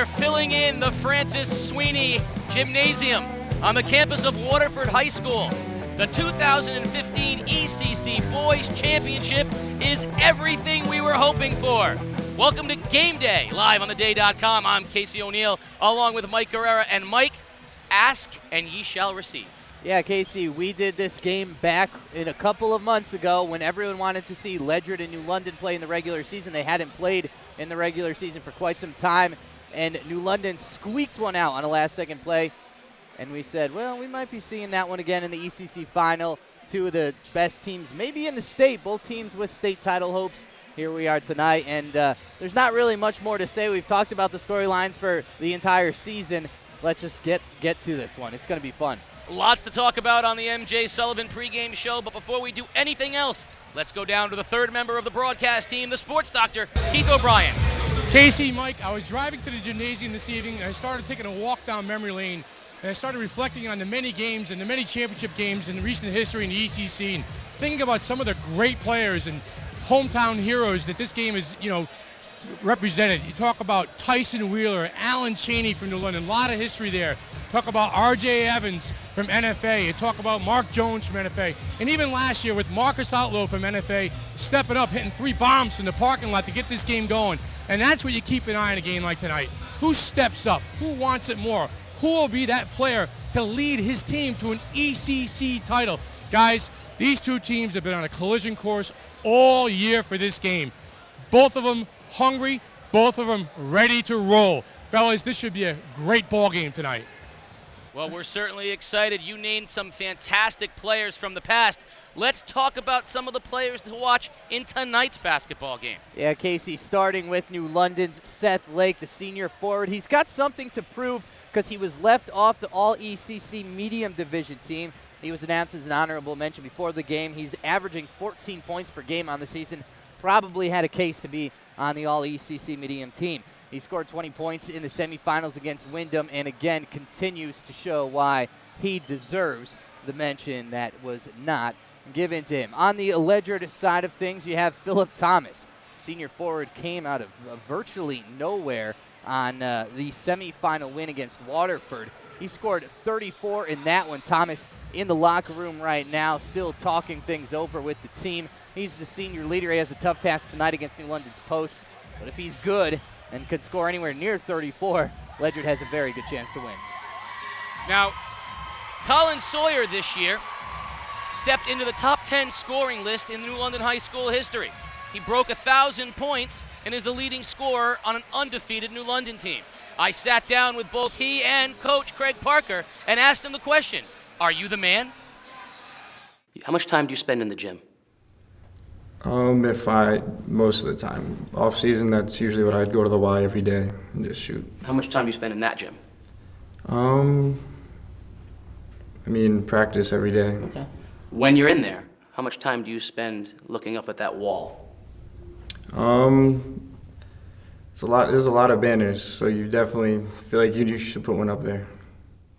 are filling in the Francis Sweeney Gymnasium on the campus of Waterford High School. The 2015 ECC Boys Championship is everything we were hoping for. Welcome to Game Day, live on theday.com. I'm Casey O'Neill, along with Mike Guerrera. And Mike, ask and ye shall receive. Yeah, Casey, we did this game back in a couple of months ago when everyone wanted to see Ledyard and New London play in the regular season. They hadn't played in the regular season for quite some time, and New London squeaked one out on a last-second play. And we said, well, we might be seeing that one again in the ECC final. Two of the best teams, maybe in the state, both teams with state title hopes. Here we are tonight, and there's not really much more to say. We've talked about the storylines for the entire season. Let's just get to this one. It's going to be fun. Lots to talk about on the MJ Sullivan pregame show, but before we do anything else, let's go down to the third member of the broadcast team, the sports doctor, Keith O'Brien. Casey, Mike, I was driving to the gymnasium this evening, and I started taking a walk down memory lane, and I started reflecting on the many games and the many championship games in recent history in the ECC, and thinking about some of the great players and hometown heroes that this game is, represented. You talk about Tyson Wheeler, Alan Cheney from New London, a lot of history there. Talk about R.J. Evans from NFA. You talk about Mark Jones from NFA. And even last year with Marcus Outlaw from NFA stepping up, hitting 3 bombs in the parking lot to get this game going. And that's what you keep an eye on a game like tonight. Who steps up? Who wants it more? Who will be that player to lead his team to an ECC title? Guys, these two teams have been on a collision course all year for this game. Both of them hungry, both of them ready to roll. Fellas, this should be a great ball game tonight. Well, we're certainly excited. You named some fantastic players from the past. Let's talk about some of the players to watch in tonight's basketball game. Yeah, Casey, starting with New London's Seth Lake, the senior forward. He's got something to prove because he was left off the All-ECC Medium Division team. He was announced as an honorable mention before the game. He's averaging 14 points per game on the season. Probably had a case to be on the All-ECC Medium team. He scored 20 points in the semifinals against Wyndham, and again continues to show why he deserves the mention that was not given to him. On the Ledyard side of things, you have Philip Thomas. Senior forward came out of virtually nowhere on the semifinal win against Waterford. He scored 34 in that one. Thomas in the locker room right now, still talking things over with the team. He's the senior leader. He has a tough task tonight against New London's post. But if he's good and could score anywhere near 34, Ledyard has a very good chance to win. Now, Colin Sawyer this year stepped into the top 10 scoring list in New London High School history. He broke 1,000 points and is the leading scorer on an undefeated New London team. I sat down with both he and Coach Craig Parker and asked him the question, are you the man? How much time do you spend in the gym? Most of the time. Off season, that's usually what I'd go to the Y every day and just shoot. How much time do you spend in that gym? Practice every day. Okay. When you're in there, how much time do you spend looking up at that wall? It's a lot. There's a lot of banners, so you definitely feel like you should put one up there.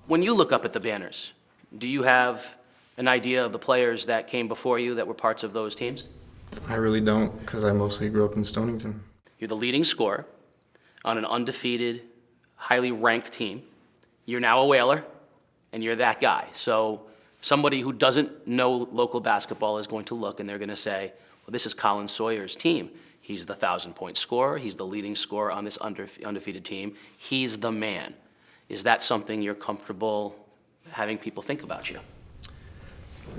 When you look up at the banners, do you have an idea of the players that came before you that were parts of those teams? I really don't, because I mostly grew up in Stonington. You're the leading scorer on an undefeated, highly ranked team. You're now a Whaler, and you're that guy. So somebody who doesn't know local basketball is going to look and they're going to say, well, this is Colin Sawyer's team. He's the 1,000-point scorer. He's the leading scorer on this undefeated team. He's the man. Is that something you're comfortable having people think about you?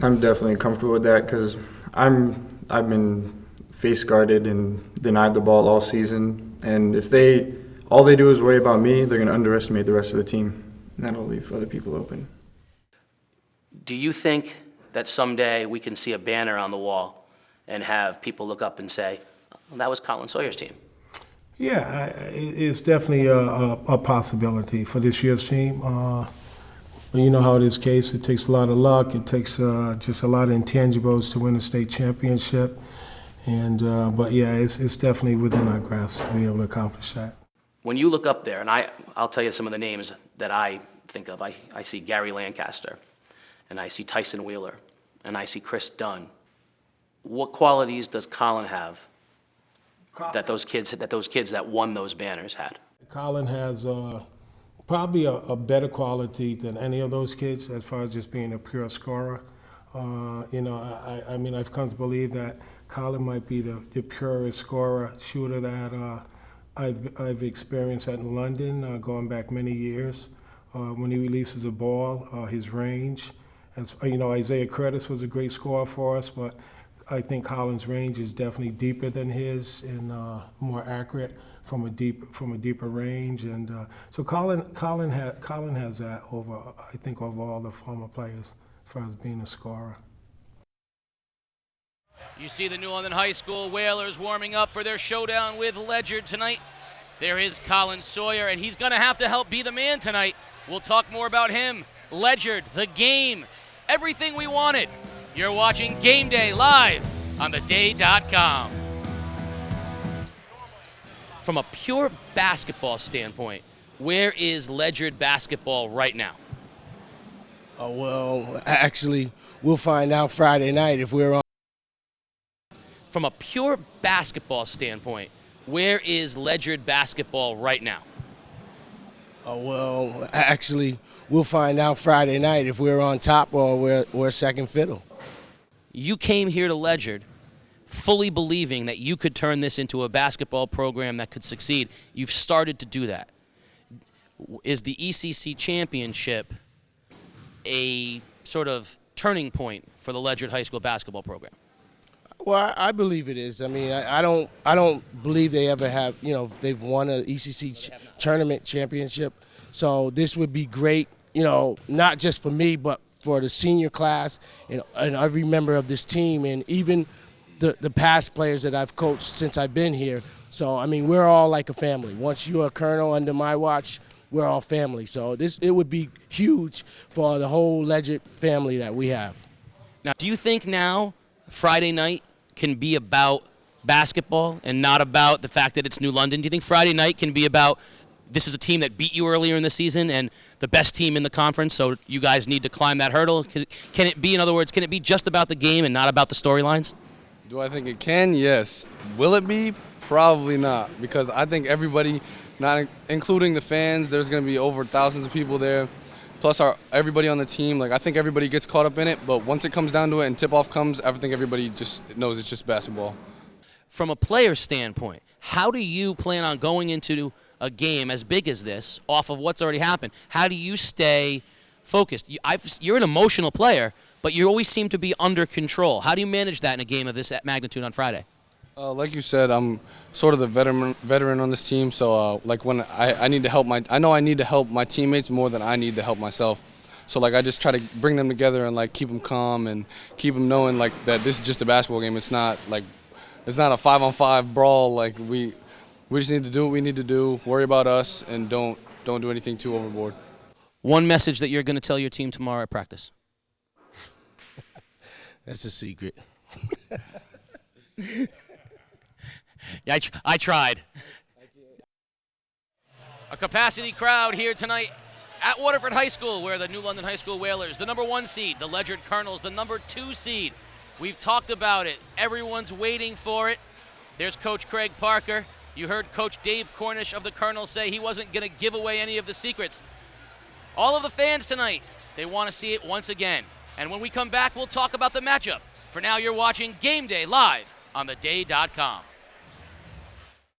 I'm definitely comfortable with that because I've been face guarded and denied the ball all season. And if all they do is worry about me, they're going to underestimate the rest of the team. And that'll leave other people open. Do you think that someday we can see a banner on the wall and have people look up and say, well, that was Colin Sawyer's team? Yeah, it's definitely a possibility for this year's team. You know how it is, Case. It takes a lot of luck. It takes just a lot of intangibles to win a state championship. But yeah, it's definitely within our grasp to be able to accomplish that. When you look up there, and I'll tell you some of the names that I think of. I see Gary Lancaster, and I see Tyson Wheeler, and I see Chris Dunn. What qualities does Colin have that those kids that won those banners had? Colin has probably a better quality than any of those kids as far as just being a pure scorer. I mean, I've come to believe that Colin might be the purest scorer, shooter that I've experienced at New London, going back many years. When he releases a ball, his range. As Isaiah Curtis was a great scorer for us, but I think Colin's range is definitely deeper than his and more accurate from a deeper range. And so Colin has that over all the former players as far as being a scorer. You see the New London High School Whalers warming up for their showdown with Ledyard tonight. There is Colin Sawyer, and he's going to have to help be the man tonight. We'll talk more about him. Ledyard, the game, everything we wanted. You're watching Game Day live on theday.com. From a pure basketball standpoint, where is Ledyard basketball right now? Oh, well, actually, we'll find out Friday night if we're on. From a pure basketball standpoint, where is Ledyard basketball right now? Oh, well, actually, we'll find out Friday night if we're on top or we're second fiddle. You came here to Ledyard fully believing that you could turn this into a basketball program that could succeed. You've started to do that. Is the ECC championship a sort of turning point for the Ledyard High School basketball program? Well, I believe it is. I mean, I don't believe they ever have, they've won an ECC tournament championship. So this would be great, not just for me, but for the senior class and every member of this team, and even the past players that I've coached since I've been here. So, I mean, we're all like a family. Once you're a colonel under my watch, we're all family. So it would be huge for the whole Ledyard family that we have. Now, do you think now Friday night can be about basketball and not about the fact that it's New London? Do you think Friday night can be about this is a team that beat you earlier in the season and the best team in the conference, so you guys need to climb that hurdle? Can it be, in other words, can it be just about the game and not about the storylines? Do I think it can? Yes. Will it be? Probably not, because I think everybody, not including the fans, there's going to be over thousands of people there, plus everybody on the team. Like, I think everybody gets caught up in it, but once it comes down to it and tip-off comes, I think everybody just knows it's just basketball. From a player standpoint, how do you plan on going into a game as big as this off of what's already happened? How do you stay focused? You're an emotional player, but you always seem to be under control. How do you manage that in a game of this magnitude on Friday? Like you said, I'm sort of the veteran on this team, so like when I need to help I know I need to help my teammates more than I need to help myself. So like I just try to bring them together and like keep them calm and keep them knowing like that this is just a basketball game. It's not a 5-on-5 brawl. Like we just need to do what we need to do, worry about us, and don't do anything too overboard. One message that you're going to tell your team tomorrow at practice. That's a secret. Yeah, I tried. A capacity crowd here tonight at Waterford High School, where the New London High School Whalers, the #1 seed, the Ledyard Colonels, the #2 seed. We've talked about it. Everyone's waiting for it. There's Coach Craig Parker. You heard Coach Dave Cornish of the Colonels say he wasn't going to give away any of the secrets. All of the fans tonight, they want to see it once again. And when we come back, we'll talk about the matchup. For now, you're watching Game Day live on theday.com.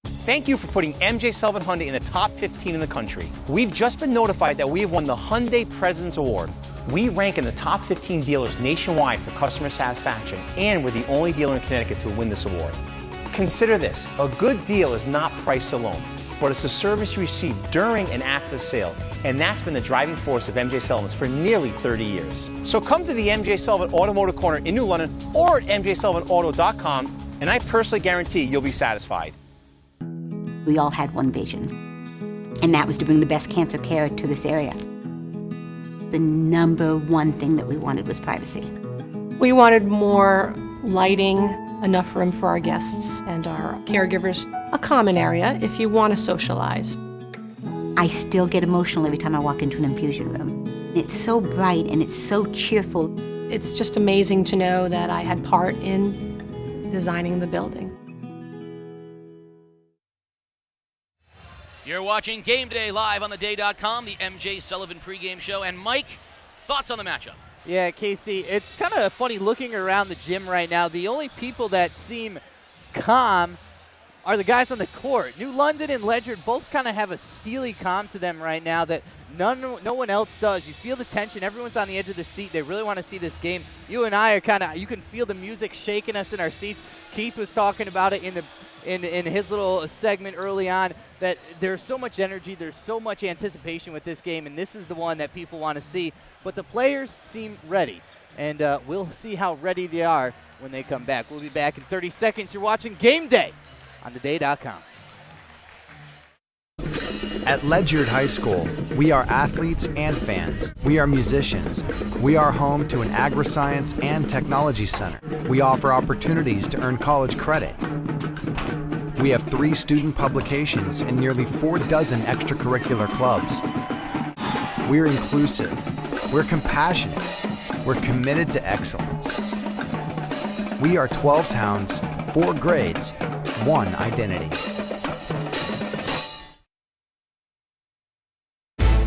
Thank you for putting MJ Sullivan Hyundai in the top 15 in the country. We've just been notified that we have won the Hyundai President's Award. We rank in the top 15 dealers nationwide for customer satisfaction, and we're the only dealer in Connecticut to win this award. Consider this, a good deal is not price alone, but it's the service you receive during and after the sale, and that's been the driving force of MJ Sullivan's for nearly 30 years. So come to the MJ Sullivan Automotive Corner in New London or at mjsullivanauto.com, and I personally guarantee you'll be satisfied. We all had one vision, and that was to bring the best cancer care to this area. The #1 thing that we wanted was privacy. We wanted more lighting, enough room for our guests and our caregivers, a common area if you want to socialize. I still get emotional every time I walk into an infusion room. It's so bright and it's so cheerful. It's just amazing to know that I had part in designing the building. You're watching Game Day live on theday.com, the MJ Sullivan pregame show. And Mike, thoughts on the matchup? Yeah, Casey, it's kind of funny looking around the gym right now. The only people that seem calm are the guys on the court. New London and Ledyard both kind of have a steely calm to them right now that no one else does. You feel the tension. Everyone's on the edge of the seat. They really want to see this game. You and I are you can feel the music shaking us in our seats. Keith was talking about it in his little segment early on, that there's so much energy, there's so much anticipation with this game, and this is the one that people want to see. But the players seem ready, and we'll see how ready they are when they come back. We'll be back in 30 seconds. You're watching Game Day on theday.com. At Ledyard High School, we are athletes and fans. We are musicians. We are home to an agri-science and technology center. We offer opportunities to earn college credit. We have 3 student publications and nearly 4 dozen extracurricular clubs. We're inclusive. We're compassionate. We're committed to excellence. We are 12 towns, 4 grades, 1 identity.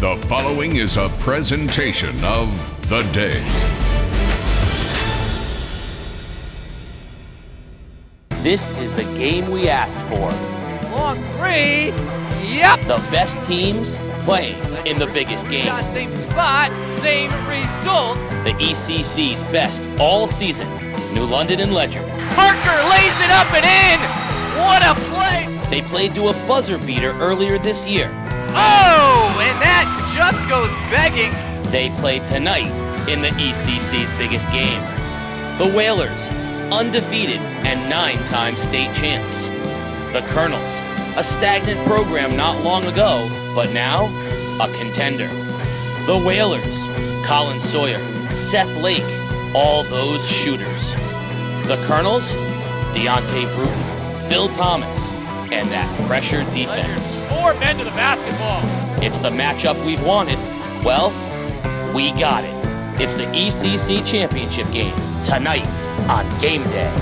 The following is a presentation of The Day. This is the game we asked for. Long 3. Yep. The best teams playing in the biggest game. Same spot, same result. The ECC's best all season. New London and Ledyard. Parker lays it up and in. What a play. They played to a buzzer beater earlier this year. Oh, and that just goes begging. They play tonight in the ECC's biggest game. The Whalers, undefeated and 9-time state champs. The Colonels, a stagnant program not long ago, but now a contender. The Whalers, Colin Sawyer, Seth Lake, all those shooters. The Colonels, Deontay Bruton, Phil Thomas, and that pressure defense. 4 men to the basketball. It's the matchup we've wanted. Well, we got it. It's the ECC championship game tonight on Game Day.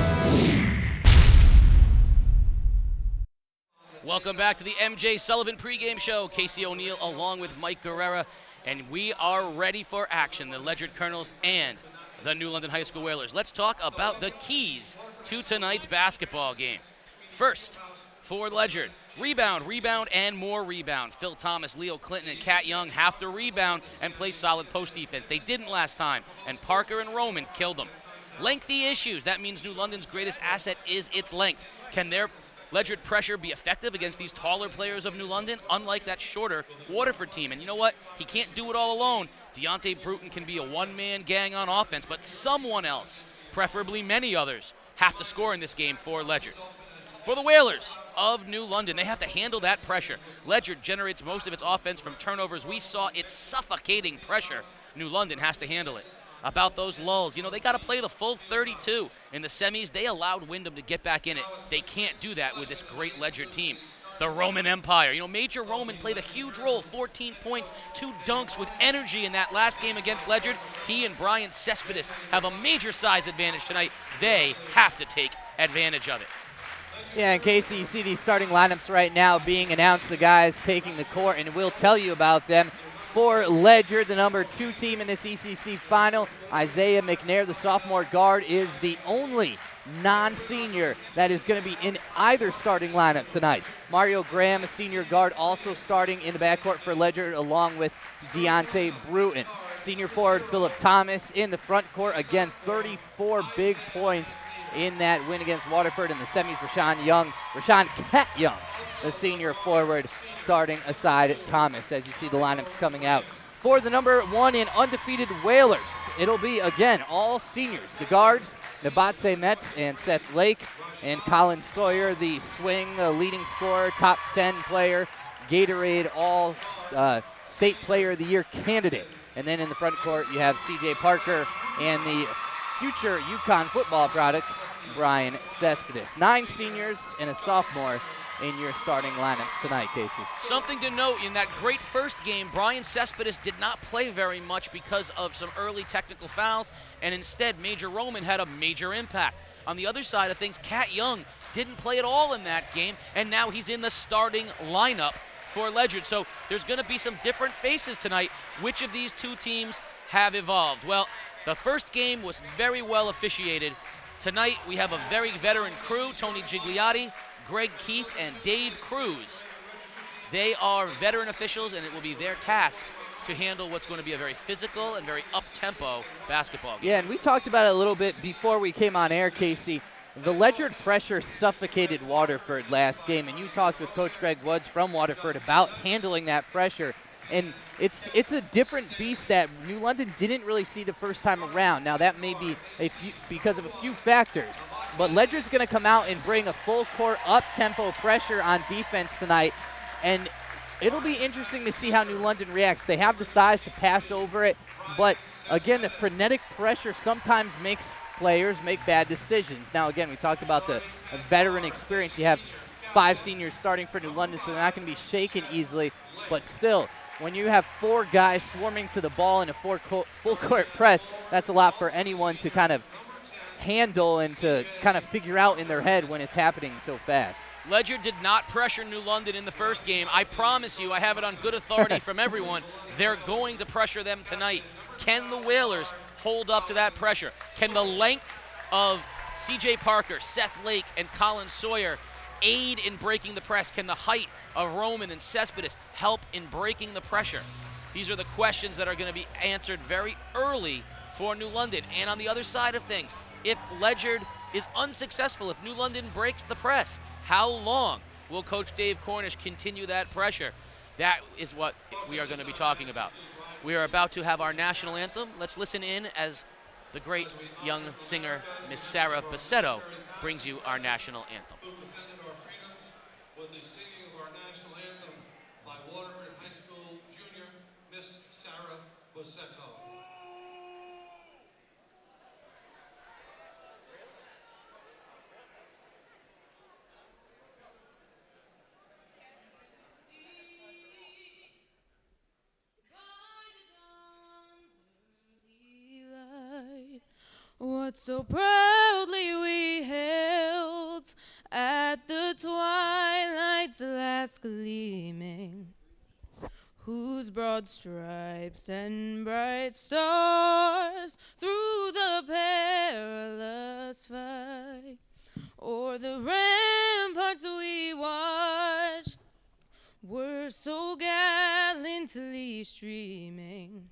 Welcome back to the MJ Sullivan pregame show. Casey O'Neill along with Mike Guerrera, and we are ready for action. The Ledyard Colonels and the New London High School Whalers. Let's talk about the keys to tonight's basketball game. First, for Ledyard, rebound, and more rebound. Phil Thomas, Leo Clinton, and Kat Young have to rebound and play solid post defense. They didn't last time, and Parker and Roman killed them. Lengthy issues. That means New London's greatest asset is its length. Can their Ledyard pressure be effective against these taller players of New London, unlike that shorter Waterford team? And you know what? He can't do it all alone. Deontay Bruton can be a one-man gang on offense, but someone else, preferably many others, have to score in this game for Ledyard. For the Whalers of New London, they have to handle that pressure. Ledyard generates most of its offense from turnovers. We saw its suffocating pressure. New London has to handle it. About those lulls, they got to play the full 32. In the semis, they allowed Wyndham to get back in it. They can't do that with this great Ledyard team. The Roman Empire. Major Roman played a huge role, 14 points, 2 dunks with energy in that last game against Ledyard. He and Brian Cespedes have a major size advantage tonight. They have to take advantage of it. Yeah, and Casey, you see these starting lineups right now being announced, the guys taking the court, and we'll tell you about them. For Ledyard, the number 2 team in this ECC final, Isaiah McNair, the sophomore guard, is the only non-senior that is going to be in either starting lineup tonight. Mario Graham, a senior guard, also starting in the backcourt for Ledyard, along with Deontay Bruton. Senior forward Philip Thomas in the front court, again, 34 big points in that win against Waterford. In the semis, Rashawn Cat Young, the senior forward, starting aside Thomas, as you see the lineups coming out. For the number 1 in undefeated Whalers, it'll be, again, all seniors. The guards, Nabate Metz and Seth Lake, and Colin Sawyer, the swing leading scorer, top 10 player, Gatorade All-State Player of the Year candidate. And then in the front court, you have C.J. Parker and the future UConn football product, Brian Cespedes. 9 seniors and a sophomore in your starting lineups tonight, Casey. Something to note, in that great first game, Brian Cespedes did not play very much because of some early technical fouls, and instead Major Roman had a major impact. On the other side of things, Cat Young didn't play at all in that game, and now he's in the starting lineup for Ledyard. So there's going to be some different faces tonight. Which of these two teams have evolved? Well, the first game was very well officiated. Tonight we have a very veteran crew, Tony Gigliotti, Greg Keith, and Dave Cruz. They are veteran officials, and it will be their task to handle what's going to be a very physical and very up-tempo basketball game. Yeah, and we talked about it a little bit before we came on air, Casey. The Ledyard pressure suffocated Waterford last game, and you talked with Coach Greg Woods from Waterford about handling that pressure. And it's a different beast that New London didn't really see the first time around. Now, that may be because of a few factors, but Ledyard's going to come out and bring a full-court up-tempo pressure on defense tonight, and it'll be interesting to see how New London reacts. They have the size to pass over it, but again, the frenetic pressure sometimes makes players make bad decisions. Now, again, we talked about the veteran experience. You have 5 seniors starting for New London, so they're not going to be shaken easily, but still, when you have 4 guys swarming to the ball in a full-court press, that's a lot for anyone to kind of handle and to kind of figure out in their head when it's happening so fast. Ledyard did not pressure New London in the first game. I promise you, I have it on good authority from everyone, they're going to pressure them tonight. Can the Whalers hold up to that pressure? Can the length of C.J. Parker, Seth Lake, and Colin Sawyer aid in breaking the press? Can the height of Roman and Cespedes help in breaking the pressure? These are the questions that are going to be answered very early for New London. And on the other side of things, if Ledyard is unsuccessful, if New London breaks the press, how long will Coach Dave Cornish continue that pressure? That is what we are going to be talking about. We are about to have our national anthem. Let's listen in as the great young singer, Miss Sarah Bassetto, brings you our national anthem. With the singing of our national anthem by Waterford High School Junior, Miss Sarah Bassetto. What so proudly we held at the twilight's last gleaming, whose broad stripes and bright stars through the perilous fight o'er the ramparts we watched were so gallantly streaming.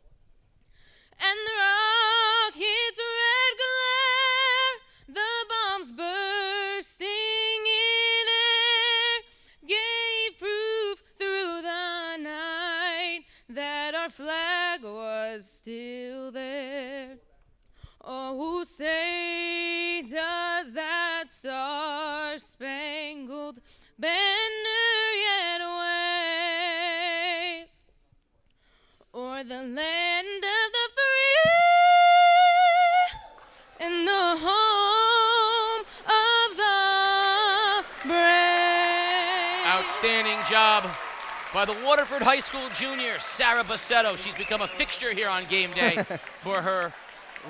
And the rocket's red glare, the bombs bursting in air, gave proof through the night that our flag was still there. Oh, say does that star-spangled banner yet wave o'er the land of the in the home of the brave. Outstanding job by the Waterford High School junior, Sarah Bassetto. She's become a fixture here on game day for her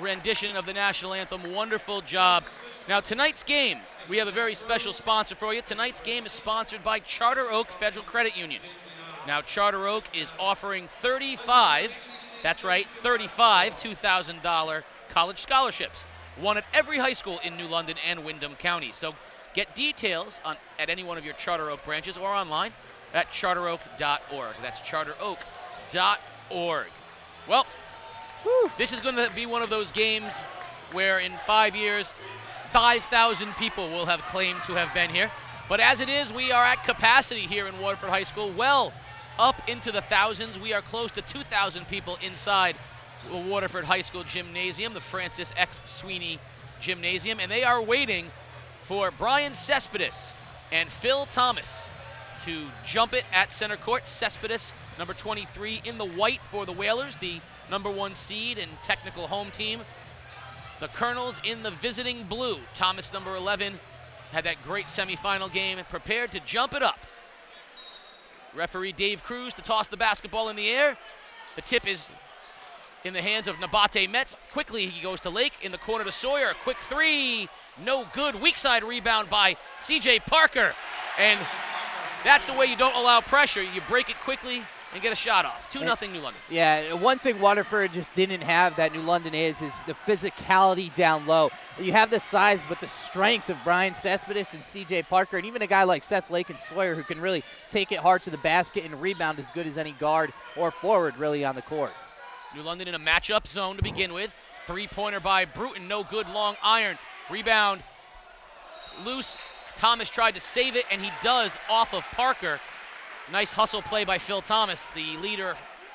rendition of the national anthem. Wonderful job. Now, tonight's game, we have a very special sponsor for you. Tonight's game is sponsored by Charter Oak Federal Credit Union. Now, Charter Oak is offering 35, that's right, 35 $2,000 college scholarships. One at every high school in New London and Windham County. So get details at any one of your Charter Oak branches or online at charteroak.org. That's charteroak.org. Well, this is going to be one of those games where in 5 years, 5,000 people will have claimed to have been here. But as it is, we are at capacity here in Waterford High School, well up into the thousands. We are close to 2,000 people inside the Waterford High School Gymnasium, the Francis X. Sweeney Gymnasium, and they are waiting for Brian Cespedes and Phil Thomas to jump it at center court. Cespedes, number 23 in the white for the Whalers, the number 1 seed and technical home team. The Colonels in the visiting blue. Thomas, number 11, had that great semifinal game and prepared to jump it up. Referee Dave Cruz to toss the basketball in the air. The tip is in the hands of Nabate Metz. Quickly he goes to Lake, in the corner to Sawyer. A quick 3, no good. Weak side rebound by C.J. Parker. And That's the way you don't allow pressure. You break it quickly and get a shot off. 2-0 New London. Yeah, one thing Waterford just didn't have that New London is the physicality down low. You have the size, but the strength of Brian Cespedes and C.J. Parker, and even a guy like Seth Lake and Sawyer who can really take it hard to the basket and rebound as good as any guard or forward really on the court. New London in a matchup zone to begin with. Three-pointer by Bruton, no good, long iron. Rebound loose. Thomas tried to save it, and he does off of Parker. Nice hustle play by Phil Thomas, the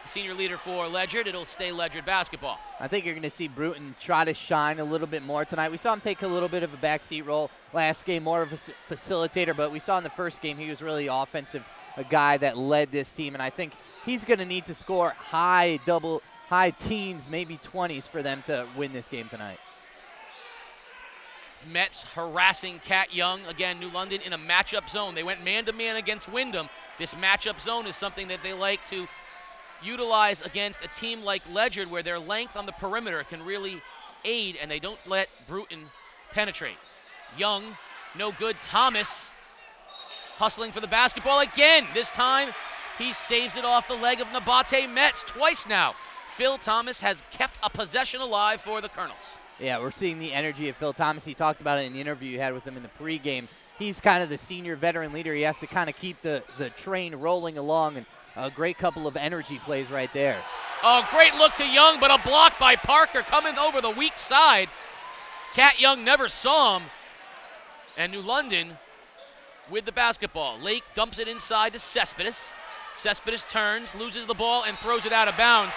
senior leader for Ledyard. It'll stay Ledyard basketball. I think you're going to see Bruton try to shine a little bit more tonight. We saw him take a little bit of a backseat role last game, more of a facilitator, but we saw in the first game he was really offensive, a guy that led this team, and I think he's going to need to score high teens, maybe 20s for them to win this game tonight. Mets harassing Cat Young. Again, New London in a matchup zone. They went man-to-man against Wyndham. This matchup zone is something that they like to utilize against a team like Ledyard, where their length on the perimeter can really aid, and they don't let Bruton penetrate. Young, no good. Thomas hustling for the basketball again. This time, he saves it off the leg of Nabate Metz twice now. Phil Thomas has kept a possession alive for the Colonels. Yeah, we're seeing the energy of Phil Thomas. He talked about it in the interview you had with him in the pregame. He's kind of the senior veteran leader. He has to kind of keep the train rolling along, and a great couple of energy plays right there. Oh, great look to Young, but a block by Parker coming over the weak side. Cat Young never saw him. And New London with the basketball. Lake dumps it inside to Cespedes. Cespedes turns, loses the ball, and throws it out of bounds.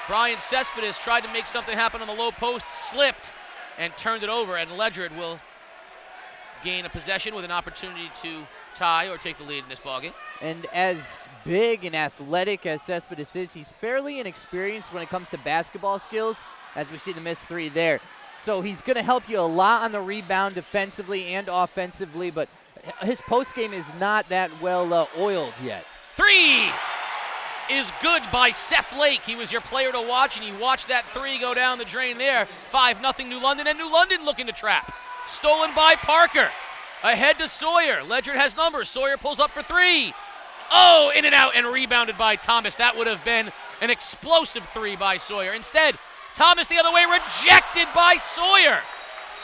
Brian Cespedes tried to make something happen on the low post, slipped, and turned it over, and Ledyard will gain a possession with an opportunity to tie or take the lead in this ballgame. And as big and athletic as Cespedes is, he's fairly inexperienced when it comes to basketball skills, as we see the missed three there. So he's going to help you a lot on the rebound defensively and offensively, but his post game is not that well oiled yet. Three is good by Seth Lake. He was your player to watch, and you watched that three go down the drain there. 5-0 New London, and New London looking to trap. Stolen by Parker. Ahead to Sawyer. Ledyard has numbers. Sawyer pulls up for three. Oh, in and out, and rebounded by Thomas. That would have been an explosive three by Sawyer. Instead, Thomas the other way, rejected by Sawyer.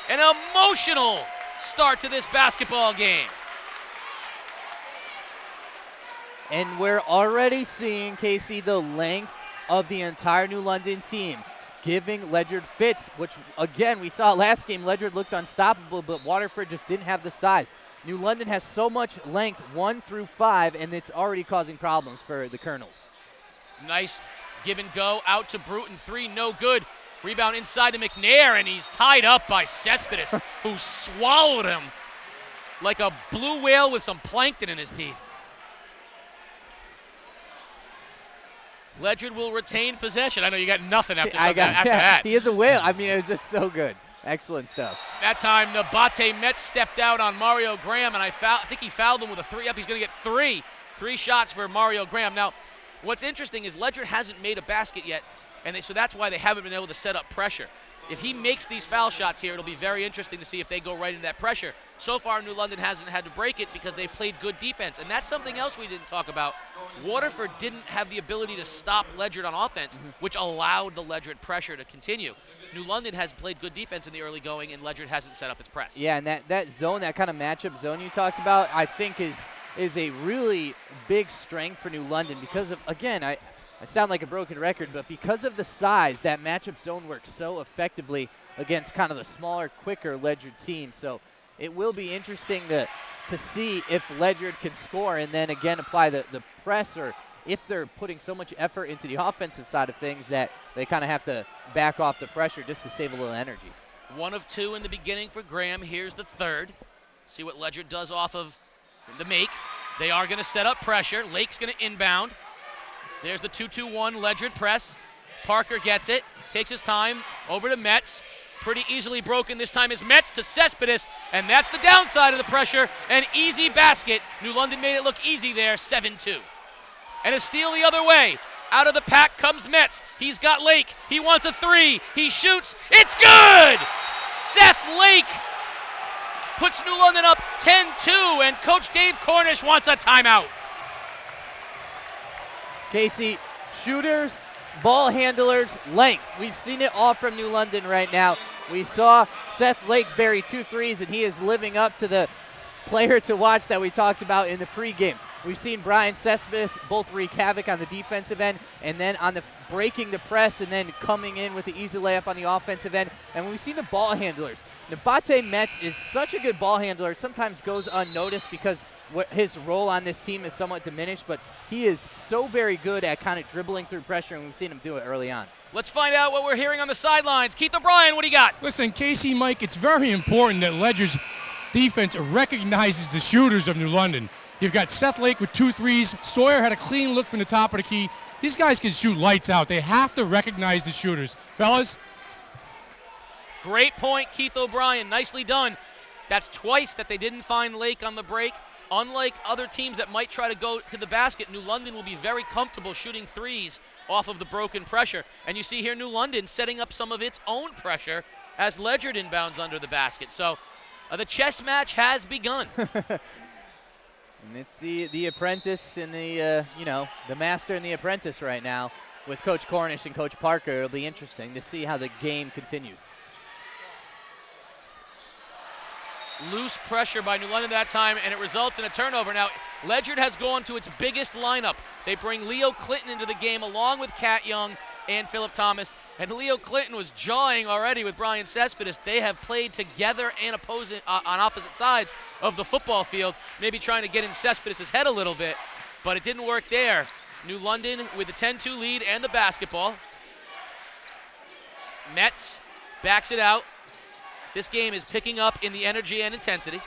An emotional start to this basketball game. And we're already seeing, Casey, the length of the entire New London team, giving Ledyard fits, which, again, we saw last game. Ledyard looked unstoppable, but Waterford just didn't have the size. New London has so much length, 1 through 5, and it's already causing problems for the Colonels. Nice give and go out to Bruton. Three, no good. Rebound inside to McNair, and he's tied up by Cespedes, who swallowed him like a blue whale with some plankton in his teeth. Ledyard will retain possession. I know you got nothing after that. He is a whale. I mean, it was just so good. Excellent stuff. That time, Nabate Metz stepped out on Mario Graham, and I think he fouled him with a three up. He's going to get three. 3 shots for Mario Graham. Now, what's interesting is Ledyard hasn't made a basket yet, and so that's why they haven't been able to set up pressure. If he makes these foul shots here, it'll be very interesting to see if they go right into that pressure. So far, New London hasn't had to break it because they've played good defense, and that's something else we didn't talk about. Waterford didn't have the ability to stop Ledyard on offense, which allowed the Ledyard pressure to continue. New London has played good defense in the early going, and Ledyard hasn't set up its press. Yeah, and that zone, that kind of matchup zone you talked about, I think is a really big strength for New London because of, again, I sound like a broken record, but because of the size, that matchup zone works so effectively against kind of the smaller, quicker Ledyard team. So it will be interesting to see if Ledyard can score and then again apply the press, or if they're putting so much effort into the offensive side of things that they kind of have to back off the pressure just to save a little energy. 1 of 2 in the beginning for Graham. Here's the third. See what Ledyard does off of the make. They are going to set up pressure. Lake's going to inbound. There's the 2-2-1 Ledyard press. Parker gets it, takes his time, over to Metz. Pretty easily broken this time is Metz to Cespedes, and that's the downside of the pressure. An easy basket. New London made it look easy there, 7-2. And a steal the other way. Out of the pack comes Metz. He's got Lake. He wants a three. He shoots. It's good! Seth Lake puts New London up 10-2, and Coach Dave Cornish wants a timeout. Casey, shooters, ball handlers, length. We've seen it all from New London right now. We saw Seth Lake bury 2 threes, and he is living up to the player to watch that we talked about in the pregame. We've seen Brian Cespedes both wreak havoc on the defensive end and then on the breaking the press and then coming in with the easy layup on the offensive end. And we've seen the ball handlers. Nabate Metz is such a good ball handler. It sometimes goes unnoticed because his role on this team is somewhat diminished, but he is so very good at kind of dribbling through pressure, and we've seen him do it early on. Let's find out what we're hearing on the sidelines. Keith O'Brien, what do you got? Listen, Casey, Mike, it's very important that Ledyard's defense recognizes the shooters of New London. You've got Seth Lake with 2 threes. Sawyer had a clean look from the top of the key. These guys can shoot lights out. They have to recognize the shooters. Fellas? Great point, Keith O'Brien. Nicely done. That's twice that they didn't find Lake on the break. Unlike other teams that might try to go to the basket, New London will be very comfortable shooting threes off of the broken pressure. And you see here New London setting up some of its own pressure as Ledyard inbounds under the basket. So the chess match has begun. And it's the apprentice and the master and the apprentice right now with Coach Cornish and Coach Parker. It'll be interesting to see how the game continues. Loose pressure by New London that time, and it results in a turnover. Now, Ledyard has gone to its biggest lineup. They bring Leo Clinton into the game along with Cat Young and Philip Thomas. And Leo Clinton was jawing already with Brian Cespedes. They have played together and on opposite sides of the football field, maybe trying to get in Cespedes' head a little bit, but it didn't work there. New London with the 10-2 lead and the basketball. Metz backs it out. This game is picking up in the energy and intensity.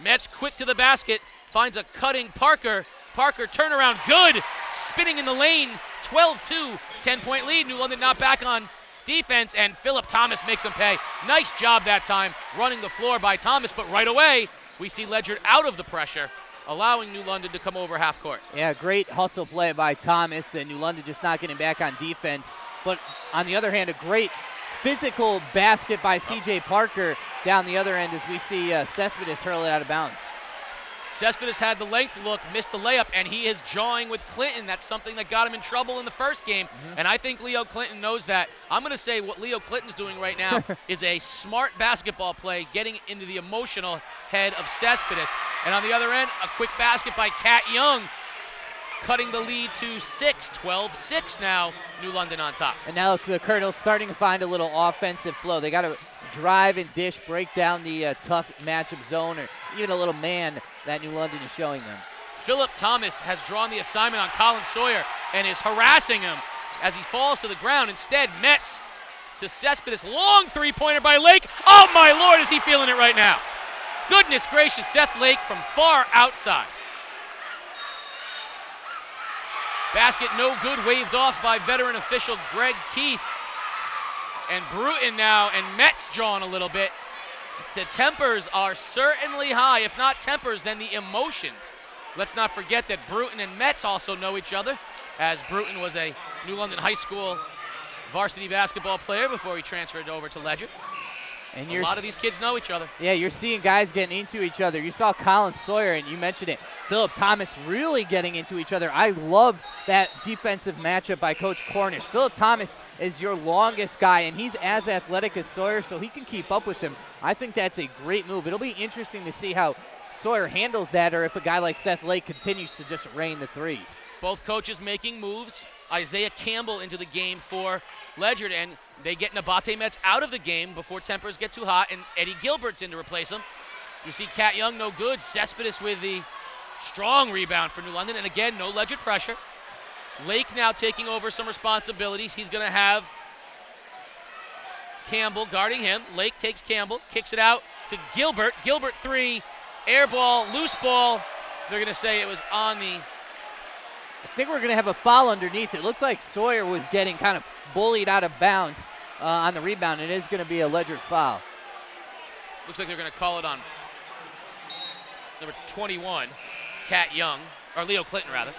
Metz quick to the basket, finds a cutting Parker. Parker turnaround, good. Spinning in the lane, 12-2, 10-point lead. New London not back on defense, and Philip Thomas makes them pay. Nice job that time, running the floor by Thomas, but right away, we see Ledyard out of the pressure, allowing New London to come over half court. Yeah, great hustle play by Thomas, and New London just not getting back on defense. But on the other hand, a great physical basket by C.J. Parker down the other end as we see Cespedes hurl it out of bounds. Cespedes had the length look, missed the layup, and he is jawing with Clinton. That's something that got him in trouble in the first game, and I think Leo Clinton knows that. I'm going to say what Leo Clinton's doing right now is a smart basketball play, getting into the emotional head of Cespedes. And on the other end, a quick basket by Cat Young, cutting the lead to 6, 12-6 now, New London on top. And now the Colonel's starting to find a little offensive flow. They got to drive and dish, break down the tough matchup zone, or even a little man that New London is showing them. Philip Thomas has drawn the assignment on Colin Sawyer and is harassing him as he falls to the ground. Instead, Metz to Cespedes. Long three-pointer by Lake. Oh, my Lord, is he feeling it right now. Goodness gracious, Seth Lake from far outside. Basket no good, waved off by veteran official Greg Keith. And Bruton now, and Metz jawing a little bit. The tempers are certainly high. If not tempers, then the emotions. Let's not forget that Bruton and Metz also know each other, as Bruton was a New London High School varsity basketball player before he transferred over to Ledyard. And a lot of these kids know each other. Yeah, you're seeing guys getting into each other. You saw Colin Sawyer, and you mentioned it, Philip Thomas really getting into each other. I love that defensive matchup by Coach Cornish. Philip Thomas is your longest guy, and he's as athletic as Sawyer, so he can keep up with him. I think that's a great move. It'll be interesting to see how Sawyer handles that, or if a guy like Seth Lake continues to just rain the threes. Both coaches making moves. Isaiah Campbell into the game for Ledyard, and they get Nabate Metz out of the game before tempers get too hot, and Eddie Gilbert's in to replace him. You see Cat Young, no good. Cespedes with the strong rebound for New London, and again, no Ledyard pressure. Lake now taking over some responsibilities. He's going to have Campbell guarding him. Lake takes Campbell, kicks it out to Gilbert. Gilbert three, air ball, loose ball. They're going to say it was on the... I think we're going to have a foul underneath. It looked like Sawyer was getting kind of bullied out of bounds on the rebound. It is going to be a Ledyard foul. Looks like they're going to call it on number 21, Cat Young, or Leo Clinton, rather.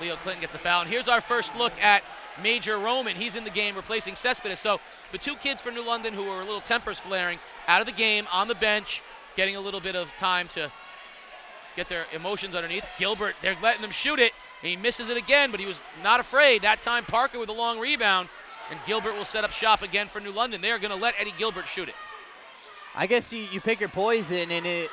Leo Clinton gets the foul. And here's our first look at Major Roman. He's in the game replacing Cespedes. So the two kids for New London who were a little tempers flaring out of the game, on the bench, getting a little bit of time to get their emotions underneath. Gilbert, they're letting him shoot it, and he misses it again, but he was not afraid. That time Parker with a long rebound, and Gilbert will set up shop again for New London. They're going to let Eddie Gilbert shoot it. I guess you pick your poison, and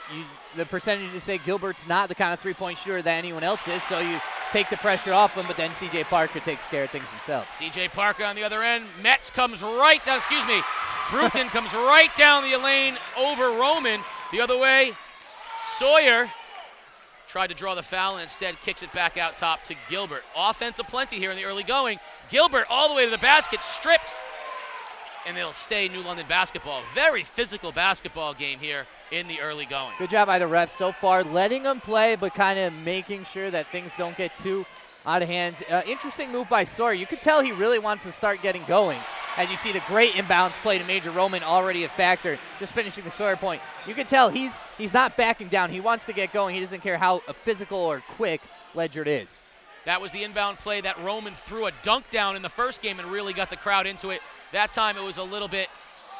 the percentages say Gilbert's not the kind of three-point shooter that anyone else is, so you take the pressure off him, but then C.J. Parker takes care of things himself. C.J. Parker on the other end. Metz comes right down, Bruton comes right down the lane over Roman. The other way, Sawyer tried to draw the foul and instead kicks it back out top to Gilbert. Offense aplenty here in the early going. Gilbert all the way to the basket, stripped, and it'll stay New London basketball. Very physical basketball game here in the early going. Good job by the refs so far, letting them play, but kind of making sure that things don't get too out of hand. Interesting move by Sawyer. You could tell he really wants to start getting going. As you see the great inbounds play to Major Roman, already a factor, just finishing the Sawyer point. You can tell he's not backing down. He wants to get going. He doesn't care how physical or quick Ledyard is. That was the inbound play that Roman threw a dunk down in the first game and really got the crowd into it. That time it was a little bit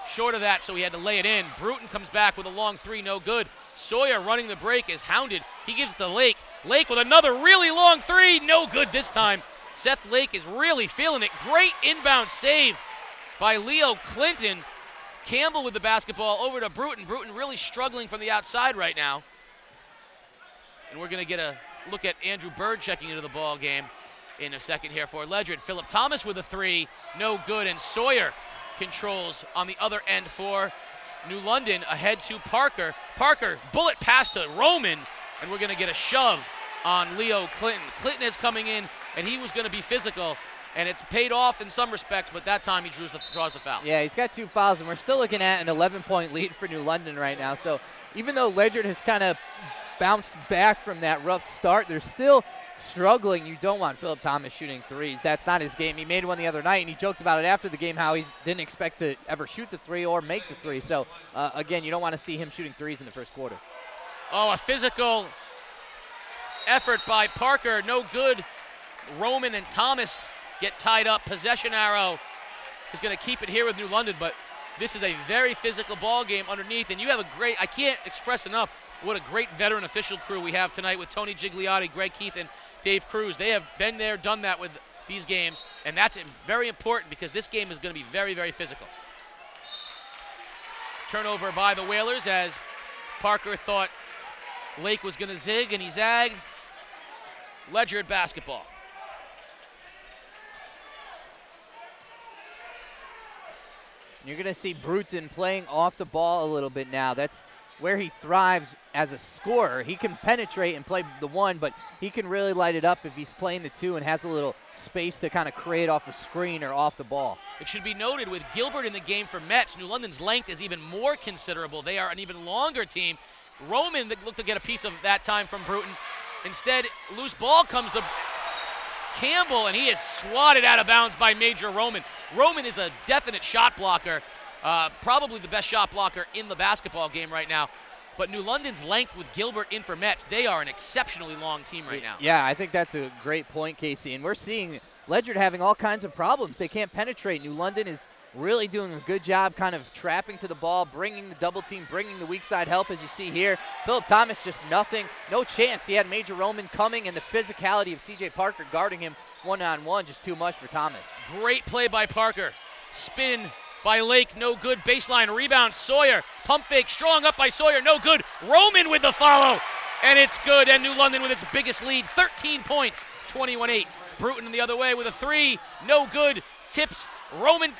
short of that, so he had to lay it in. Bruton comes back with a long three, no good. Sawyer running the break is hounded. He gives it to Lake. Lake with another really long three, no good this time. Seth Lake is really feeling it. Great inbound save by Leo Clinton. Campbell with the basketball over to Bruton. Bruton really struggling from the outside right now. And we're going to get a look at Andrew Bird checking into the ball game in a second here for Ledyard. Philip Thomas with a three, no good, and Sawyer controls on the other end for New London, ahead to Parker. Parker, bullet pass to Roman, and we're going to get a shove on Leo Clinton. Clinton is coming in, and he was going to be physical, and it's paid off in some respects, but that time he draws the foul. Yeah, he's got 2 fouls, and we're still looking at an 11-point lead for New London right now. So even though Ledyard has kind of bounced back from that rough start, they're still struggling. You don't want Philip Thomas shooting threes. That's not his game. He made one the other night, and he joked about it after the game how he didn't expect to ever shoot the three or make the three. So, again, you don't want to see him shooting threes in the first quarter. Oh, a physical effort by Parker. No good. Roman and Thomas get tied up. Possession arrow is going to keep it here with New London, but this is a very physical ball game underneath, and you have a great, I can't express enough what a great veteran official crew we have tonight with Tony Gigliotti, Greg Keith, and Dave Cruz. They have been there, done that with these games, and that's very important because this game is going to be very, very physical. Turnover by the Whalers as Parker thought Lake was going to zig, and he zagged. Ledyard basketball. You're going to see Bruton playing off the ball a little bit now. That's where he thrives as a scorer. He can penetrate and play the one, but he can really light it up if he's playing the two and has a little space to kind of create off a screen or off the ball. It should be noted with Gilbert in the game for Metz, New London's length is even more considerable. They are an even longer team. Roman looked to get a piece of that time from Bruton. Instead, loose ball comes to Campbell, and he is swatted out of bounds by Major Roman. Roman is a definite shot blocker, probably the best shot blocker in the basketball game right now. But New London's length with Gilbert in for Metz, they are an exceptionally long team right now. Yeah, I think that's a great point, Casey. And we're seeing Ledyard having all kinds of problems. They can't penetrate. New London is really doing a good job kind of trapping to the ball, bringing the double team, bringing the weak side help, as you see here. Philip Thomas just nothing, no chance. He had Major Roman coming, and the physicality of C.J. Parker guarding him one-on-one, just too much for Thomas. Great play by Parker. Spin by Lake, no good. Baseline rebound, Sawyer. Pump fake, strong up by Sawyer, no good. Roman with the follow, and it's good. And New London with its biggest lead, 13 points, 21-8. Bruton the other way with a three, no good. Tips, Roman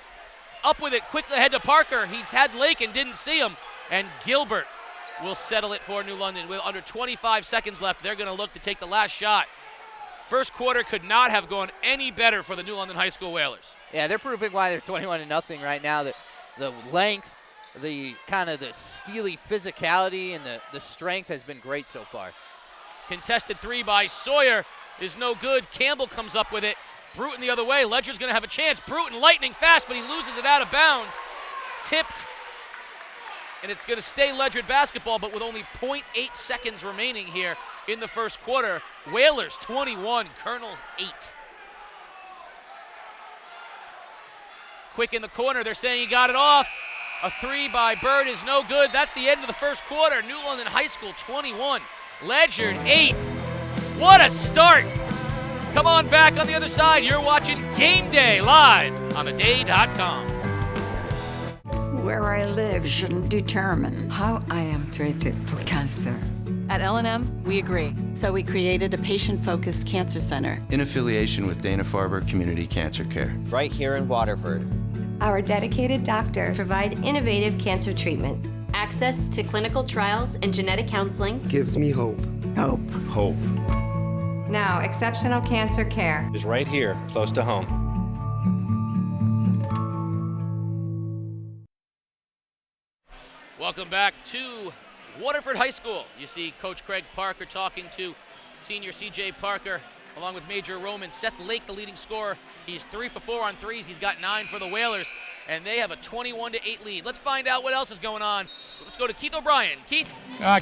up with it, quickly ahead to Parker. He's had Lake and didn't see him. And Gilbert will settle it for New London. With under 25 seconds left, they're going to look to take the last shot. First quarter could not have gone any better for the New London High School Whalers. Yeah, they're proving why they're 21-0 right now. The length, the kind of the steely physicality, and the strength has been great so far. Contested three by Sawyer is no good. Campbell comes up with it. Bruton the other way. Ledyard's going to have a chance. Bruton lightning fast, but he loses it out of bounds. Tipped. And it's going to stay Ledyard basketball, but with only 0.8 seconds remaining here in the first quarter. Whalers 21, Colonels 8. Quick in the corner. They're saying he got it off. A three by Bird is no good. That's the end of the first quarter. New London High School 21, Ledyard 8. What a start. Come on back on the other side. You're watching Game Day live on theday.com. Where I live shouldn't determine how I am treated for cancer. At L&M, we agree. So we created a patient-focused cancer center in affiliation with Dana-Farber Community Cancer Care. Right here in Waterford. Our dedicated doctors provide innovative cancer treatment, access to clinical trials and genetic counseling. Gives me hope. Hope. Hope. Now, exceptional cancer care is right here, close to home. Welcome back to Waterford High School. You see Coach Craig Parker talking to senior C.J. Parker, along with Major Roman. Seth Lake, the leading scorer. He's 3 for 4 on threes. He's got 9 for the Whalers, and they have a 21-8 lead. Let's find out what else is going on. Let's go to Keith O'Brien. Keith?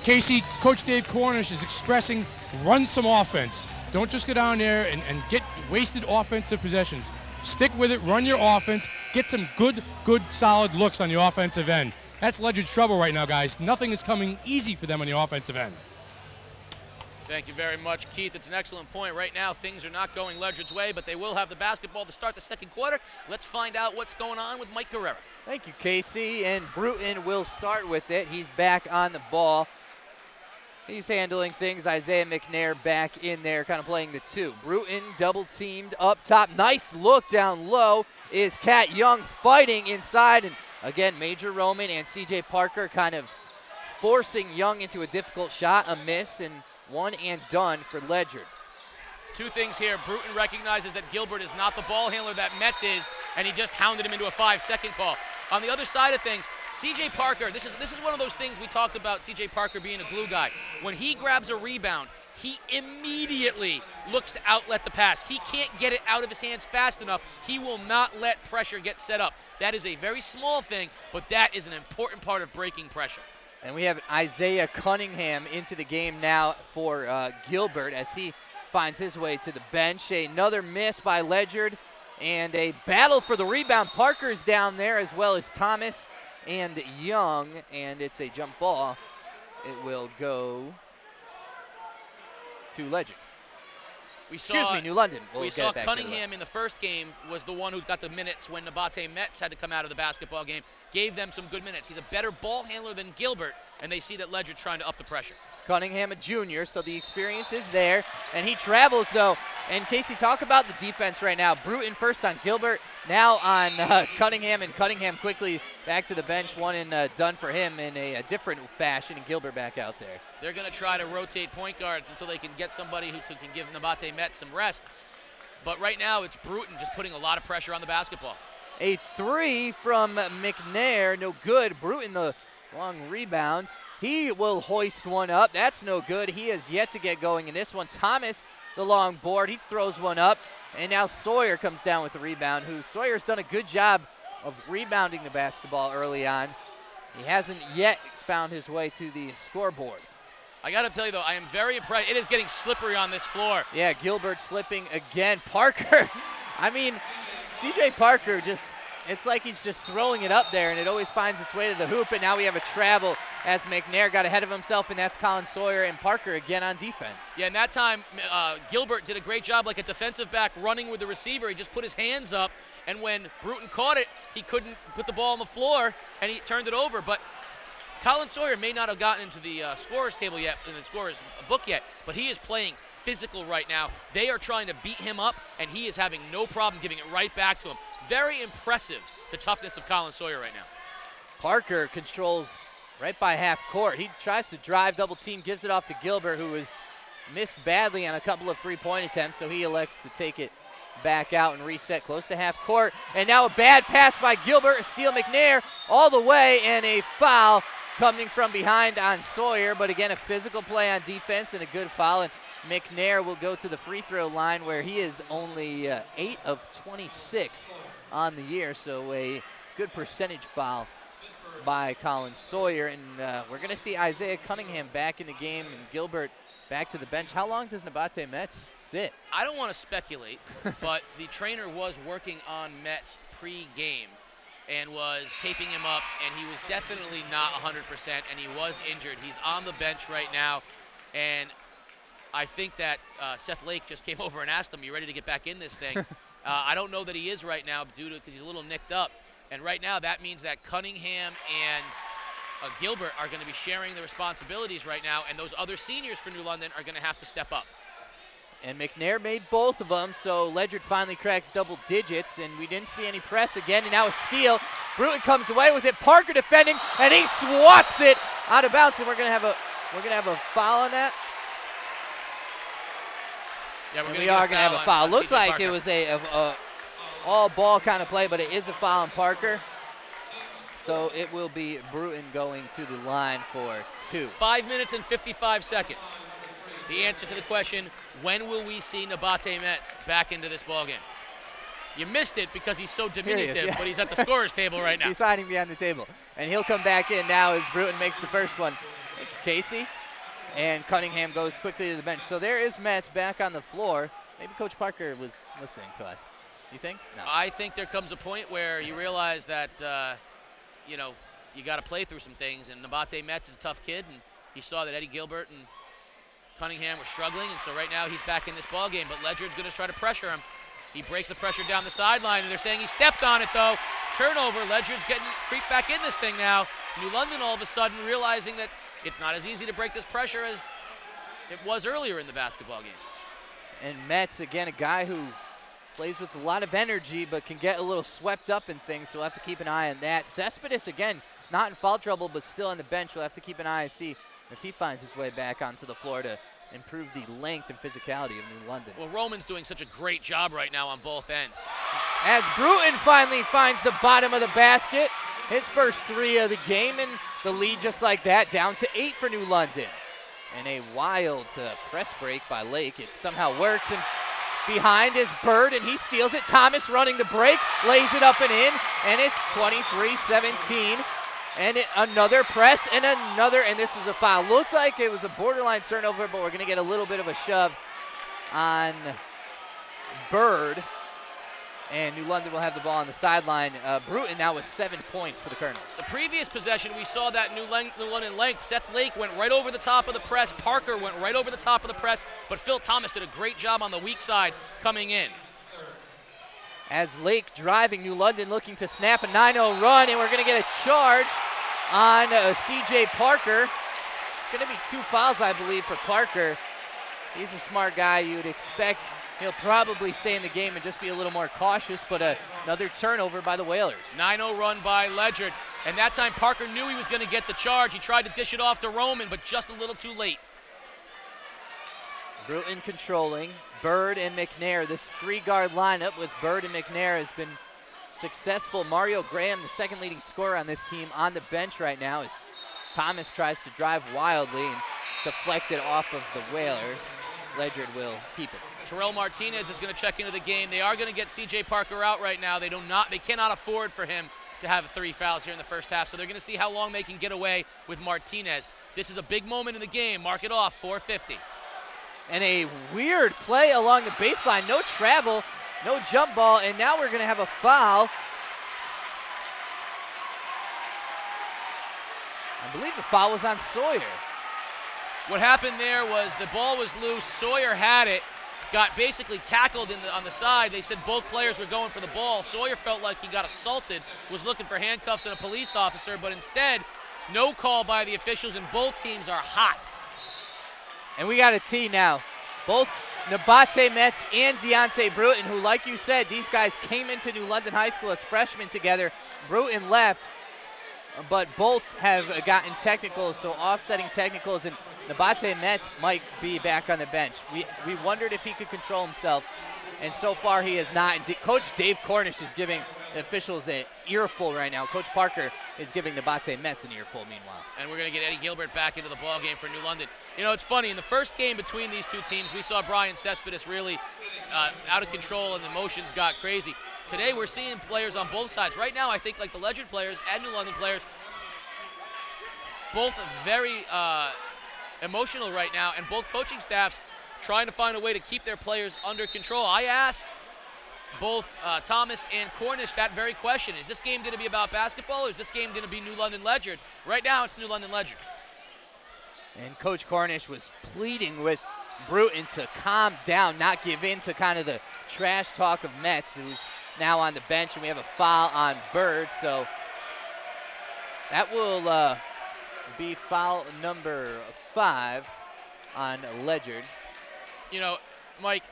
Casey, Coach Dave Cornish is expressing run some offense. Don't just go down there and get wasted offensive possessions. Stick with it, run your offense, get some good, solid looks on the offensive end. That's Ledyard's trouble right now, guys. Nothing is coming easy for them on the offensive end. Thank you very much, Keith. It's an excellent point. Right now, things are not going Ledyard's way, but they will have the basketball to start the second quarter. Let's find out what's going on with Mike Guerrero. Thank you, Casey. And Bruton will start with it. He's back on the ball. He's handling things. Isaiah McNair back in there, kind of playing the two. Bruton double-teamed up top. Nice look down low. Is Cat Young fighting inside, and again, Major Roman and C.J. Parker kind of forcing Young into a difficult shot, a miss, and one and done for Ledyard. Two things here. Bruton recognizes that Gilbert is not the ball handler that Metz is, and he just hounded him into a 5-second call. On the other side of things, C.J. Parker, this is one of those things we talked about, C.J. Parker being a glue guy. When he grabs a rebound, he immediately looks to outlet the pass. He can't get it out of his hands fast enough. He will not let pressure get set up. That is a very small thing, but that is an important part of breaking pressure. And we have Isaiah Cunningham into the game now for Gilbert as he finds his way to the bench. Another miss by Ledyard and a battle for the rebound. Parker's down there as well as Thomas and Young, and it's a jump ball. It will go to Ledyard. New London. We saw Cunningham in the first game was the one who got the minutes when Nabate Metz had to come out of the basketball game. Gave them some good minutes. He's a better ball handler than Gilbert, and they see that Ledyard's trying to up the pressure. Cunningham, a junior, so the experience is there, and he travels, though. And, Casey, talk about the defense right now. Bruton first on Gilbert, now on Cunningham, and Cunningham quickly back to the bench. One and done for him in a different fashion, and Gilbert back out there. They're going to try to rotate point guards until they can get somebody who can give Nabate Metz some rest. But right now, it's Bruton just putting a lot of pressure on the basketball. A three from McNair, no good. Bruton, the long rebound. He will hoist one up. That's no good. He has yet to get going in this one. Thomas, the long board, he throws one up. And now Sawyer comes down with the rebound, Sawyer's done a good job of rebounding the basketball early on. He hasn't yet found his way to the scoreboard. I got to tell you, though, I am very impressed. It is getting slippery on this floor. Yeah, Gilbert slipping again. Parker, I mean, C.J. Parker it's like he's just throwing it up there, and it always finds its way to the hoop, and now we have a travel as McNair got ahead of himself, and that's Colin Sawyer and Parker again on defense. Yeah, and that time, Gilbert did a great job like a defensive back running with the receiver. He just put his hands up, and when Bruton caught it, he couldn't put the ball on the floor, and he turned it over. But Colin Sawyer may not have gotten into the scorer's table yet, in the scorer's book yet, but he is playing physical right now. They are trying to beat him up, and he is having no problem giving it right back to him. Very impressive, the toughness of Colin Sawyer right now. Parker controls right by half court. He tries to drive, double team, gives it off to Gilbert, who has missed badly on a couple of three-point attempts, so he elects to take it back out and reset close to half court. And now a bad pass by Gilbert, a steal McNair all the way, and a foul coming from behind on Sawyer. But again, a physical play on defense and a good foul. And McNair will go to the free throw line where he is only 8 of 26 on the year, so a good percentage foul by Colin Sawyer. And we're going to see Isaiah Cunningham back in the game and Gilbert back to the bench. How long does Nabate Metz sit? I don't want to speculate, but the trainer was working on Metz pre-game. and was taping him up, and he was definitely not 100%, and he was injured. He's on the bench right now, and I think that Seth Lake just came over and asked him, "You ready to get back in this thing?" I don't know that he is right now because he's a little nicked up, and right now that means that Cunningham and Gilbert are going to be sharing the responsibilities right now, and those other seniors for New London are going to have to step up. And McNair made both of them, so Ledyard finally cracks double digits, and we didn't see any press again, and now a steal. Bruton comes away with it, Parker defending, and he swats it out of bounds, and we're gonna have a foul on that. Yeah, we are gonna have a foul. Looks like it was a all ball kind of play, but it is a foul on Parker. So it will be Bruton going to the line for 2. 5 minutes and 55 seconds. The answer to the question, when will we see Nabate Metz back into this ballgame? You missed it because he's so diminutive, but he's at the scorer's table right now. He's hiding behind the table. And he'll come back in now as Bruton makes the first one. Casey and Cunningham goes quickly to the bench. So there is Metz back on the floor. Maybe Coach Parker was listening to us. You think? No. I think there comes a point where you realize that, you got to play through some things. And Nabate Metz is a tough kid, and he saw that Eddie Gilbert and Cunningham were struggling, and so right now he's back in this ball game, but Ledyard's going to try to pressure him. He breaks the pressure down the sideline, and they're saying he stepped on it, though. Turnover. Ledyard's getting creeped back in this thing now. New London all of a sudden realizing that it's not as easy to break this pressure as it was earlier in the basketball game. And Metz, again, a guy who plays with a lot of energy but can get a little swept up in things, so we'll have to keep an eye on that. Cespedes, again, not in foul trouble but still on the bench. We'll have to keep an eye and see if he finds his way back onto the floor to improve the length and physicality of New London. Well, Roman's doing such a great job right now on both ends. As Bruton finally finds the bottom of the basket, his first 3 of the game, and the lead just like that, down to 8 for New London. And a wild press break by Lake. It somehow works, and behind is Bird, and he steals it. Thomas running the break, lays it up and in, and it's 23-17. And another press and another, and this is a foul. Looked like it was a borderline turnover, but we're going to get a little bit of a shove on Bird. And New London will have the ball on the sideline. Bruton now with 7 points for the Colonels. The previous possession, we saw that New London length. Seth Lake went right over the top of the press. Parker went right over the top of the press, but Phil Thomas did a great job on the weak side coming in. As Lake driving, New London looking to snap a 9-0 run, and we're going to get a charge on C.J. Parker. It's going to be 2 fouls, I believe, for Parker. He's a smart guy. You would expect he'll probably stay in the game and just be a little more cautious, but another turnover by the Whalers. 9-0 run by Ledyard, and that time Parker knew he was going to get the charge. He tried to dish it off to Roman, but just a little too late. Bruton controlling. Bird and McNair, this 3-guard lineup with Bird and McNair has been successful. Mario Graham, the second leading scorer on this team, on the bench right now as Thomas tries to drive wildly and deflect it off of the Whalers. Ledyard will keep it. Terrell Martinez is going to check into the game. They are going to get C.J. Parker out right now. They cannot afford for him to have 3 fouls here in the first half, so they're going to see how long they can get away with Martinez. This is a big moment in the game. Mark it off, 4:50. And a weird play along the baseline. No travel, no jump ball, and now we're going to have a foul. I believe the foul was on Sawyer. What happened there was the ball was loose. Sawyer had it, got basically tackled on the side. They said both players were going for the ball. Sawyer felt like he got assaulted, was looking for handcuffs and a police officer, but instead, no call by the officials, and both teams are hot. And we got a T now. Both Nabate Metz and Deontay Bruton, who, like you said, these guys came into New London High School as freshmen together. Bruton left, but both have gotten technicals, so offsetting technicals, and Nabate Metz might be back on the bench. We wondered if he could control himself, and so far he has not. Coach Dave Cornish is giving the officials an earful right now. Coach Parker is giving Nabate Metz an earful meanwhile. And we're going to get Eddie Gilbert back into the ball game for New London. You know, it's funny. In the first game between these two teams, we saw Brian Cespedes really out of control and the emotions got crazy. Today we're seeing players on both sides. Right now I think like the Ledyard players and New London players, both very emotional right now, and both coaching staffs trying to find a way to keep their players under control. I asked both Thomas and Cornish that very question. Is this game going to be about basketball, or is this game going to be New London Ledyard? Right now, it's New London Ledyard. And Coach Cornish was pleading with Bruton to calm down, not give in to kind of the trash talk of Metz, who's now on the bench, and we have a foul on Bird. So that will be foul number 5 on Ledyard. You know, Mike,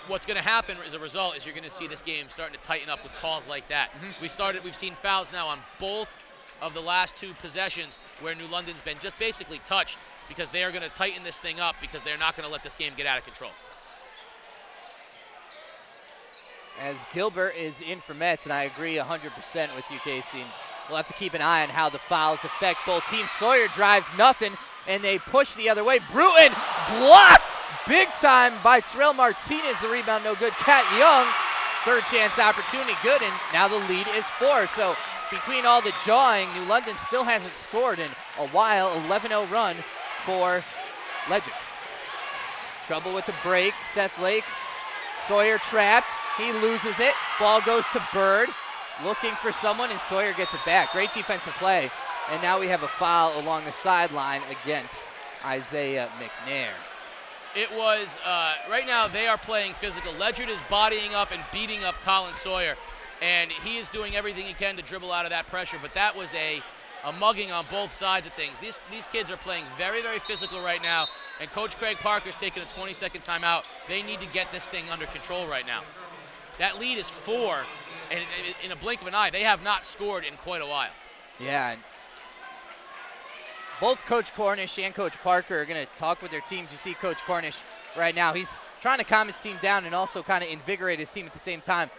what's going to happen as a result is you're going to see this game starting to tighten up with calls like that. We've seen fouls now on both of the last 2 possessions where New London's been just basically touched, because they are going to tighten this thing up, because they're not going to let this game get out of control. As Gilbert is in for Metz, and I agree 100% with you, Casey. And we'll have to keep an eye on how the fouls affect both teams. Sawyer drives nothing, and they push the other way. Bruton blocked big time by Terrell Martinez. The rebound no good. Cat Young, third chance opportunity good, and now the lead is 4. So between all the jawing, New London still hasn't scored in a while. 11-0 run for Ledyard. Trouble with the break. Seth Lake. Sawyer trapped. He loses it. Ball goes to Bird. Looking for someone, and Sawyer gets it back. Great defensive play. And now we have a foul along the sideline against Isaiah McNair. It was, right now they are playing physical. Ledyard is bodying up and beating up Colin Sawyer, and he is doing everything he can to dribble out of that pressure, but that was a mugging on both sides of things. These kids are playing very, very physical right now, and Coach Craig Parker's taking a 20-second timeout. They need to get this thing under control right now. That lead is 4, and in a blink of an eye, they have not scored in quite a while. Yeah, and both Coach Cornish and Coach Parker are going to talk with their teams. You see Coach Cornish right now. He's trying to calm his team down and also kind of invigorate his team at the same time.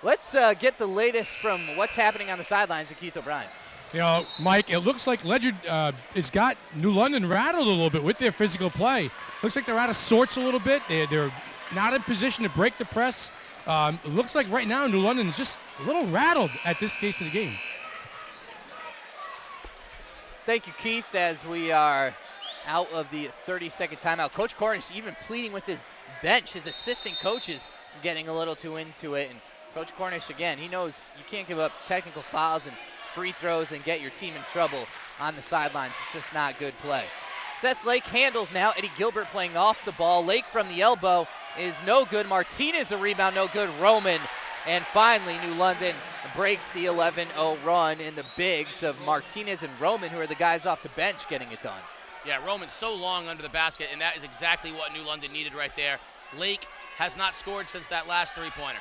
Let's get the latest from what's happening on the sidelines of Keith O'Brien. You know, Mike, it looks like Ledyard has got New London rattled a little bit with their physical play. Looks like they're out of sorts a little bit. They're not in position to break the press. It looks like right now New London is just a little rattled at this case of the game. Thank you, Keith, as we are out of the 30-second timeout. Coach Cornish even pleading with his bench, his assistant coaches, getting a little too into it. And Coach Cornish, again, he knows you can't give up technical fouls and free throws and get your team in trouble on the sidelines. It's just not good play. Seth Lake handles now. Eddie Gilbert playing off the ball. Lake from the elbow is no good. Martinez a rebound, no good. Roman. And finally, New London breaks the 11-0 run in the bigs of Martinez and Roman, who are the guys off the bench getting it done. Yeah, Roman's so long under the basket, and that is exactly what New London needed right there. Lake has not scored since that last three-pointer.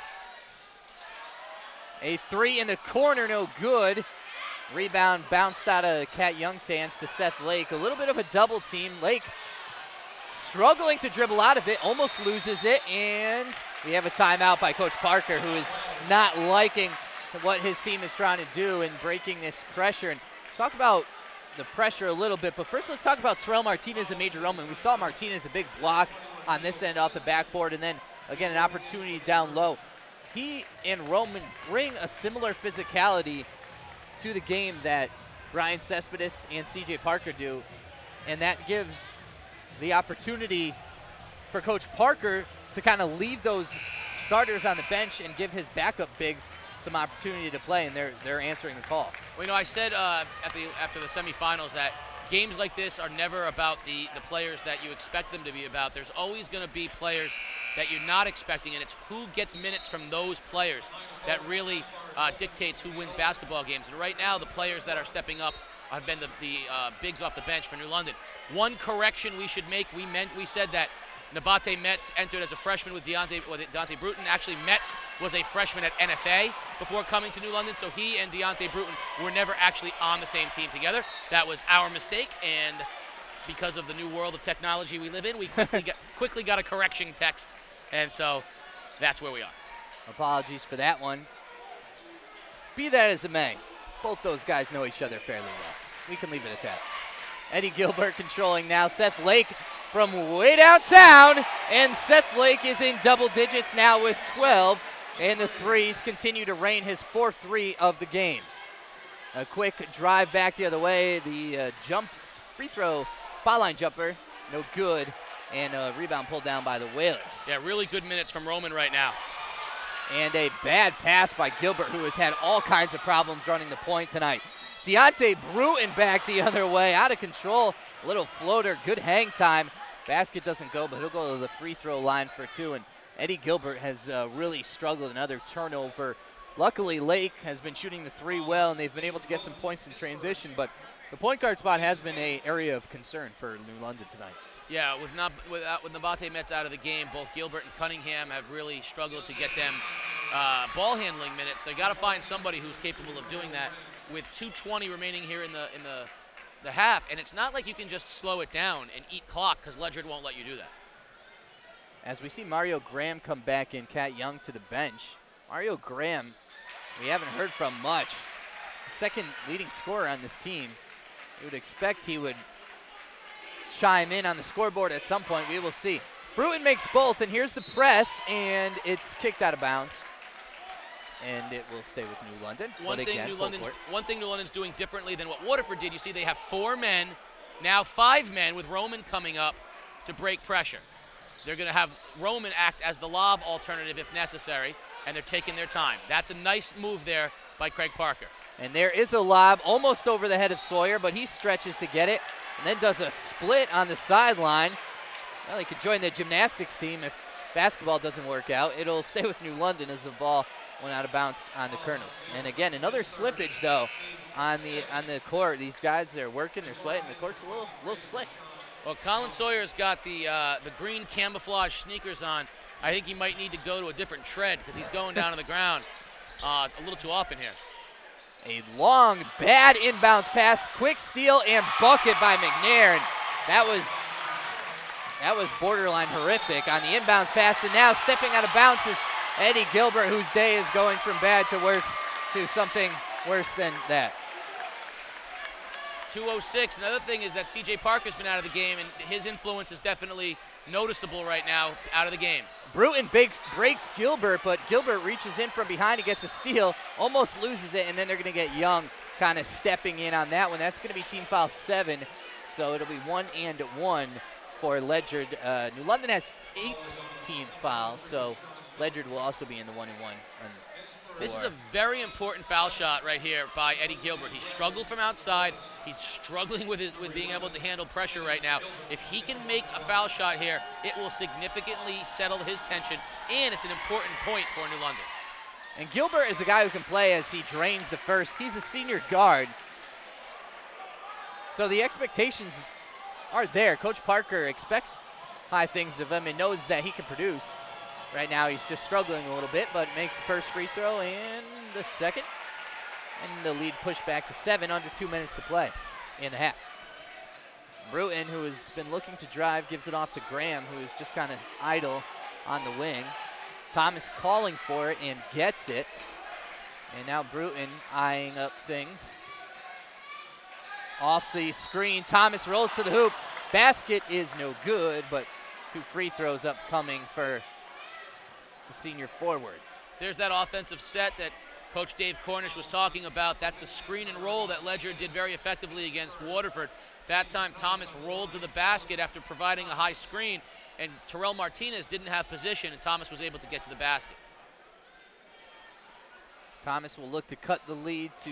A 3 in the corner, no good. Rebound bounced out of Cat Young's hands to Seth Lake. A little bit of a double team. Lake struggling to dribble out of it, almost loses it, and we have a timeout by Coach Parker, who is not liking what his team is trying to do and breaking this pressure. And talk about the pressure a little bit, but first let's talk about Terrell Martinez and Major Roman. We saw Martinez a big block on this end off the backboard, and then again an opportunity down low. He and Roman bring a similar physicality to the game that Brian Cespedes and CJ Parker do, and that gives the opportunity for Coach Parker to kind of leave those starters on the bench and give his backup bigs some opportunity to play, and they're answering the call. Well, you know, I said after the semifinals that games like this are never about the players that you expect them to be about. There's always going to be players that you're not expecting, and it's who gets minutes from those players that really dictates who wins basketball games. And right now, the players that are stepping up have been the bigs off the bench for New London. One correction we should make, we said that Nabate Metz entered as a freshman with Deontay Bruton. Actually, Metz was a freshman at NFA before coming to New London, so he and Deontay Bruton were never actually on the same team together. That was our mistake, and because of the new world of technology we live in, we quickly got a correction text, and so that's where we are. Apologies for that one. Be that as it may, both those guys know each other fairly well. We can leave it at that. Eddie Gilbert controlling now. Seth Lake from way downtown, and Seth Lake is in double digits now with 12, and the threes continue to rain, his fourth 3 of the game. A quick drive back the other way. The free throw, foul line jumper, no good, and a rebound pulled down by the Whalers. Yeah, really good minutes from Roman right now. And a bad pass by Gilbert, who has had all kinds of problems running the point tonight. Deontay Bruton back the other way, out of control. A little floater, good hang time. Basket doesn't go, but he'll go to the free throw line for 2. And Eddie Gilbert has really struggled. Another turnover. Luckily, Lake has been shooting the 3 well, and they've been able to get some points in transition. But the point guard spot has been an area of concern for New London tonight. Yeah, with Nabate Metz out of the game, both Gilbert and Cunningham have really struggled to get them ball handling minutes. They got to find somebody who's capable of doing that with 2:20 remaining here in the half. And it's not like you can just slow it down and eat clock, because Ledyard won't let you do that. As we see Mario Graham come back in, Cat Young to the bench. Mario Graham, we haven't heard from much. Second leading scorer on this team. You would expect he would chime in on the scoreboard at some point. We will see. Bruton makes both, and here's the press, and it's kicked out of bounds. And it will stay with New London. One thing New London's doing differently than what Waterford did, you see they have 4 men, now 5 men with Roman coming up to break pressure. They're going to have Roman act as the lob alternative if necessary, and they're taking their time. That's a nice move there by Craig Parker. And there is a lob almost over the head of Sawyer, but he stretches to get it and then does a split on the sideline. Well, he could join the gymnastics team if basketball doesn't work out. It'll stay with New London as the ball went out of bounds on the Colonels. And again, another slippage, though, on the court. These guys are working, they're sweating. The court's a little slick. Well, Colin Sawyer's got the green camouflage sneakers on. I think he might need to go to a different tread because he's going down to the ground a little too often here. A long, bad inbounds pass, quick steal, and bucket by McNair. And that was borderline horrific on the inbounds pass. And now stepping out of bounds is Eddie Gilbert, whose day is going from bad to worse to something worse than that. 2:06. Another thing is that C.J. Parker's been out of the game, and his influence is definitely noticeable right now out of the game. Bruton breaks Gilbert, but Gilbert reaches in from behind and gets a steal, almost loses it, and then they're going to get Young kind of stepping in on that one. That's going to be team foul 7, so it'll be 1 and 1 for Ledyard. New London has 18 fouls, so Ledyard will also be in the 1 and 1. This is a very important foul shot right here by Eddie Gilbert. He struggled from outside. He's struggling with being able to handle pressure right now. If he can make a foul shot here, it will significantly settle his tension, and it's an important point for New London. And Gilbert is a guy who can play as he drains the first. He's a senior guard, so the expectations are there. Coach Parker expects high things of him and knows that he can produce. Right now he's just struggling a little bit, but makes the first free throw and the second. And the lead pushed back to 7, under 2 minutes to play in the half. Bruton, who has been looking to drive, gives it off to Graham, who is just kind of idle on the wing. Thomas calling for it and gets it. And now Bruton eyeing up things. Off the screen, Thomas rolls to the hoop. Basket is no good, but 2 free throws upcoming for the senior forward. There's that offensive set that Coach Dave Cornish was talking about. That's the screen and roll that Ledyard did very effectively against Waterford. That time Thomas rolled to the basket after providing a high screen, and Terrell Martinez didn't have position, and Thomas was able to get to the basket. Thomas will look to cut the lead to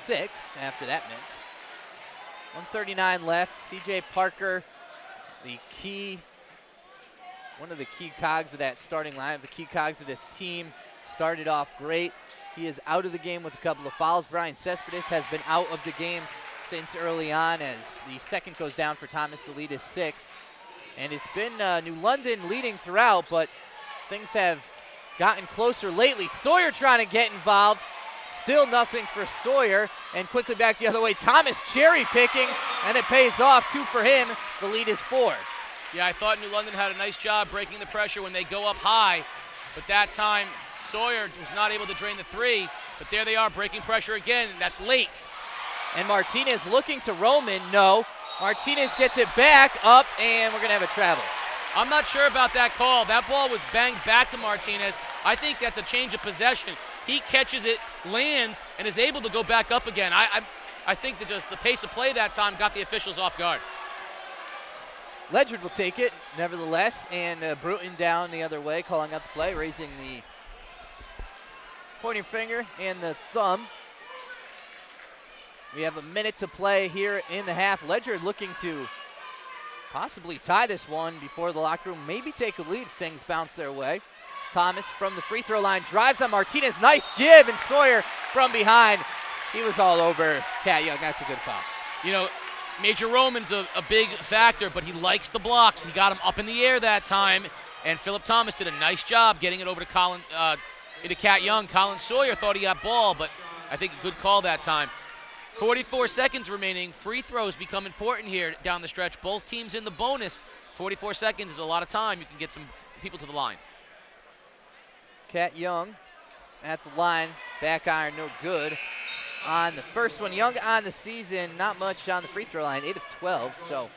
6 after that miss. 1:39 left. C.J. Parker, one of the key cogs of that starting lineup, the key cogs of this team, started off great. He is out of the game with a couple of fouls. Brian Cespedes has been out of the game since early on as the second goes down for Thomas. The lead is 6. And it's been New London leading throughout, but things have gotten closer lately. Sawyer trying to get involved. Still nothing for Sawyer. And quickly back the other way. Thomas cherry picking, and it pays off. 2 for him. The lead is 4. Yeah, I thought New London had a nice job breaking the pressure when they go up high, but that time Sawyer was not able to drain the 3, but there they are breaking pressure again, and that's Lake. And Martinez looking to Roman, no. Martinez gets it back up, and we're gonna have a travel. I'm not sure about that call. That ball was banged back to Martinez. I think that's a change of possession. He catches it, lands, and is able to go back up again. I think that just the pace of play that time got the officials off guard. Ledyard will take it, nevertheless, and Bruton down the other way, calling out the play, raising the pointer finger and the thumb. We have a minute to play here in the half. Ledyard looking to possibly tie this one before the locker room, maybe take a lead if things bounce their way. Thomas from the free throw line drives on Martinez. Nice give, and Sawyer from behind. He was all over Cat Young. That's a good foul. You know, Major Roman's a big factor, but he likes the blocks. He got him up in the air that time, and Philip Thomas did a nice job getting it over to into Cat Young. Colin Sawyer thought he got ball, but I think a good call that time. 44 seconds remaining. Free throws become important here down the stretch. Both teams in the bonus. 44 seconds is a lot of time. You can get some people to the line. Cat Young at the line. Back iron, no good. On the first one, Young on the season, not much on the free throw line, 8 of 12. So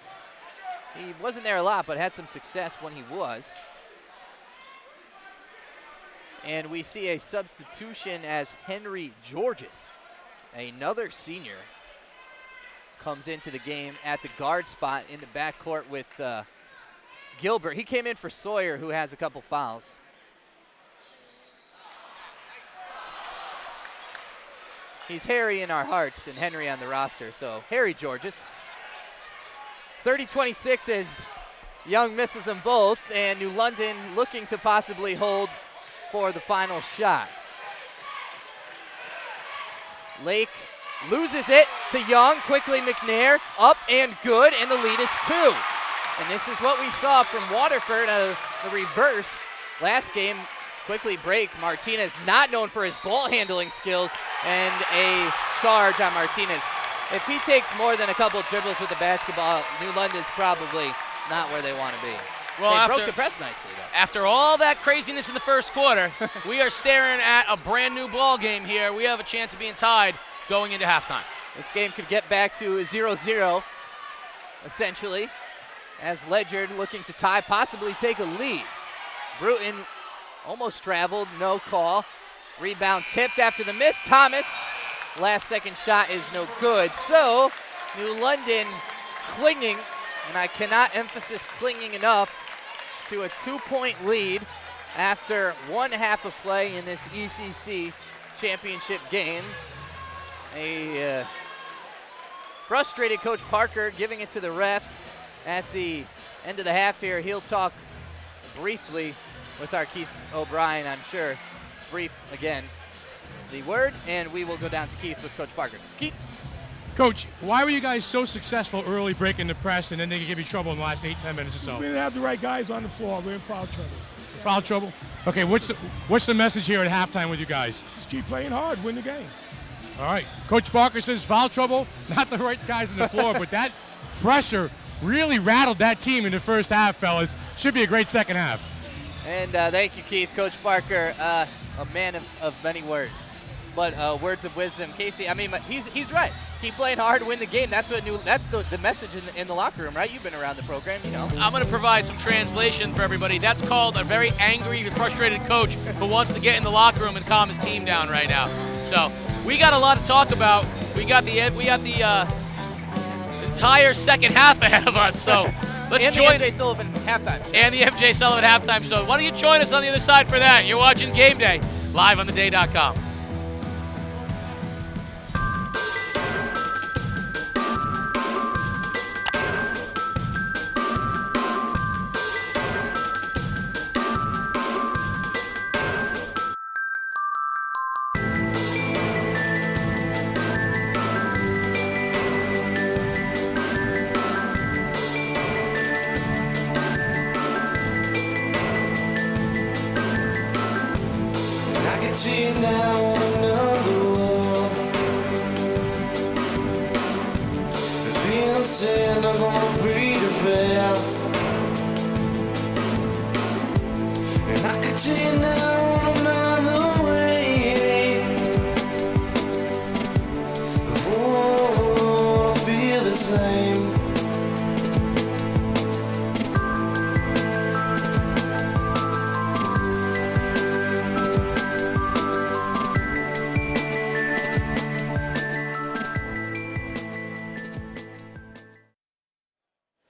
he wasn't there a lot, but had some success when he was. And we see a substitution as Henry Georges, another senior, comes into the game at the guard spot in the backcourt with Gilbert. He came in for Sawyer, who has a couple fouls. He's Harry in our hearts and Henry on the roster, so Harry Georges. 30-26 as Young misses them both, and New London looking to possibly hold for the final shot. Lake loses it to Young. Quickly McNair up and good, and the lead is 2. And this is what we saw from Waterford, the reverse last game. Quickly break. Martinez, not known for his ball handling skills, and a charge on Martinez. If he takes more than a couple of dribbles with the basketball, New London's probably not where they want to be. Well, they broke the press nicely, though. After all that craziness in the first quarter, we are staring at a brand new ball game here. We have a chance of being tied going into halftime. This game could get back to 0-0, essentially, as Ledyard looking to tie, possibly take a lead. Bruton almost traveled, no call. Rebound tipped after the miss. Thomas, last second shot is no good. So, New London clinging, and I cannot emphasize clinging enough, to a 2-point lead after one half of play in this ECC championship game. A frustrated Coach Parker giving it to the refs at the end of the half here. He'll talk briefly with our Keith O'Brien, I'm sure. Brief again, the word, and we will go down to Keith with Coach Parker. Keith? Coach, why were you guys so successful early breaking the press, and then they could give you trouble in the last 8-10 minutes or so? We didn't have the right guys on the floor. We're in foul trouble. Foul trouble? Okay, what's the message here at halftime with you guys? Just keep playing hard, win the game. All right. Coach Parker says foul trouble, not the right guys on the floor, but that pressure really rattled that team in the first half, fellas. Should be a great second half. And thank you, Keith. Coach Parker, a man of many words, but words of wisdom. Casey, I mean, he's right. Keep playing hard, win the game. That's the message in the locker room, right? You've been around the program, you know. I'm going to provide some translation for everybody. That's called a very angry, frustrated coach who wants to get in the locker room and calm his team down right now. So we got a lot to talk about. We got the entire second half ahead of us. So let's join the MJ Sullivan halftime show. And the MJ Sullivan halftime show. Why don't you join us on the other side for that? You're watching Game Day live on theday.com. See now on another world. The feels said I'm gonna breathe fast. And I can see now on another way. Oh, I feel the same.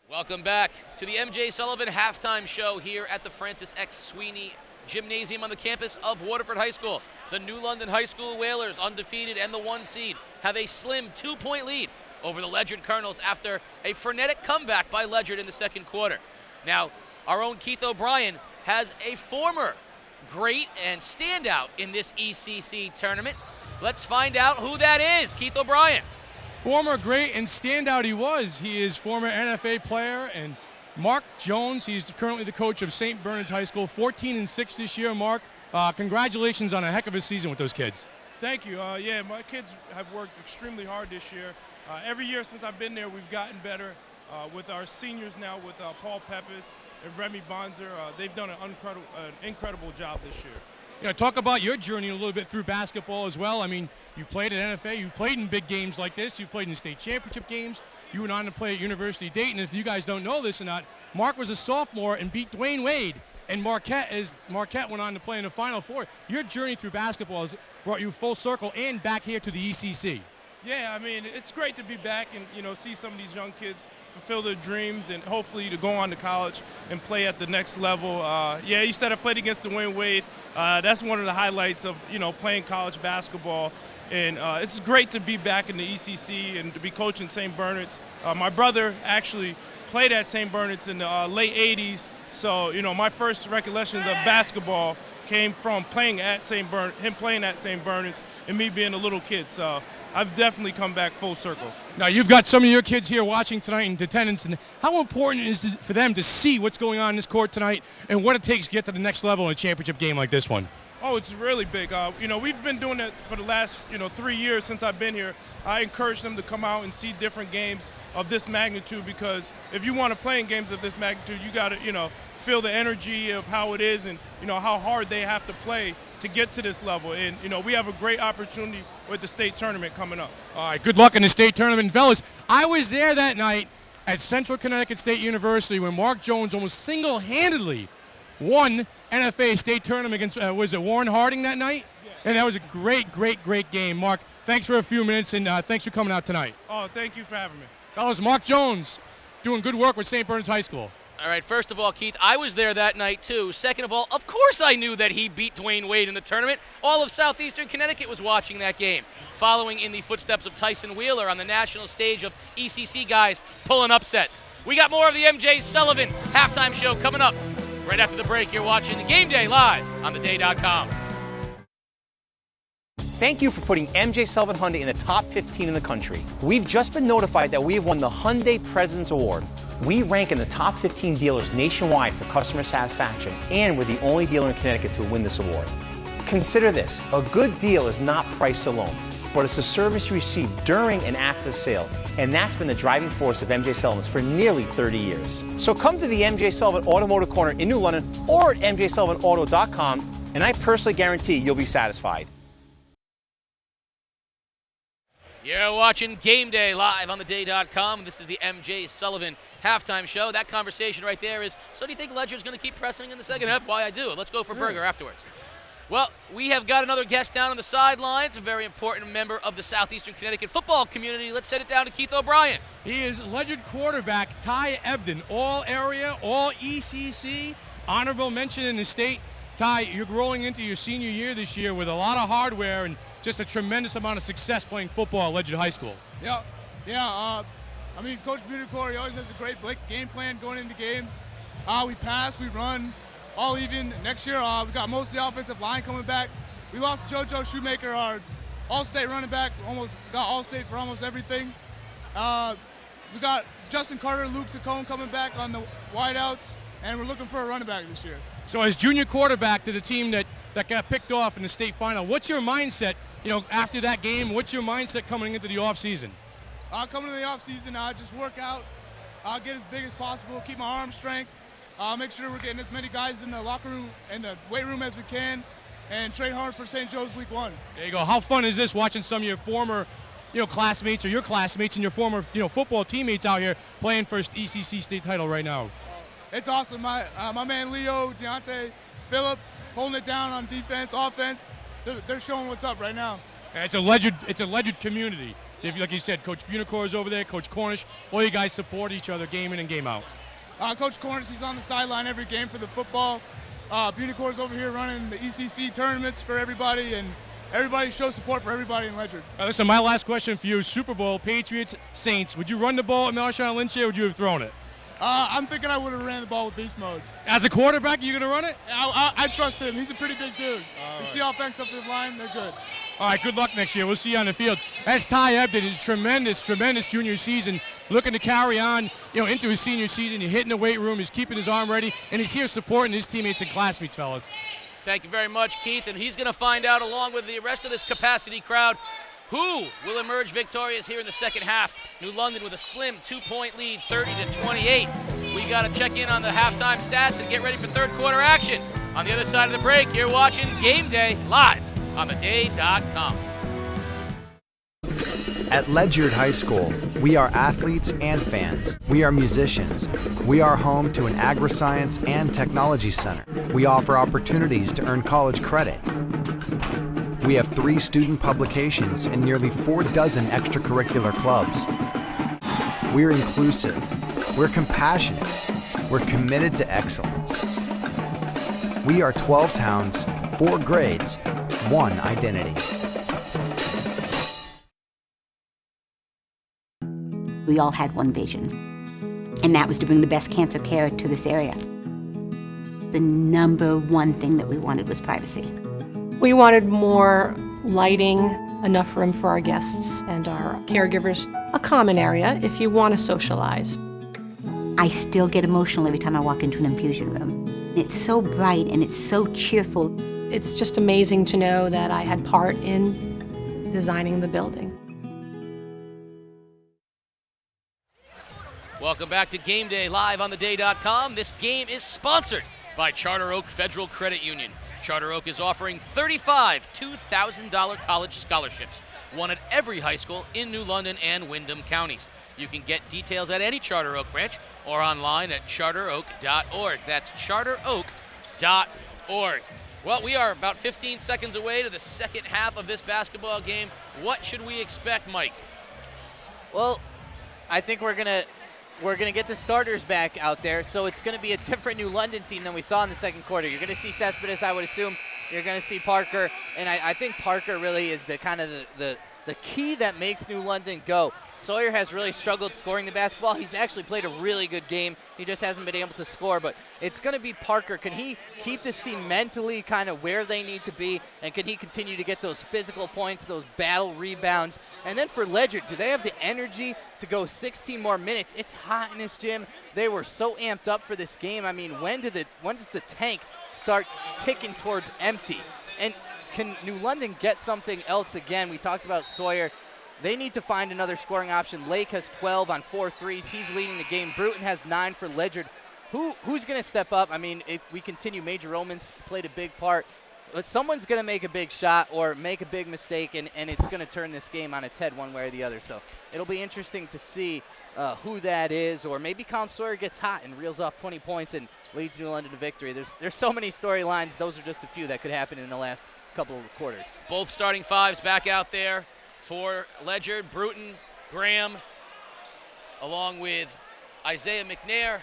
Welcome back to the MJ Sullivan halftime show here at the Francis X. Sweeney Gymnasium on the campus of Waterford High School. The New London High School Whalers, undefeated and the 1 seed, have a slim 2-point lead over the Ledyard Colonels after a frenetic comeback by Ledyard in the second quarter. Now, our own Keith O'Brien has a former great and standout in this ECC tournament. Let's find out who that is. Keith O'Brien. Former great and standout he was. He is former NFA player and Mark Jones. He's currently the coach of St. Bernard's High School. 14-6 this year, Mark. Congratulations on a heck of a season with those kids. Thank you. Yeah, my kids have worked extremely hard this year. Every year since I've been there, we've gotten better. With our seniors now, with Paul Peppis and Remy Bonzer, they've done an incredible job this year. You know, talk about your journey a little bit through basketball as well. I mean, you played at NFA, you played in big games like this, you played in state championship games, you went on to play at University of Dayton. If you guys don't know this or not, Mark was a sophomore and beat Dwayne Wade, and Marquette went on to play in the Final Four. Your journey through basketball has brought you full circle and back here to the ECC. Yeah, I mean, it's great to be back and, you know, see some of these young kids fulfill their dreams and hopefully to go on to college and play at the next level. Yeah, you said I played against Dwayne Wade. That's one of the highlights of, you know, playing college basketball. And it's great to be back in the ECC and to be coaching St. Bernard's. My brother actually played at St. Bernard's in the late 80s. So, you know, my first recollections of basketball came from playing at St. Bernard's and me being a little kid. So I've definitely come back full circle. Now, you've got some of your kids here watching tonight in attendance, and how important is it for them to see what's going on in this court tonight and what it takes to get to the next level in a championship game like this one? Oh, it's really big. You know, we've been doing it for the last, 3 years since I've been here. I encourage them to come out and see different games of this magnitude, because if you want to play in games of this magnitude, you got to, feel the energy of how it is and, how hard they have to play to get to this level. And, we have a great opportunity with the state tournament coming up. All right, good luck in the state tournament. Fellas, I was there that night at Central Connecticut State University when Mark Jones almost single-handedly won NFA state tournament against, was it Warren Harding that night? Yeah. And that was a great, great, great game. Mark, thanks for a few minutes, and thanks for coming out tonight. Oh, thank you for having me. Fellas, Mark Jones doing good work with St. Bernard's High School. All right, first of all, Keith, I was there that night, too. Second of all, of course I knew that he beat Dwayne Wade in the tournament. All of southeastern Connecticut was watching that game, following in the footsteps of Tyson Wheeler on the national stage of ECC guys pulling upsets. We got more of the MJ Sullivan halftime show coming up. Right after the break, you're watching Game Day live on theday.com. Thank you for putting MJ Sullivan Hyundai in the top 15 in the country. We've just been notified that we have won the Hyundai President's Award. We rank in the top 15 dealers nationwide for customer satisfaction, and we're the only dealer in Connecticut to win this award. Consider this: a good deal is not price alone, but it's the service you receive during and after the sale. And that's been the driving force of MJ Sullivan's for nearly 30 years. So come to the MJ Sullivan Automotive Corner in New London or at mjsullivanauto.com, and I personally guarantee you'll be satisfied. You're watching Game Day live on theday.com. This is the MJ Sullivan halftime show. That conversation right there is, so do you think Ledyard's going to keep pressing in the second half? Why, I do. Let's go for a burger afterwards. Well, we have got another guest down on the sidelines, a very important member of the southeastern Connecticut football community. Let's send it down to Keith O'Brien. He is Ledyard quarterback Ty Ebden, all area, all ECC, honorable mention in the state. Ty, you're rolling into your senior year this year with a lot of hardware and just a tremendous amount of success playing football at Ledyard High School. Yeah. I mean, Coach Butecore, he always has a great game plan going into games. We pass, we run, all even. Next year, we got most of the offensive line coming back. We lost JoJo Shoemaker, our all-state running back, almost got all-state for almost everything. We got Justin Carter, Luke Saccone coming back on the wideouts, and we're looking for a running back this year. So as junior quarterback to the team that got picked off in the state final, what's your mindset, after that game? What's your mindset coming into the offseason? Coming into the offseason, just work out, get as big as possible, keep my arm strength, make sure we're getting as many guys in the locker room and the weight room as we can, and train hard for St. Joe's week 1. There you go. How fun is this watching some of your former classmates or your classmates and your former football teammates out here playing for ECC state title right now? It's awesome. My man Leo, Deontay, Phillip, holding it down on defense, offense. They're showing what's up right now. It's a Ledyard community. Like you said, Coach Butecore is over there, Coach Cornish. All you guys support each other game in and game out. Coach Cornish, he's on the sideline every game for the football. Beauty Corps over here running the ECC tournaments for everybody, and everybody shows support for everybody in Ledyard. Listen, my last question for you is Super Bowl, Patriots, Saints. Would you run the ball at Marshawn Lynch or would you have thrown it? I'm thinking I would have ran the ball with beast mode. As a quarterback, are you going to run it? I trust him. He's a pretty big dude. You see offensive line, they're good. All right, good luck next year. We'll see you on the field. As Ty Ebb did a tremendous junior season, looking to carry on, into his senior season. He's hitting the weight room. He's keeping his arm ready, and he's here supporting his teammates and classmates, fellas. Thank you very much, Keith. And he's going to find out, along with the rest of this capacity crowd, who will emerge victorious here in the second half. New London with a slim 2-point lead, 30-28. We got to check in on the halftime stats and get ready for third quarter action. On the other side of the break, you're watching Game Day live on theday.com. At Ledyard High School, we are athletes and fans. We are musicians. We are home to an agri-science and technology center. We offer opportunities to earn college credit. We have 3 student publications and nearly 4 dozen extracurricular clubs. We're inclusive. We're compassionate. We're committed to excellence. We are 12 towns, 4 grades, 1 identity. We all had one vision, and that was to bring the best cancer care to this area. The number one thing that we wanted was privacy. We wanted more lighting, enough room for our guests and our caregivers, a common area if you want to socialize. I still get emotional every time I walk into an infusion room. It's so bright and it's so cheerful. It's just amazing to know that I had part in designing the building. Welcome back to Game Day live on theday.com. This game is sponsored by Charter Oak Federal Credit Union. Charter Oak is offering 35 $2,000 college scholarships, one at every high school in New London and Windham counties. You can get details at any Charter Oak branch or online at charteroak.org. That's charteroak.org. Well, we are about 15 seconds away to the second half of this basketball game. What should we expect, Mike? Well, I think we're gonna get the starters back out there, so it's gonna be a different New London team than we saw in the second quarter. You're gonna see Cespedes, I would assume. You're gonna see Parker, and I think Parker really is the kind of the key that makes New London go. Sawyer has really struggled scoring the basketball. He's actually played a really good game. He just hasn't been able to score, but it's going to be Parker. Can he keep this team mentally kind of where they need to be, and can he continue to get those physical points, those battle rebounds? And then for Ledyard, do they have the energy to go 16 more minutes? It's hot in this gym. They were so amped up for this game. I mean, when does the tank start ticking towards empty? And can New London get something else again? We talked about Sawyer. They need to find another scoring option. Lake has 12 on 4 threes. He's leading the game. Bruton has 9 for Ledyard. Who's going to step up? I mean, if we continue, Major Romans played a big part. But someone's going to make a big shot or make a big mistake, and it's going to turn this game on its head one way or the other. So it'll be interesting to see who that is. Or maybe Colin Sawyer gets hot and reels off 20 points and leads New London to victory. There's so many storylines. Those are just a few that could happen in the last couple of quarters. Both starting fives back out there. For Ledyard, Bruton, Graham, along with Isaiah McNair,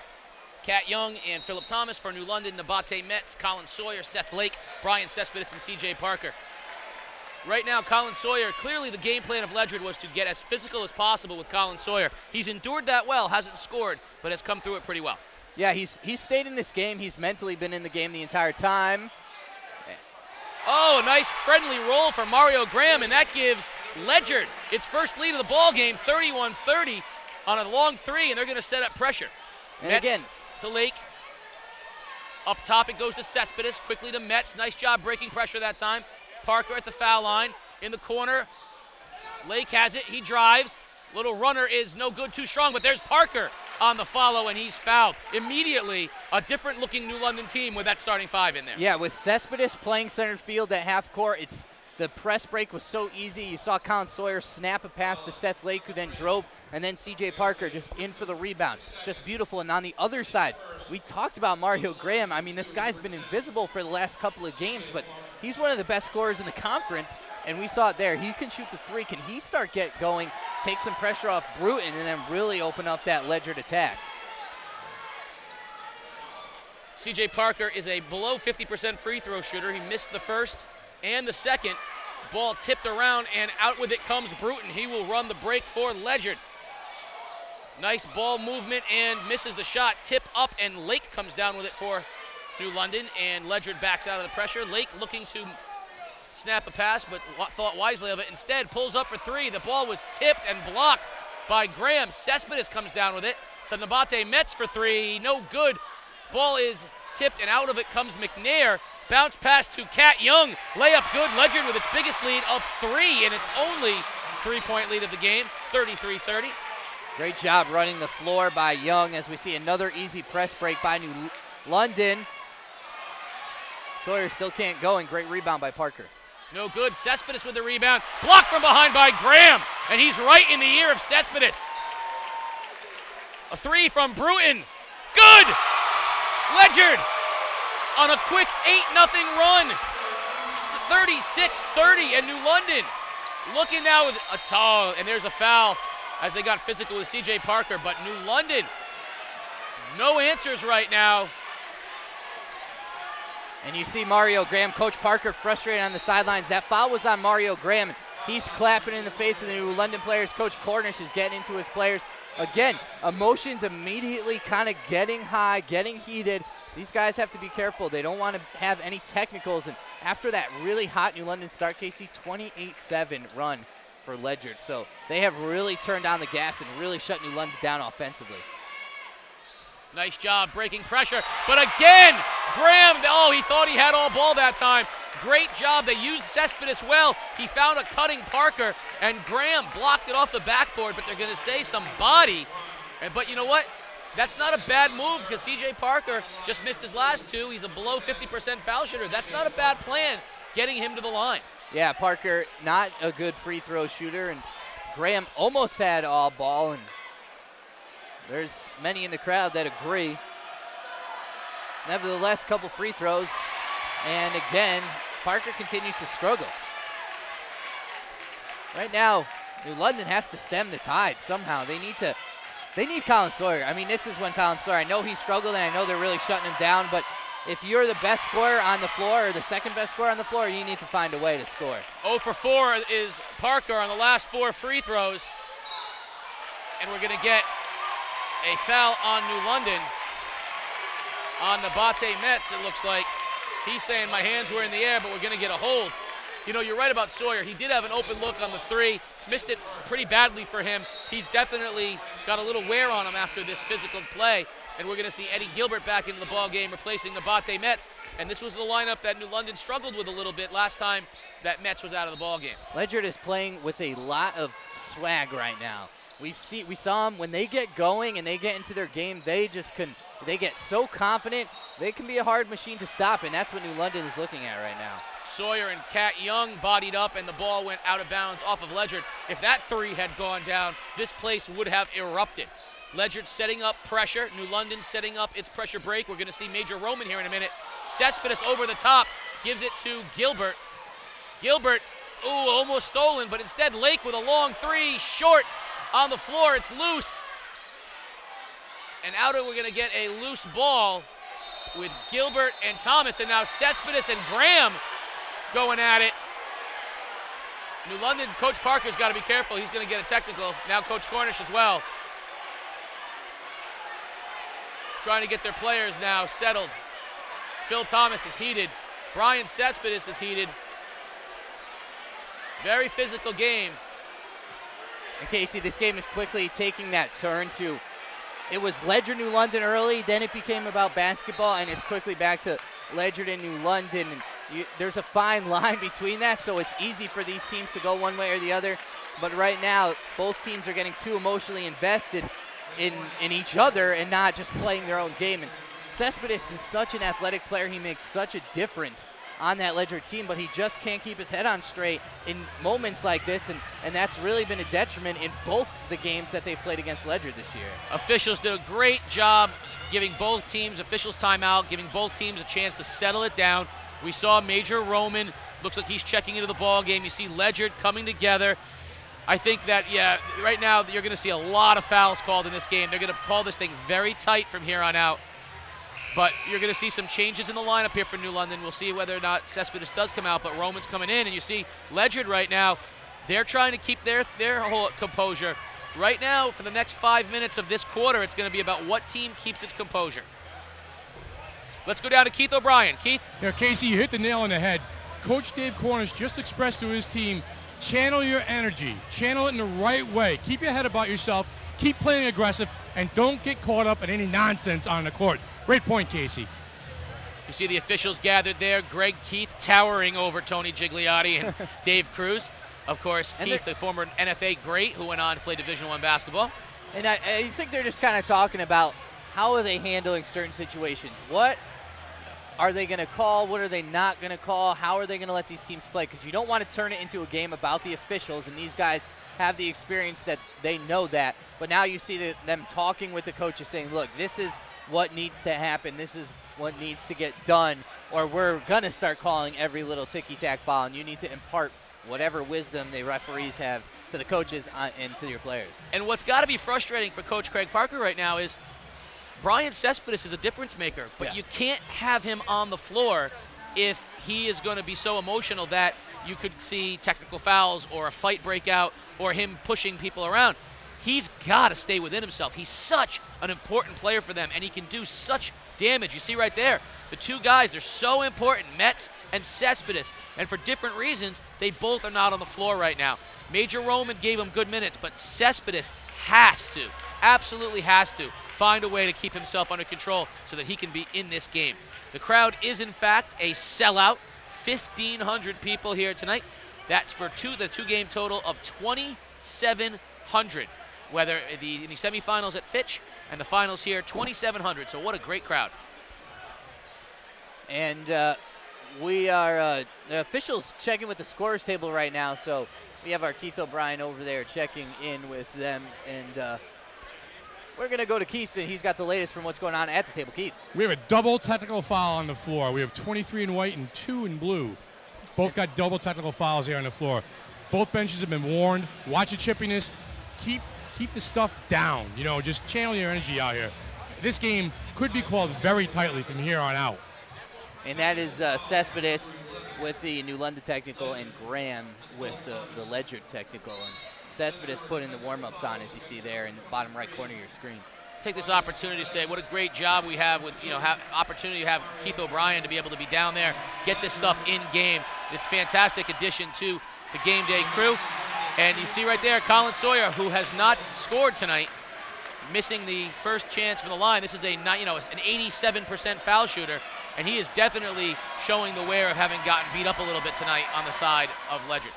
Kat Young, and Philip Thomas. For New London, Nabate Metz, Colin Sawyer, Seth Lake, Brian Cespedes, and C.J. Parker. Right now, Colin Sawyer, clearly the game plan of Ledyard was to get as physical as possible with Colin Sawyer. He's endured that well, hasn't scored, but has come through it pretty well. Yeah, he's stayed in this game. He's mentally been in the game the entire time. Oh, a nice friendly roll for Mario Graham, and that gives Ledyard its first lead of the ball game, 31-30 on a long three, and they're going to set up pressure. And Metz again, to Lake. Up top, it goes to Cespedes, quickly to Metz. Nice job breaking pressure that time. Parker at the foul line, in the corner. Lake has it, he drives. Little runner is no good, too strong, but there's Parker on the follow, and he's fouled. Immediately, a different-looking New London team with that starting five in there. Yeah, with Cespedes playing center field at half court, the press break was so easy. You saw Colin Sawyer snap a pass to Seth Lake, who then drove, and then C.J. Parker just in for the rebound. Just beautiful. And on the other side, we talked about Mario Graham. I mean, this guy's been invisible for the last couple of games, but he's one of the best scorers in the conference, and we saw it there. He can shoot the three. Can he start going, take some pressure off Bruton, and then really open up that Ledyard attack? C.J. Parker is a below 50% free throw shooter. He missed the first and the second. Ball tipped around, and out with it comes Bruton. He will run the break for Ledyard. Nice ball movement and misses the shot. Tip up, and Lake comes down with it for New London, and Ledyard backs out of the pressure. Lake looking to snap a pass, but thought wisely of it. Instead, pulls up for three. The ball was tipped and blocked by Graham. Cespedes comes down with it to Nabate Metz for three. No good. Ball is tipped, and out of it comes McNair. Bounce pass to Cat Young. Layup good. Ledyard with its biggest lead of three, and its only three-point lead of the game, 33-30. Great job running the floor by Young as we see another easy press break by New London. Sawyer still can't go, and great rebound by Parker. No good. Cespedes with the rebound. Blocked from behind by Graham, and he's right in the ear of Cespedes. A three from Bruton. Good! Ledyard on a quick 8-0 run. 36-30, and New London looking now with a tall, and there's a foul as they got physical with C.J. Parker, but New London, no answers right now. And you see Mario Graham, Coach Parker frustrated on the sidelines. That foul was on Mario Graham. He's clapping in the face of the New London players. Coach Cornish is getting into his players. Again, emotions immediately kind of getting high, getting heated. These guys have to be careful. They don't want to have any technicals. And after that really hot New London start, Casey, 28-7 run for Ledyard. So they have really turned down the gas and really shut New London down offensively. Nice job breaking pressure, but again, Graham, he thought he had all ball that time. Great job, they used Cespedes well. He found a cutting Parker, and Graham blocked it off the backboard, but they're gonna say some body. But you know what? That's not a bad move because C.J. Parker just missed his last two. He's a below 50% foul shooter. That's not a bad plan, getting him to the line. Yeah, Parker, not a good free throw shooter, and Graham almost had all ball, and there's many in the crowd that agree. Nevertheless, couple free throws, and again, Parker continues to struggle. Right now, New London has to stem the tide somehow. They need Colin Sawyer. I mean, this is when Colin Sawyer, I know he struggled, and I know they're really shutting him down, but if you're the best scorer on the floor or the second best scorer on the floor, you need to find a way to score. 0 for 4 is Parker on the last 4 free throws, and we're going to get a foul on New London on Nabate Metz, it looks like. He's saying my hands were in the air, but we're going to get a hold. You know, you're right about Sawyer. He did have an open look on the three. Missed it pretty badly for him. He's definitely got a little wear on him after this physical play. And we're going to see Eddie Gilbert back into the ball game, replacing Nabate Metz. And this was the lineup that New London struggled with a little bit last time that Metz was out of the ball game. Ledyard is playing with a lot of swag right now. We saw them when they get going and they get into their game, they get so confident, they can be a hard machine to stop, and that's what New London is looking at right now. Sawyer and Cat Young bodied up, and the ball went out of bounds off of Ledyard. If that three had gone down, this place would have erupted. Ledyard setting up pressure. New London setting up its pressure break. We're going to see Major Roman here in a minute. Cespedes over the top, gives it to Gilbert. Gilbert, almost stolen, but instead Lake with a long three, short on the floor. It's loose. And out of we're going to get a loose ball with Gilbert and Thomas, and now Cespedes and Graham going at it. New London, Coach Parker's got to be careful. He's going to get a technical. Now Coach Cornish as well. Trying to get their players now settled. Phil Thomas is heated. Brian Cespedes is heated. Very physical game. And Casey, this game is quickly taking that turn to, it was Ledyard New London early, then it became about basketball, and it's quickly back to Ledyard and New London. And there's a fine line between that, so it's easy for these teams to go one way or the other. But right now, both teams are getting too emotionally invested in each other and not just playing their own game. And Cespedes is such an athletic player. He makes such a difference on that Ledyard team, but he just can't keep his head on straight in moments like this, and that's really been a detriment in both the games that they've played against Ledyard this year. Officials did a great job giving both teams officials timeout, giving both teams a chance to settle it down. We saw Major Roman, looks like he's checking into the ball game. You see Ledyard coming together. I think that, yeah, right now you're going to see a lot of fouls called in this game. They're going to call this thing very tight from here on out. But you're going to see some changes in the lineup here for New London. We'll see whether or not Cespedes does come out, but Roman's coming in, and you see Ledyard right now. They're trying to keep their whole composure. Right now, for the next 5 minutes of this quarter, it's going to be about what team keeps its composure. Let's go down to Keith O'Brien. Keith? Yeah, Casey, you hit the nail on the head. Coach Dave Cornish just expressed to his team, channel your energy. Channel it in the right way. Keep your head about yourself. Keep playing aggressive, and don't get caught up in any nonsense on the court. Great point, Casey. You see the officials gathered there. Greg Keith towering over Tony Gigliotti and Dave Cruz. Of course, and Keith, the former NFA great who went on to play Division I basketball. And I think they're just kind of talking about how are they handling certain situations. What are they going to call? What are they not going to call? How are they going to let these teams play? Because you don't want to turn it into a game about the officials, and these guys have the experience that they know that. But now you see them talking with the coaches saying, look, this is what needs to happen. This is what needs to get done, or we're going to start calling every little ticky-tack foul, and you need to impart whatever wisdom the referees have to the coaches and to your players. And what's got to be frustrating for Coach Craig Parker right now is Brian Cespedes is a difference maker, but you can't have him on the floor if he is going to be so emotional that you could see technical fouls or a fight break out or him pushing people around. He's got to stay within himself. He's such an important player for them, and he can do such damage. You see right there, the two guys, they're so important, Metz and Cespedes, and for different reasons, they both are not on the floor right now. Major Roman gave him good minutes, but Cespedes has to, absolutely has to, find a way to keep himself under control so that he can be in this game. The crowd is, in fact, a sellout. 1,500 people here tonight. That's for the two-game total of 2,700, whether in the semifinals at Fitch and the finals here, 2,700. So what a great crowd. And we are, the officials checking with the scorers table right now, so we have our Keith O'Brien over there checking in with them, and we're going to go to Keith, and he's got the latest from what's going on at the table. Keith. We have a double technical foul on the floor. We have 23 in white and 2 in blue. Both got double technical fouls here on the floor. Both benches have been warned. Watch the chippiness. Keep the stuff down. You know, just channel your energy out here. This game could be called very tightly from here on out. And that is Cespedes with the New London technical and Graham with the Ledyard technical. And Cespedes putting the warm-ups on, as you see there in the bottom right corner of your screen. Take this opportunity to say what a great job we have with, opportunity to have Keith O'Brien to be able to be down there, get this stuff in game. It's a fantastic addition to the game day crew. And you see right there, Colin Sawyer, who has not scored tonight, missing the first chance from the line. This is an 87% foul shooter, and he is definitely showing the wear of having gotten beat up a little bit tonight on the side of Ledyard.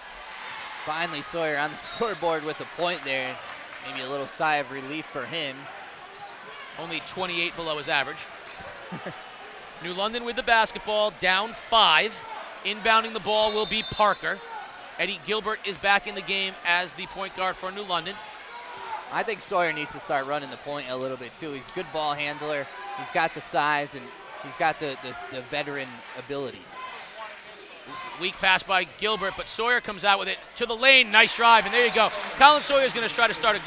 Finally, Sawyer on the scoreboard with a point there. Maybe a little sigh of relief for him. Only 28 below his average. New London with the basketball, down 5. Inbounding the ball will be Parker. Eddie Gilbert is back in the game as the point guard for New London. I think Sawyer needs to start running the point a little bit too. He's a good ball handler. He's got the size, and he's got the veteran ability. Weak pass by Gilbert, but Sawyer comes out with it to the lane. Nice drive, and there you go. Colin Sawyer is going to try to start,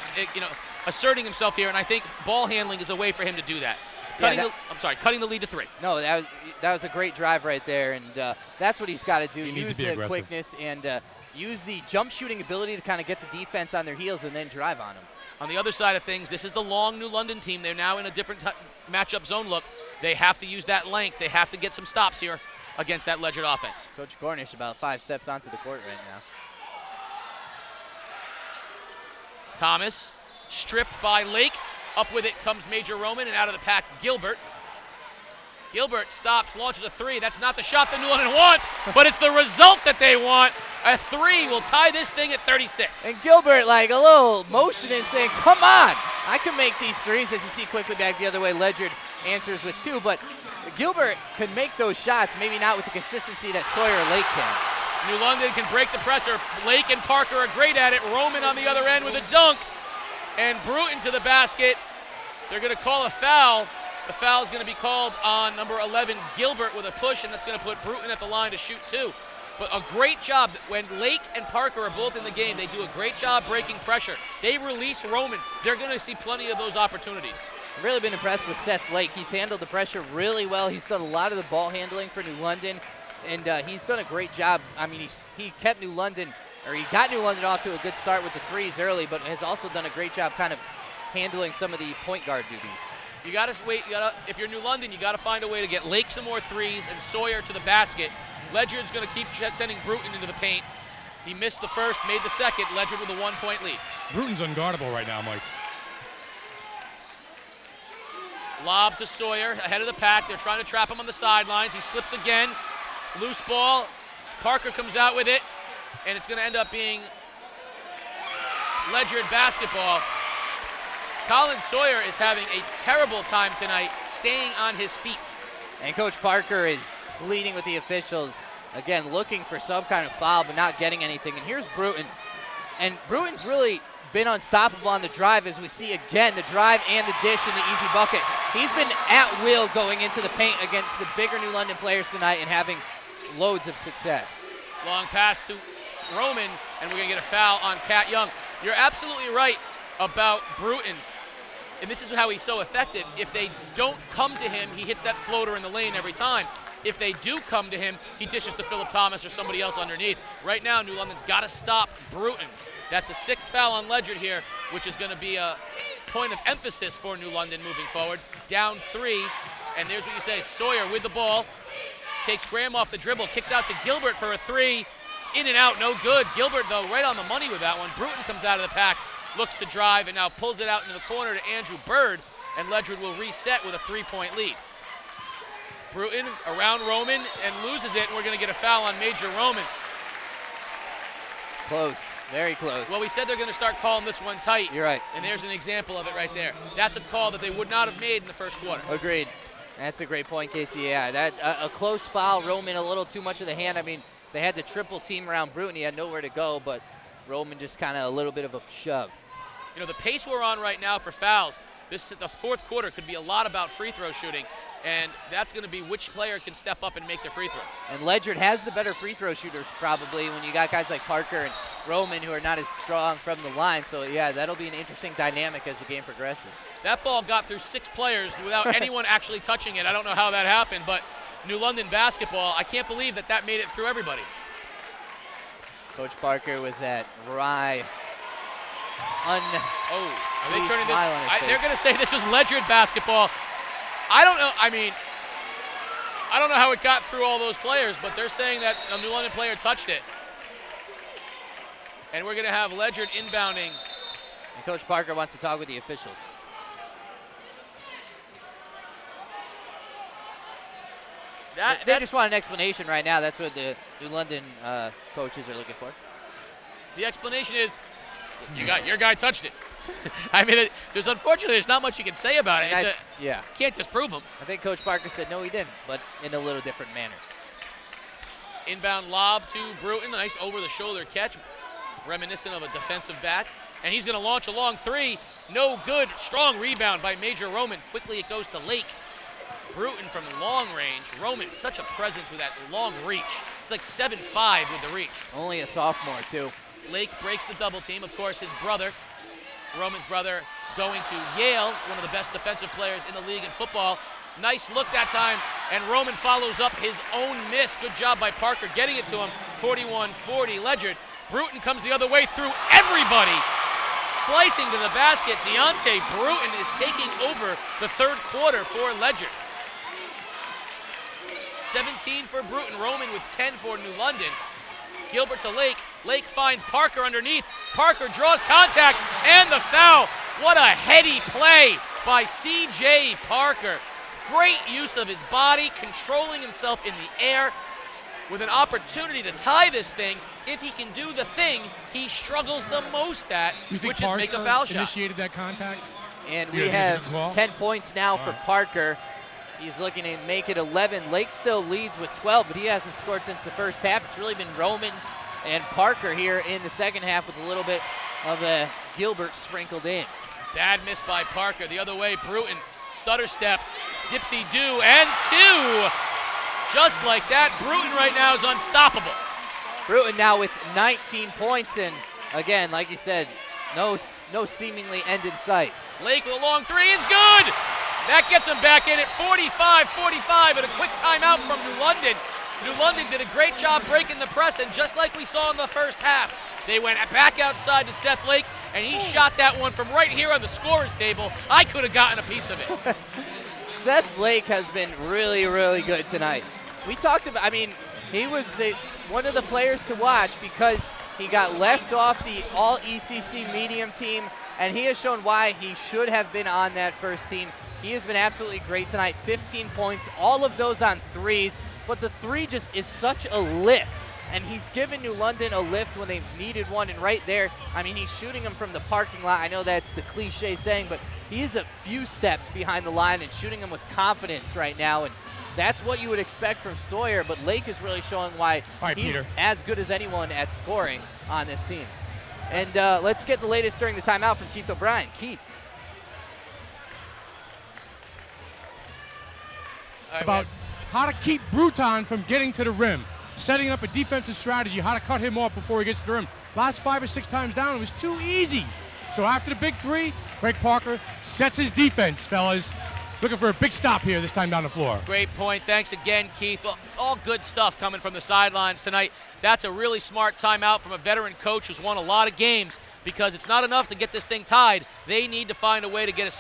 asserting himself here, and I think ball handling is a way for him to do that. Cutting the lead to 3. No, that was a great drive right there, and that's what he's got to do. He needs to be the aggressive. Quickness and use the jump shooting ability to kind of get the defense on their heels and then drive on them. On the other side of things, this is the long New London team. They're now in a different matchup zone look. They have to use that length. They have to get some stops here against that Ledyard offense. Coach Cornish about 5 steps onto the court right now. Thomas stripped by Lake. Up with it comes Major Roman, and out of the pack, Gilbert. Gilbert stops, launches a 3. That's not the shot that New London wants, but it's the result that they want. A 3 will tie this thing at 36. And Gilbert, like a little motioning, saying, come on, I can make these 3s. As you see quickly back the other way, Ledyard answers with 2, but Gilbert can make those shots, maybe not with the consistency that Sawyer or Lake can. New London can break the pressure. Lake and Parker are great at it. Roman on the other end with a dunk. And Bruton to the basket. They're going to call a foul. The foul is going to be called on number 11, Gilbert, with a push, and that's going to put Bruton at the line to shoot 2. But a great job. When Lake and Parker are both in the game, they do a great job breaking pressure. They release Roman. They're going to see plenty of those opportunities. I've really been impressed with Seth Lake. He's handled the pressure really well. He's done a lot of the ball handling for New London, and he's done a great job. I mean, he kept New London, or he got New London off to a good start with the threes early, but has also done a great job kind of handling some of the point guard duties. You got to wait. If you're New London, you got to find a way to get Lake some more threes and Sawyer to the basket. Ledyard's going to keep sending Bruton into the paint. He missed the first, made the second. Ledyard with a 1-point lead. Bruton's unguardable right now, Mike. Lob to Sawyer, ahead of the pack. They're trying to trap him on the sidelines. He slips again. Loose ball. Parker comes out with it, and it's going to end up being Ledyard basketball. Colin Sawyer is having a terrible time tonight staying on his feet. And Coach Parker is pleading with the officials, again, looking for some kind of foul, but not getting anything. And here's Bruton. And Bruton's really been unstoppable on the drive, as we see again, the drive and the dish and the easy bucket. He's been at will going into the paint against the bigger New London players tonight and having loads of success. Long pass to Roman, and we're going to get a foul on Cat Young. You're absolutely right about Bruton, and this is how he's so effective. If they don't come to him, he hits that floater in the lane every time. If they do come to him, he dishes to Philip Thomas or somebody else underneath. Right now, New London's got to stop Bruton. That's the 6th foul on Ledyard here, which is going to be a point of emphasis for New London moving forward. Down 3, and there's what you say. Sawyer with the ball, takes Graham off the dribble, kicks out to Gilbert for a 3. In and out, no good. Gilbert, though, right on the money with that one. Bruton comes out of the pack, looks to drive, and now pulls it out into the corner to Andrew Bird, and Ledyard will reset with a 3-point lead. Bruton around Roman and loses it, and we're going to get a foul on Major Roman. Close, very close. Well, we said they're going to start calling this one tight. You're right. And there's an example of it right there. That's a call that they would not have made in the first quarter. Agreed. That's a great point, Casey. Yeah, that a close foul. Roman a little too much of the hand. I mean, they had the triple team around Bruton. He had nowhere to go, but Roman just kind of a little bit of a shove. You know, the pace we're on right now for fouls, the fourth quarter could be a lot about free throw shooting, and that's going to be which player can step up and make their free throws. And Ledyard has the better free throw shooters probably when you got guys like Parker and Roman who are not as strong from the line. So, yeah, that'll be an interesting dynamic as the game progresses. That ball got through 6 players without anyone actually touching it. I don't know how that happened, but New London basketball, I can't believe that made it through everybody. Coach Parker with that wry, are they turning this? They're going to say this was Ledyard basketball. I don't know. I mean, I don't know how it got through all those players, but they're saying that a New London player touched it. And we're going to have Ledyard inbounding. And Coach Parker wants to talk with the officials. They just want an explanation right now. That's what the New London coaches are looking for. The explanation is, your guy touched it. I mean, unfortunately, there's not much you can say about it. Yeah. Can't disprove him. I think Coach Parker said, no, he didn't, but in a little different manner. Inbound lob to Bruton. Nice over-the-shoulder catch, reminiscent of a defensive back. And he's going to launch a long 3. No good. Strong rebound by Major Roman. Quickly it goes to Lake. Bruton from long range. Roman, such a presence with that long reach. It's like 7'5" with the reach. Only a sophomore, too. Lake breaks the double team. Of course, his brother, Roman's brother, going to Yale, one of the best defensive players in the league in football. Nice look that time, and Roman follows up his own miss. Good job by Parker getting it to him. 41-40 Ledyard. Bruton comes the other way through everybody. Slicing to the basket, Deontay Bruton is taking over the third quarter for Ledyard. 17 for Bruton, Roman with 10 for New London. Gilbert to Lake. Lake finds Parker underneath. Parker draws contact and the foul. What a heady play by C.J. Parker. Great use of his body, controlling himself in the air with an opportunity to tie this thing. If he can do the thing he struggles the most at, which is make a foul shot. Initiated that contact? And we have 10 points now for Parker. He's looking to make it 11. Lake still leads with 12, but he hasn't scored since the first half. It's really been Roman and Parker here in the second half with a little bit of a Gilbert sprinkled in. Bad miss by Parker. The other way, Bruton, stutter step, dipsy-do, and 2. Just like that, Bruton right now is unstoppable. Bruton now with 19 points, and again, like you said, No seemingly end in sight. Lake with a long three is good. That gets him back in at 45-45 and a quick timeout from New London. New London did a great job breaking the press, and just like we saw in the first half, they went back outside to Seth Lake, and he shot that one from right here on the scorer's table. I could have gotten a piece of it. Seth Lake has been really, really good tonight. We talked about, I mean, he was one of the players to watch because he got left off the all-ECC medium team, and he has shown why he should have been on that first team. He has been absolutely great tonight, 15 points, all of those on threes, but the three just is such a lift, and he's given New London a lift when they've needed one, and right there, I mean, he's shooting them from the parking lot. I know that's the cliche saying, but he is a few steps behind the line and shooting them with confidence right now, and that's what you would expect from Sawyer, but Lake is really showing why he's as good as anyone at scoring on this team. And let's get the latest during the timeout from Keith O'Brien. Keith. About how to keep Bruton from getting to the rim, setting up a defensive strategy, how to cut him off before he gets to the rim. Last 5 or 6 times down, it was too easy. So after the big three, Greg Parker sets his defense, fellas. Looking for a big stop here this time down the floor. Great point. Thanks again, Keith. All good stuff coming from the sidelines tonight. That's a really smart timeout from a veteran coach who's won a lot of games, because it's not enough to get this thing tied. They need to find a way to get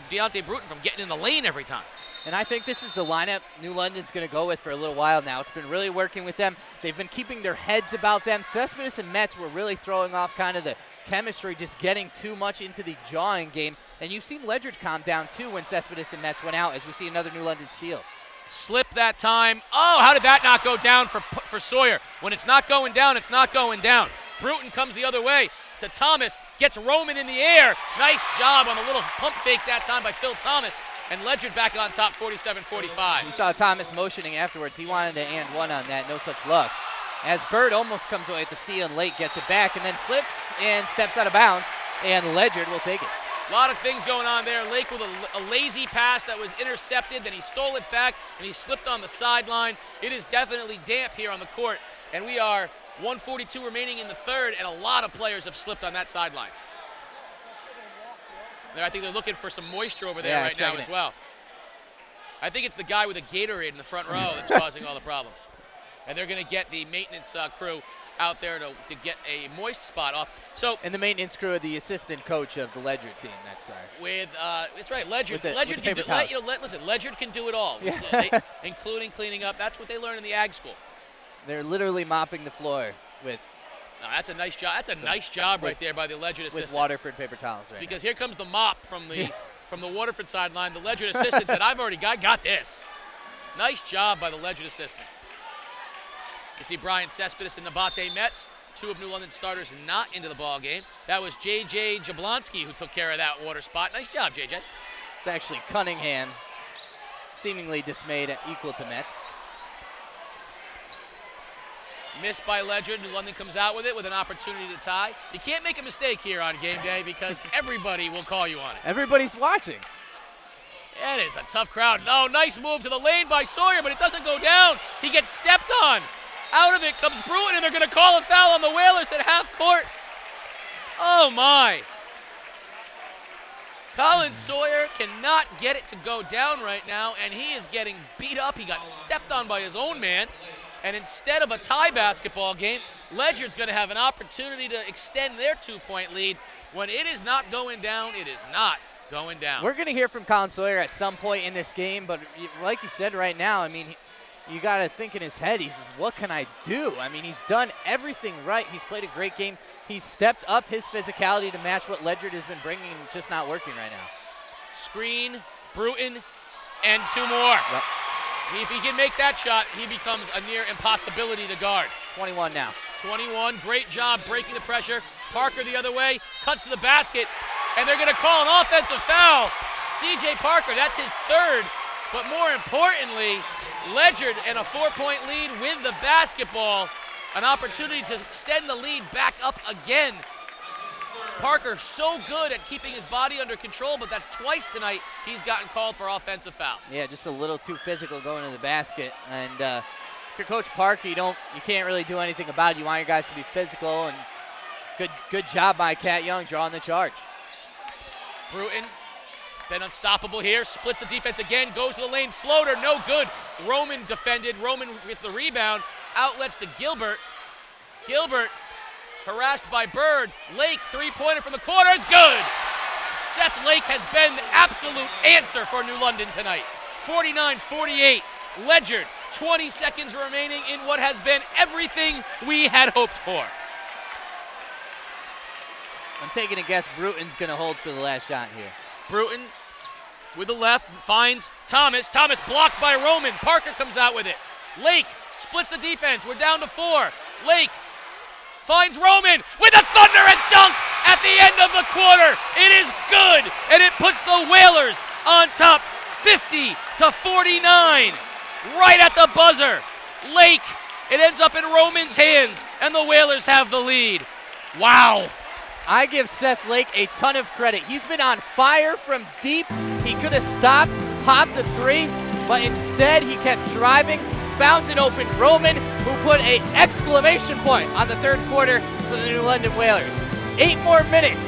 Deontay Bruton from getting in the lane every time. And I think this is the lineup New London's going to go with for a little while now. It's been really working with them. They've been keeping their heads about them. Cespedes and Metz were really throwing off kind of the chemistry, just getting too much into the jawing game. And you've seen Ledyard calm down too when Cespedes and Metz went out, as we see another New London steal. Slip that time. Oh, how did that not go down for Sawyer? When it's not going down, it's not going down. Bruton comes the other way to Thomas, gets Roman in the air. Nice job on the little pump fake that time by Phil Thomas. And Ledyard back on top, 47-45. You saw Thomas motioning afterwards. He wanted to and one on that. No such luck. As Bird almost comes away with the steal, and Lake gets it back and then slips and steps out of bounds, and Ledyard will take it. A lot of things going on there. Lake with a lazy pass that was intercepted, then he stole it back, and he slipped on the sideline. It is definitely damp here on the court, and we are 1:42 remaining in the third, and a lot of players have slipped on that sideline. I think they're looking for some moisture over there right now as well. I think it's the guy with a Gatorade in the front row that's causing all the problems. And they're going to get the maintenance crew out there to get a moist spot off. So, and the maintenance crew are the assistant coach of the Ledyard team. That's it's right, Ledyard. Ledyard can do. Listen, Ledyard can do it all, including cleaning up. That's what they learn in the ag school. They're literally mopping the floor with. No, that's a nice job. That's a nice job right there by the Ledyard assistant. With Waterford paper towels, right? Because here comes the mop from the Waterford sideline. The Ledyard assistant said, "I've already got this." Nice job by the Ledyard assistant. You see Brian Cespedes and Nabate Metz, two of New London starters not into the ball game. That was J.J. Jablonski who took care of that water spot. Nice job, J.J. It's actually Cunningham, seemingly dismayed at equal to Metz. Missed by Ledyard. New London comes out with it with an opportunity to tie. You can't make a mistake here on game day because everybody will call you on it. Everybody's watching. It is a tough crowd. No, nice move to the lane by Sawyer, but it doesn't go down. He gets stepped on. Out of it comes Bruton, and they're going to call a foul on the Whalers at half court. Oh, my. Colin Sawyer cannot get it to go down right now, and he is getting beat up. He got stepped on by his own man. And instead of a tie basketball game, Ledyard's going to have an opportunity to extend their 2-point lead. When it is not going down, it is not going down. We're going to hear from Colin Sawyer at some point in this game, but like you said right now, I mean, you got to think in his head, he's what can I do? I mean, he's done everything right. He's played a great game. He's stepped up his physicality to match what Ledyard has been bringing, and it's just not working right now. Screen, Bruton, and two more. Yep. If he can make that shot, he becomes a near impossibility to guard. 21 now. 21, great job breaking the pressure. Parker the other way, cuts to the basket, and they're going to call an offensive foul. C.J. Parker, that's his third, but more importantly, Ledyard and a 4-point lead with the basketball. An opportunity to extend the lead back up again. Parker so good at keeping his body under control, but that's twice tonight he's gotten called for offensive foul. Yeah, just a little too physical going to the basket. And if you're Coach Parker, you can't really do anything about it. You want your guys to be physical, and Good job by Cat Young drawing the charge. Bruton, been unstoppable here, splits the defense again, goes to the lane, floater, no good. Roman defended, Roman gets the rebound, outlets to Gilbert. Gilbert harassed by Bird. Lake, three-pointer from the corner is good. Seth Lake has been the absolute answer for New London tonight. 49-48, Ledyard, 20 seconds remaining in what has been everything we had hoped for. I'm taking a guess Bruton's going to hold for the last shot here. Bruton with the left finds Thomas. Thomas blocked by Roman. Parker comes out with it. Lake splits the defense. We're down to 4. Lake finds Roman with a thunderous dunk at the end of the quarter. It is good, and it puts the Whalers on top 50-49. Right at the buzzer. Lake, it ends up in Roman's hands, and the Whalers have the lead. Wow. I give Seth Lake a ton of credit. He's been on fire from deep. He could have stopped, popped the three, but instead he kept driving, found an open Roman, who put an exclamation point on the third quarter for the New London Whalers. 8 more minutes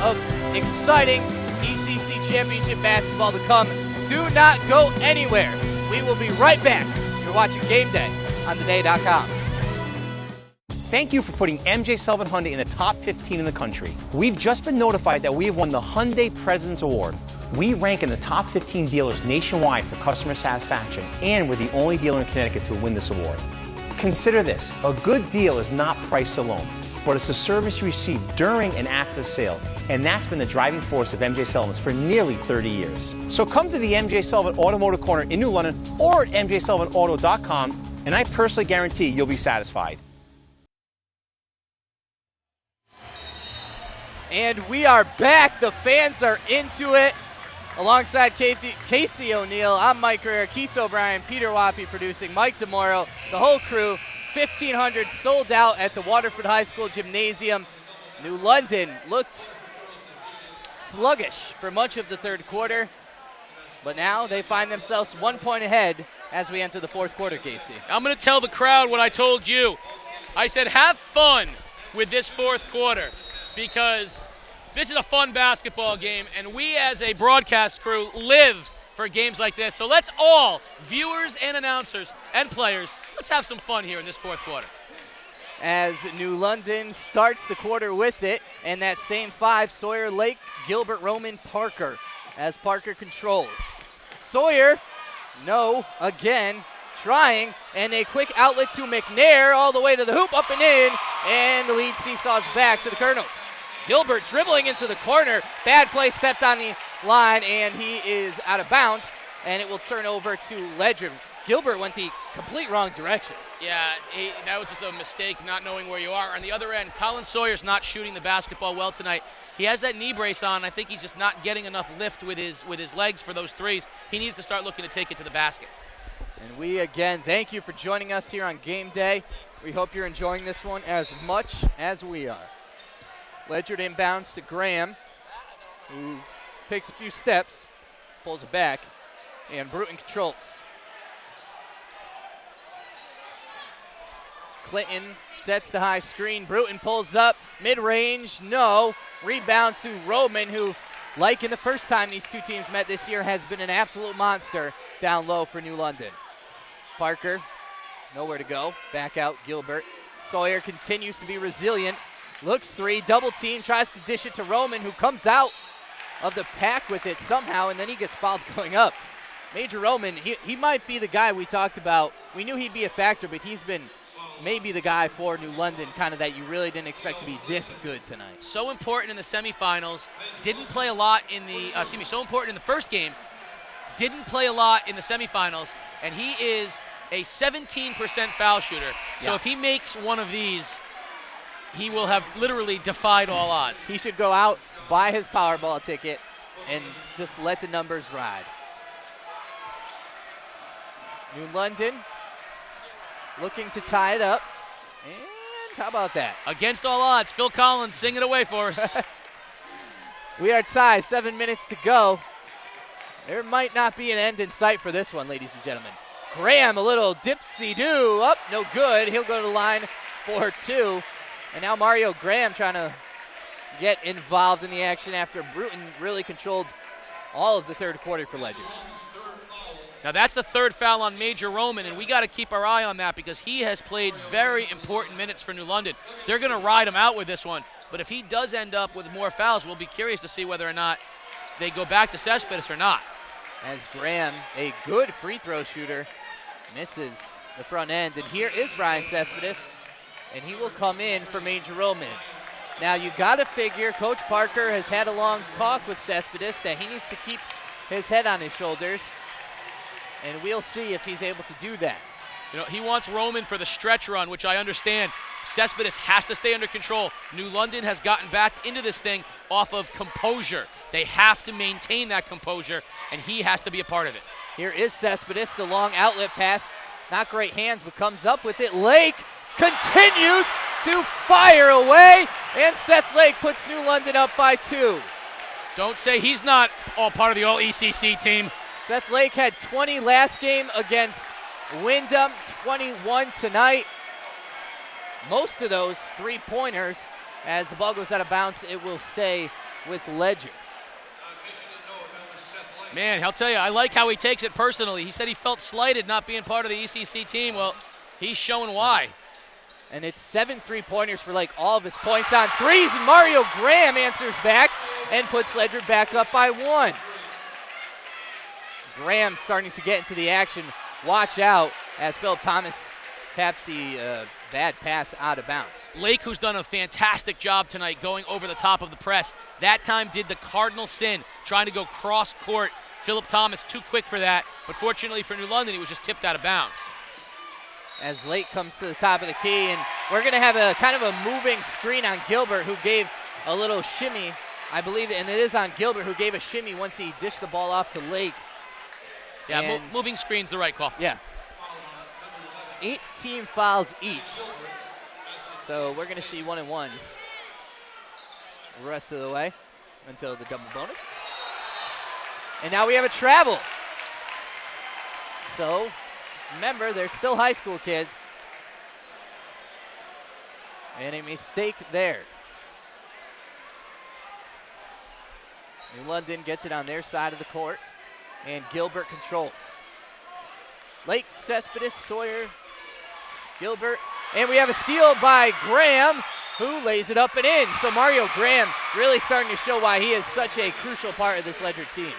of exciting ECC Championship basketball to come. Do not go anywhere. We will be right back. You're watching Game Day on theday.com. Thank you for putting MJ Sullivan Hyundai in the top 15 in the country. We've just been notified that we have won the Hyundai President's Award. We rank in the top 15 dealers nationwide for customer satisfaction, and we're the only dealer in Connecticut to win this award. Consider this, a good deal is not price alone, but it's the service you receive during and after the sale, and that's been the driving force of MJ Sullivan's for nearly 30 years. So come to the MJ Sullivan Automotive Corner in New London or at mjsullivanauto.com, and I personally guarantee you'll be satisfied. And we are back. The fans are into it. Alongside Casey O'Neill, I'm Mike Carrera, Keith O'Brien, Peter Wappy producing, Mike DeMoro, the whole crew. 1,500 sold out at the Waterford High School Gymnasium. New London looked sluggish for much of the third quarter, but now they find themselves 1 point ahead as we enter the fourth quarter, Casey. I'm going to tell the crowd what I told you. I said have fun with this fourth quarter, because this is a fun basketball game, and we as a broadcast crew live for games like this. So let's all, viewers and announcers and players, let's have some fun here in this fourth quarter. As New London starts the quarter with it, and that same 5, Sawyer, Lake, Gilbert, Roman, Parker, as Parker controls. Sawyer, no, again, trying, and a quick outlet to McNair all the way to the hoop, up and in, and the lead seesaws back to the Colonels. Gilbert dribbling into the corner, bad play, stepped on the line, and he is out of bounds, and it will turn over to Ledyard. Gilbert went the complete wrong direction. Yeah, that was just a mistake, not knowing where you are. On the other end, Colin Sawyer's not shooting the basketball well tonight. He has that knee brace on. I think he's just not getting enough lift with his legs for those threes. He needs to start looking to take it to the basket. And we, again, thank you for joining us here on Game Day. We hope you're enjoying this one as much as we are. Ledyard inbounds to Graham, who takes a few steps, pulls it back, and Bruton controls. Clinton sets the high screen. Bruton pulls up, mid-range, no. Rebound to Roman, who, like in the first time these two teams met this year, has been an absolute monster down low for New London. Parker, nowhere to go. Back out Gilbert. Sawyer continues to be resilient. Looks 3, double team, tries to dish it to Roman, who comes out of the pack with it somehow, and then he gets fouled going up. Major Roman, he might be the guy we talked about. We knew he'd be a factor, but he's been maybe the guy for New London, kind of that you really didn't expect to be this good tonight. So important in the semifinals, didn't play a lot in the, so important in the first game, didn't play a lot in the semifinals, and he is a 17% foul shooter. So if he makes one of these, he will have literally defied all odds. He should go out, buy his Powerball ticket, and just let the numbers ride. New London looking to tie it up. And how about that? Against all odds, Phil Collins, sing it away for us. We are tied, 7 minutes to go. There might not be an end in sight for this one, ladies and gentlemen. Graham, a little dipsy-do. Up, no good. He'll go to the line for 2. And now Mario Graham trying to get involved in the action after Bruton really controlled all of the third quarter for Ledyard. Now that's the third foul on Major Roman, and we got to keep our eye on that because he has played very important minutes for New London. They're going to ride him out with this one, but if he does end up with more fouls, we'll be curious to see whether or not they go back to Cespedes or not. As Graham, a good free throw shooter, misses the front end, and here is Brian Cespedes, and he will come in for Major Roman. Now you got to figure Coach Parker has had a long talk with Cespedes that he needs to keep his head on his shoulders, and we'll see if he's able to do that. You know, he wants Roman for the stretch run, which I understand. Cespedes has to stay under control. New London has gotten back into this thing off of composure. They have to maintain that composure, and he has to be a part of it. Here is Cespedes, the long outlet pass. Not great hands, but comes up with it. Lake continues to fire away, and Seth Lake puts New London up by 2. Don't say he's not all part of the All-ECC team. Seth Lake had 20 last game against Windham, 21 tonight. Most of those three-pointers. As the ball goes out of bounds, it will stay with Ledyard. Man, I'll tell you, I like how he takes it personally. He said he felt slighted not being part of the ECC team. Well, he's showing why. And it's 7 3-pointers for Lake, all of his points on threes, and Mario Graham answers back and puts Ledyard back up by 1. Graham starting to get into the action. Watch out as Philip Thomas taps the bad pass out of bounds. Lake, who's done a fantastic job tonight going over the top of the press, that time did the cardinal sin, trying to go cross court. Philip Thomas too quick for that, but fortunately for New London, he was just tipped out of bounds. As Lake comes to the top of the key, and we're going to have a kind of a moving screen on Gilbert, who gave a little shimmy, I believe, and it is on Gilbert, who gave a shimmy once he dished the ball off to Lake. Yeah, moving screen's the right call. Yeah. 18 fouls each. So we're going to see 1-and-1s the rest of the way until the double bonus. And now we have a travel. So remember, they're still high school kids. And a mistake there. New London gets it on their side of the court, and Gilbert controls. Lake, Cespedes, Sawyer, Gilbert, and we have a steal by Graham, who lays it up and in. So Mario Graham really starting to show why he is such a crucial part of this Ledyard team.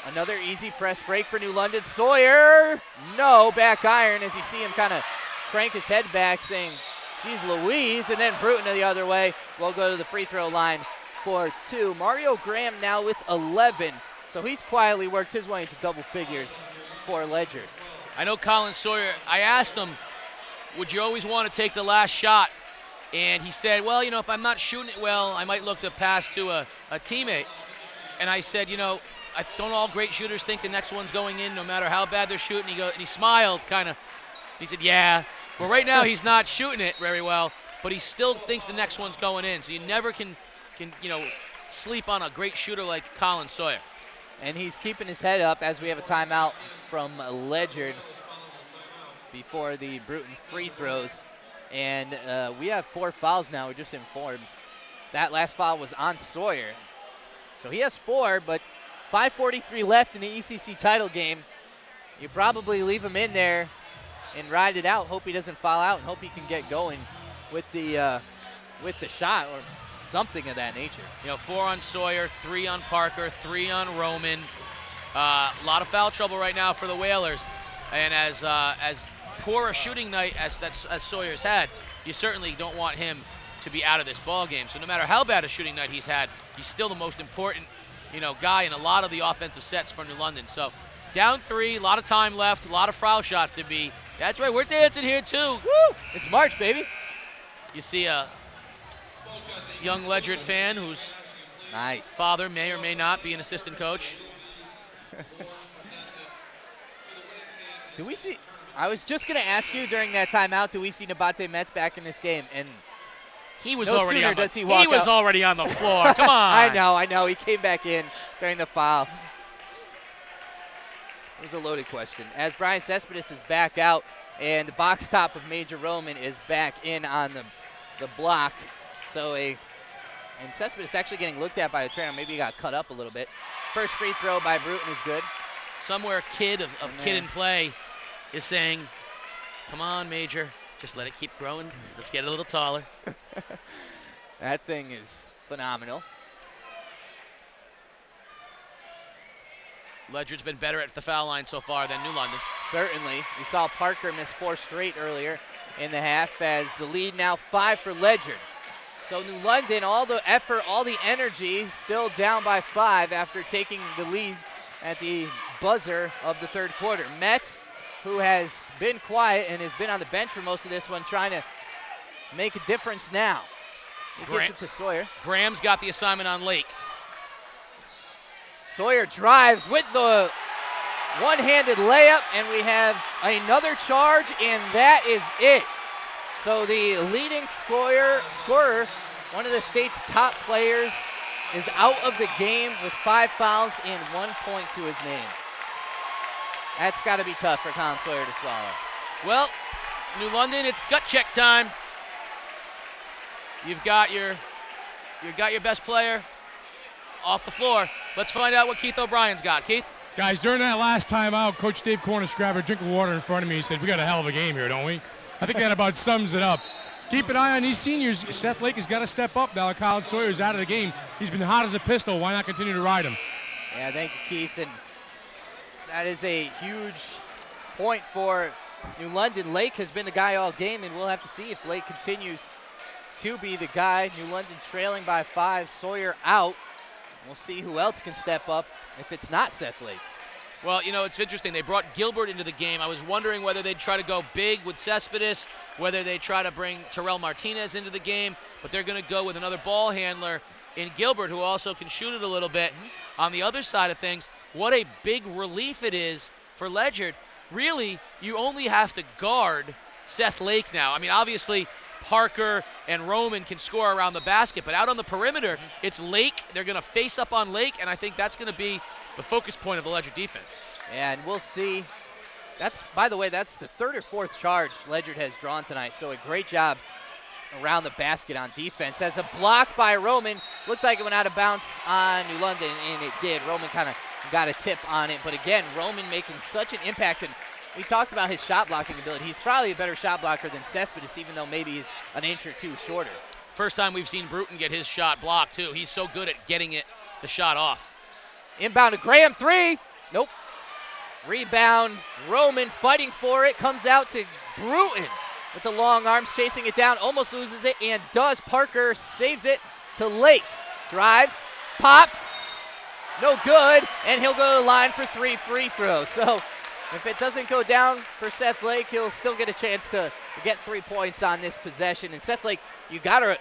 Another easy press break for New London. Sawyer, no, back iron as you see him kind of crank his head back saying, geez Louise, and then Bruton the other way will go to the free throw line for 2. Mario Graham now with 11, so he's quietly worked his way into double figures for Ledyard. I know Colin Sawyer, I asked him, would you always want to take the last shot? And he said, well, you know, if I'm not shooting it well, I might look to pass to a teammate. And I said, you know, don't all great shooters think the next one's going in no matter how bad they're shooting? And he smiled kind of. He said, yeah. Well, right now he's not shooting it very well, but he still thinks the next one's going in. So you never can you know, sleep on a great shooter like Colin Sawyer. And he's keeping his head up as we have a timeout from Ledyard before the Bruton free throws. And we have 4 fouls now, we're just informed. That last foul was on Sawyer. So he has 4, but 5:43 left in the ECC title game. You probably leave him in there and ride it out, hope he doesn't foul out, and hope he can get going with the shot or something of that nature. You know, 4 on Sawyer, 3 on Parker, 3 on Roman. A lot of foul trouble right now for the Whalers. And as poor a shooting night as Sawyer's had, you certainly don't want him to be out of this ball game. So no matter how bad a shooting night he's had, he's still the most important, you know, guy in a lot of the offensive sets for New London. So down 3, a lot of time left, a lot of foul shots to be. That's right, we're dancing here too. Woo! It's March, baby. You see a young Ledyard fan whose father may or may not be an assistant coach. Do we see? I was just going to ask you during that timeout, do we see Nabate Metz back in this game? And he was no already sooner on the, does he walk was up. already on the floor. Come on. I know. He came back in during the foul. It was a loaded question. As Brian Cespedes is back out, and the box top of Major Roman is back in on the block. And Cespedes actually getting looked at by the trainer. Maybe he got cut up a little bit. First free throw by Bruton is good. Somewhere Kid in Play is saying, come on, Major, just let it keep growing. Let's get it a little taller. That thing is phenomenal. Ledyard's been better at the foul line so far than New London. Certainly. We saw Parker miss 4 straight earlier in the half as the lead now 5 for Ledyard. So New London, all the effort, all the energy, still down by 5 after taking the lead at the buzzer of the third quarter. Metz, who has been quiet and has been on the bench for most of this one, trying to make a difference now. He gives it to Sawyer. Graham's got the assignment on Lake. Sawyer drives with the one-handed layup, and we have another charge, and that is it. So the leading scorer, one of the state's top players, is out of the game with 5 fouls and 1 point to his name. That's got to be tough for Colin Sawyer to swallow. Well, New London, it's gut check time. You've got your best player off the floor. Let's find out what Keith O'Brien's got. Keith? Guys, during that last time out, Coach Dave Cornish grabbed a drink of water in front of me. He said, we got a hell of a game here, don't we? I think that about sums it up. Keep an eye on these seniors. Seth Lake has got to step up now that Colin Sawyer is out of the game. He's been hot as a pistol. Why not continue to ride him? Yeah, thank you, Keith. And that is a huge point for New London. Lake has been the guy all game, and we'll have to see if Lake continues to be the guy. New London trailing by 5, Sawyer out. We'll see who else can step up if it's not Seth Lake. Well, you know, it's interesting. They brought Gilbert into the game. I was wondering whether they'd try to go big with Cespedes, whether they try to bring Terrell Martinez into the game, but they're going to go with another ball handler in Gilbert, who also can shoot it a little bit. On the other side of things, what a big relief it is for Ledyard. Really, you only have to guard Seth Lake now. I mean, obviously, Parker and Roman can score around the basket, but out on the perimeter, it's Lake. They're going to face up on Lake, and I think that's going to be the focus point of the Ledyard defense. And we'll see. By the way, that's the 3rd or 4th charge Ledyard has drawn tonight, so a great job around the basket on defense. As a block by Roman, looked like it went out of bounds on New London, and it did. Roman kind of got a tip on it, but again, Roman making such an impact, and we talked about his shot blocking ability. He's probably a better shot blocker than Cespedes, even though maybe he's an inch or 2 shorter. First time we've seen Bruton get his shot blocked, too. He's so good at getting the shot off. Inbound to Graham, 3. Nope. Rebound, Roman fighting for it, comes out to Bruton with the long arms, chasing it down, almost loses it, and does. Parker saves it to Lake. Drives, pops, no good, and he'll go to the line for 3 free throws. So if it doesn't go down for Seth Lake, he'll still get a chance to get 3 points on this possession. And Seth Lake, you gotta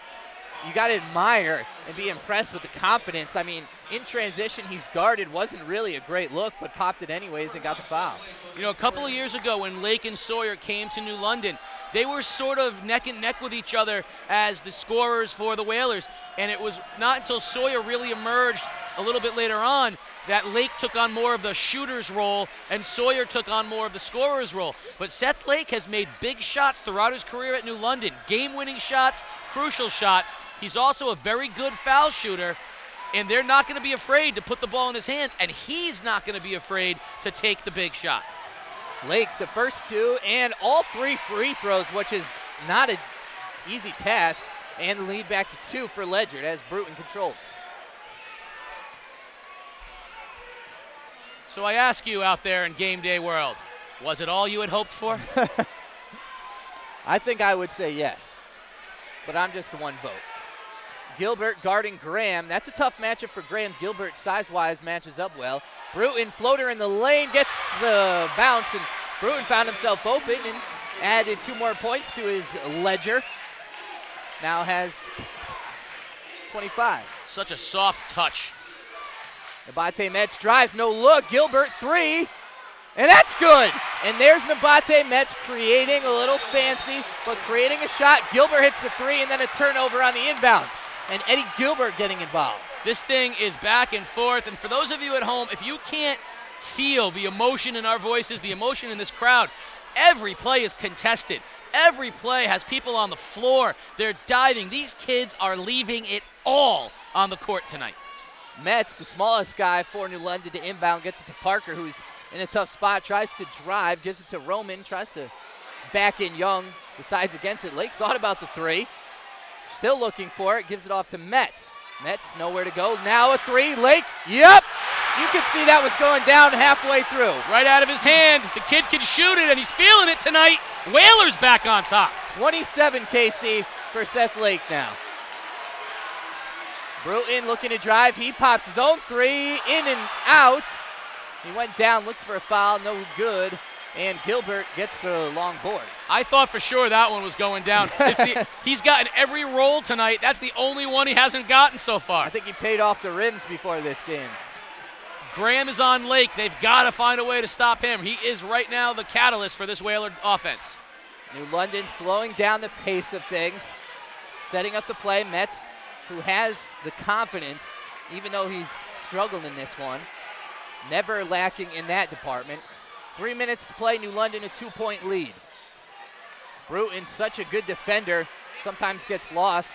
admire and be impressed with the confidence. I mean, in transition, he's guarded. Wasn't really a great look, but popped it anyways and got the foul. You know, a couple of years ago when Lake and Sawyer came to New London, they were sort of neck and neck with each other as the scorers for the Whalers. And it was not until Sawyer really emerged a little bit later on that Lake took on more of the shooter's role and Sawyer took on more of the scorer's role. But Seth Lake has made big shots throughout his career at New London. Game-winning shots, crucial shots. He's also a very good foul shooter, and they're not going to be afraid to put the ball in his hands, and he's not going to be afraid to take the big shot. Lake, the first 2, and all 3 free throws, which is not an easy task, and the lead back to 2 for Ledyard as Bruton controls. So I ask you out there in game day world, was it all you had hoped for? I think I would say yes, but I'm just the one vote. Gilbert guarding Graham. That's a tough matchup for Graham. Gilbert, size-wise, matches up well. Bruton, floater in the lane, gets the bounce, and Bruton found himself open and added 2 more points to his ledger. Now has 25. Such a soft touch. Nabate Metz drives, no look. Gilbert, 3, and that's good. And there's Nabate Metz creating a little fancy, but creating a shot. Gilbert hits the 3, and then a turnover on the inbounds. And Eddie Gilbert getting involved. This thing is back and forth, and for those of you at home, if you can't feel the emotion in our voices, the emotion in this crowd. Every play is contested. Every play has people on the floor. They're diving. These kids are leaving it all on the court tonight. Metz, the smallest guy for New London to inbound, gets it to Parker, who's in a tough spot, tries to drive, gives it to Roman, tries to back in Young, decides against it. Lake thought about the three, still looking for it, gives it off to Metz. Metz, nowhere to go. Now a three. Lake, yep. You can see that was going down halfway through. Right out of his hand. The kid can shoot it, and he's feeling it tonight. Whalers back on top. 27 KC for Seth Lake now. Bruton looking to drive. He pops his own three, in and out. He went down, looked for a foul, no good. And Gilbert gets the long board. I thought for sure that one was going down. He's gotten every roll tonight. That's the only one he hasn't gotten so far. I think he paid off the rims before this game. Graham is on Lake. They've got to find a way to stop him. He is right now the catalyst for this Whaler offense. New London slowing down the pace of things, setting up the play. Metz, who has the confidence, even though he's struggled in this one, never lacking in that department. 3 minutes to play, New London a 2-point lead. Bruton, such a good defender, sometimes gets lost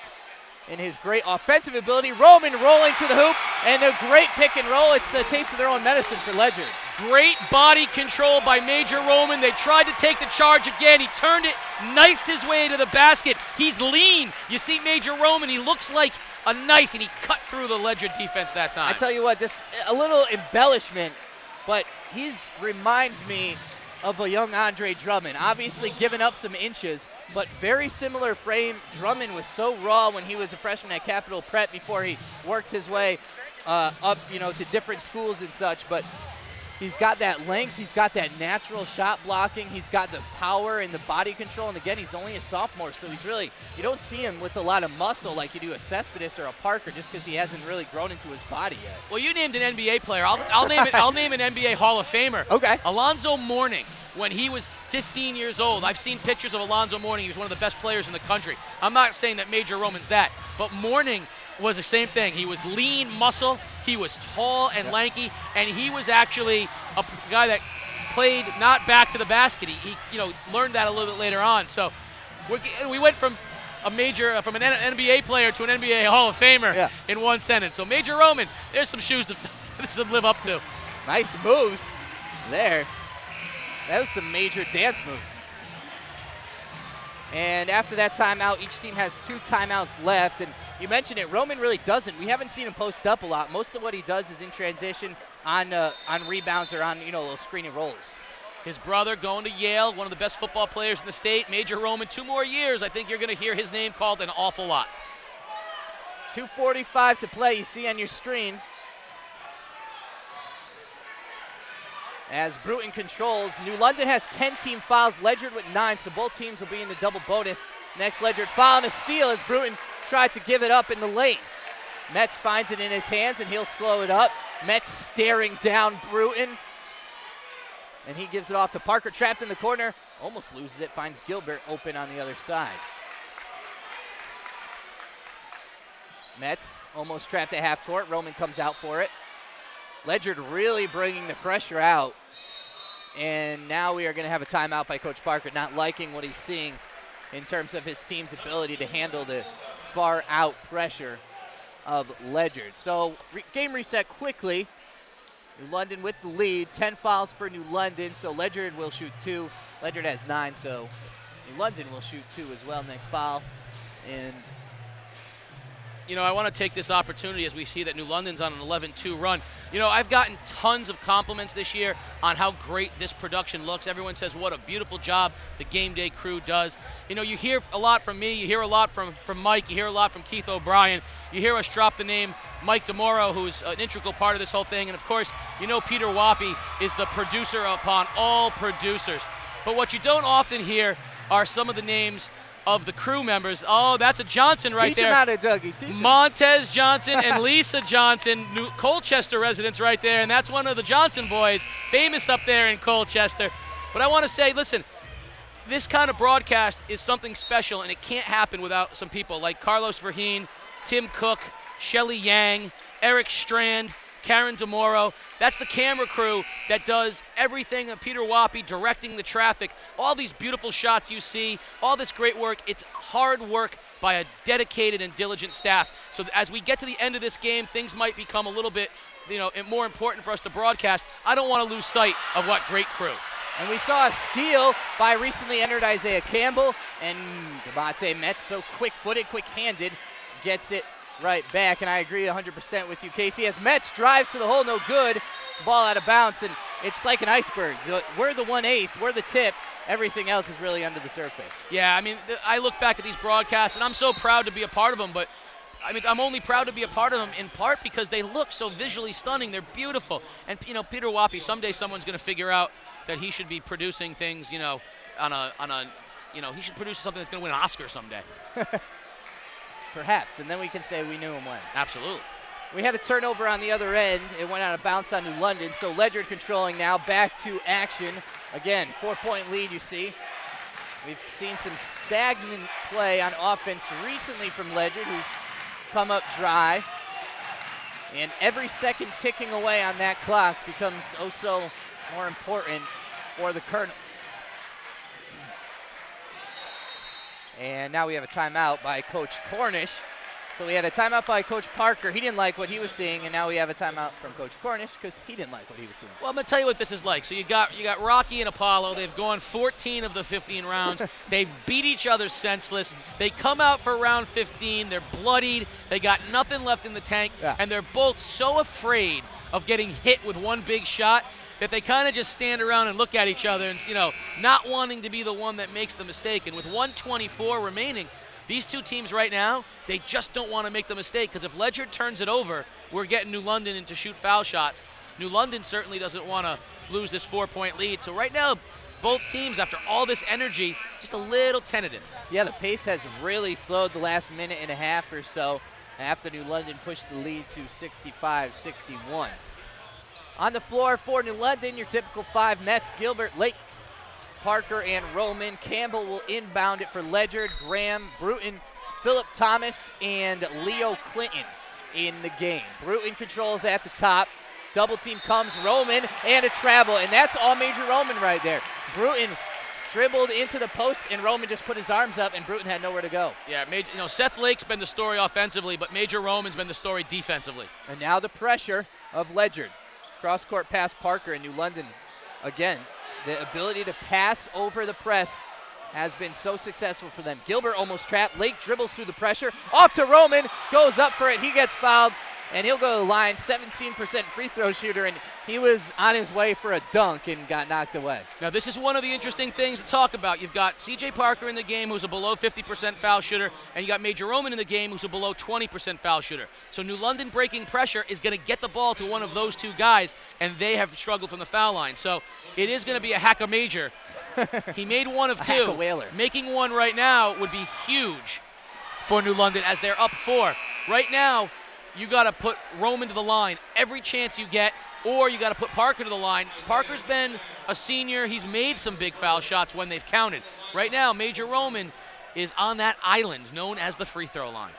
in his great offensive ability. Roman rolling to the hoop, and a great pick and roll. It's a taste of their own medicine for Ledyard. Great body control by Major Roman. They tried to take the charge again. He turned it, knifed his way to the basket. He's lean. You see Major Roman, he looks like a knife, and he cut through the Ledyard defense that time. I tell you what, just a little embellishment, but he reminds me of a young Andre Drummond. Obviously giving up some inches, but very similar frame. Drummond was so raw when he was a freshman at Capital Prep before he worked his way up, to different schools and such. But he's got that length, he's got that natural shot blocking, he's got the power and the body control. And again, he's only a sophomore, so he's really, you don't see him with a lot of muscle like you do a Cespedes or a Parker, just because he hasn't really grown into his body yet. Well, you named an NBA player. I'll name an NBA Hall of Famer. Okay. Alonzo Mourning. When he was 15 years old, I've seen pictures of Alonzo Mourning. He was one of the best players in the country. I'm not saying that Major Roman's that, but Mourning was the same thing. He was lean, muscle, he was tall and lanky, and he was actually a guy that played not back to the basket. He learned that a little bit later on. So we went from an NBA player to an NBA Hall of Famer in one sentence. So Major Roman, there's some shoes to live up to. Nice moves there. That was some major dance moves. And after that timeout, each team has 2 timeouts left. And you mentioned it, Roman really doesn't. We haven't seen him post up a lot. Most of what he does is in transition on rebounds or on little screening rolls. His brother going to Yale, one of the best football players in the state. Major Roman, 2 more years. I think you're going to hear his name called an awful lot. 2:45 to play. You see on your screen. As Bruton controls, New London has 10 team fouls, Ledyard with 9, so both teams will be in the double bonus. Next, Ledyard foul and a steal as Bruton tried to give it up in the lane. Metz finds it in his hands, and he'll slow it up. Metz staring down Bruton, and he gives it off to Parker, trapped in the corner, almost loses it, finds Gilbert open on the other side. Metz almost trapped at half court. Roman comes out for it. Ledyard really bringing the pressure out. And now we are going to have a timeout by Coach Parker, not liking what he's seeing in terms of his team's ability to handle the far out pressure of Ledyard. So game reset quickly. New London with the lead, 10 fouls for New London, so Ledyard will shoot 2. Ledyard has 9, so New London will shoot 2 as well next foul. And I want to take this opportunity as we see that New London's on an 11-2 run. I've gotten tons of compliments this year on how great this production looks. Everyone says what a beautiful job the game day crew does. You hear a lot from me, you hear a lot from Mike, you hear a lot from Keith O'Brien. You hear us drop the name Mike DeMoro, who's an integral part of this whole thing. And of course, Peter Wappy is the producer upon all producers. But what you don't often hear are some of the names of the crew members. Oh, that's a Johnson right Teach there. Him how to, Dougie. Teach him. Montez Johnson and Lisa Johnson, Colchester residents right there, and that's one of the Johnson boys, famous up there in Colchester. But I want to say, listen, this kind of broadcast is something special, and it can't happen without some people like Carlos Verheen, Tim Cook, Shelly Yang, Eric Strand, Karen DeMoro. That's the camera crew that does everything. Peter Wappy directing the traffic. All these beautiful shots you see, all this great work. It's hard work by a dedicated and diligent staff. So as we get to the end of this game, things might become a little bit, more important for us to broadcast. I don't want to lose sight of what great crew. And we saw a steal by recently entered Isaiah Campbell, and Devontae Metz, so quick-footed, quick-handed, gets it right back. And I agree 100% with you, Casey, as Metz drives to the hole, no good, ball out of bounds, and it's like an iceberg. We're the 1/8, we're the tip. Everything else is really under the surface. Yeah, I mean, I look back at these broadcasts, and I'm so proud to be a part of them, but I'm only proud to be a part of them in part because they look so visually stunning. They're beautiful. And, Peter Wappy, someday someone's going to figure out that he should be producing things, he should produce something that's going to win an Oscar someday. Perhaps, and then we can say we knew him when. Absolutely. We had a turnover on the other end. It went out of bounds on New London, so Ledyard controlling now, back to action. Again, 4-point lead, you see. We've seen some stagnant play on offense recently from Ledyard, who's come up dry. And every second ticking away on that clock becomes oh so more important for the Colonels. And now we have a timeout by Coach Cornish. So we had a timeout by Coach Parker. He didn't like what he was seeing, and now we have a timeout from Coach Cornish because he didn't like what he was seeing. Well, I'm going to tell you what this is like. So you got Rocky and Apollo. They've gone 14 of the 15 rounds. They've beat each other senseless. They come out for round 15. They're bloodied. They got nothing left in the tank, and they're both so afraid of getting hit with one big shot that they kind of just stand around and look at each other and, not wanting to be the one that makes the mistake. And with 1:24 remaining, these two teams right now, they just don't want to make the mistake because if Ledyard turns it over, we're getting New London in to shoot foul shots. New London certainly doesn't want to lose this 4-point lead. So right now, both teams, after all this energy, just a little tentative. Yeah, the pace has really slowed the last minute and a half or so after New London pushed the lead to 65-61. On the floor for New London, your typical 5 Mets, Gilbert, Lake, Parker, and Roman. Campbell will inbound it for Ledyard, Graham, Bruton, Phillip Thomas, and Leo Clinton in the game. Bruton controls at the top. Double team comes, Roman, and a travel, and that's all Major Roman right there. Bruton dribbled into the post, and Roman just put his arms up, and Bruton had nowhere to go. Yeah, Seth Lake's been the story offensively, but Major Roman's been the story defensively. And now the pressure of Ledyard. Cross-court pass Parker, and New London, again, the ability to pass over the press has been so successful for them. Gilbert almost trapped. Lake dribbles through the pressure. Off to Roman. Goes up for it. He gets fouled, and he'll go to the line. 17% free throw shooter, and he was on his way for a dunk and got knocked away. Now, this is one of the interesting things to talk about. You've got C.J. Parker in the game, who's a below 50% foul shooter, and you got Major Roman in the game, who's a below 20% foul shooter. So New London breaking pressure is going to get the ball to one of those two guys, and they have struggled from the foul line. So it is going to be a hack a major. He made one of two. Hack a whaler. Making one right now would be huge for New London as they're up 4. Right now, you got to put Roman to the line every chance you get, or you got to put Parker to the line. Parker's been a senior. He's made some big foul shots when they've counted. Right now, Major Roman is on that island known as the free throw line.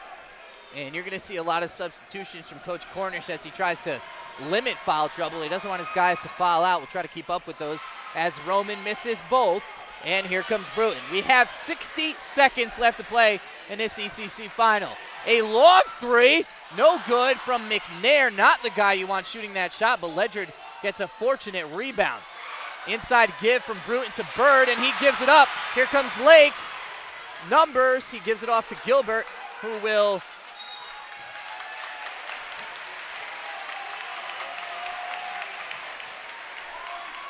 And you're going to see a lot of substitutions from Coach Cornish as he tries to limit foul trouble. He doesn't want his guys to foul out. We'll try to keep up with those as Roman misses both. And here comes Bruton. We have 60 seconds left to play in this ECC final. A long three, no good from McNair. Not the guy you want shooting that shot, but Ledyard gets a fortunate rebound. Inside give from Bruton to Bird, and he gives it up. Here comes Lake. Numbers, he gives it off to Gilbert, who will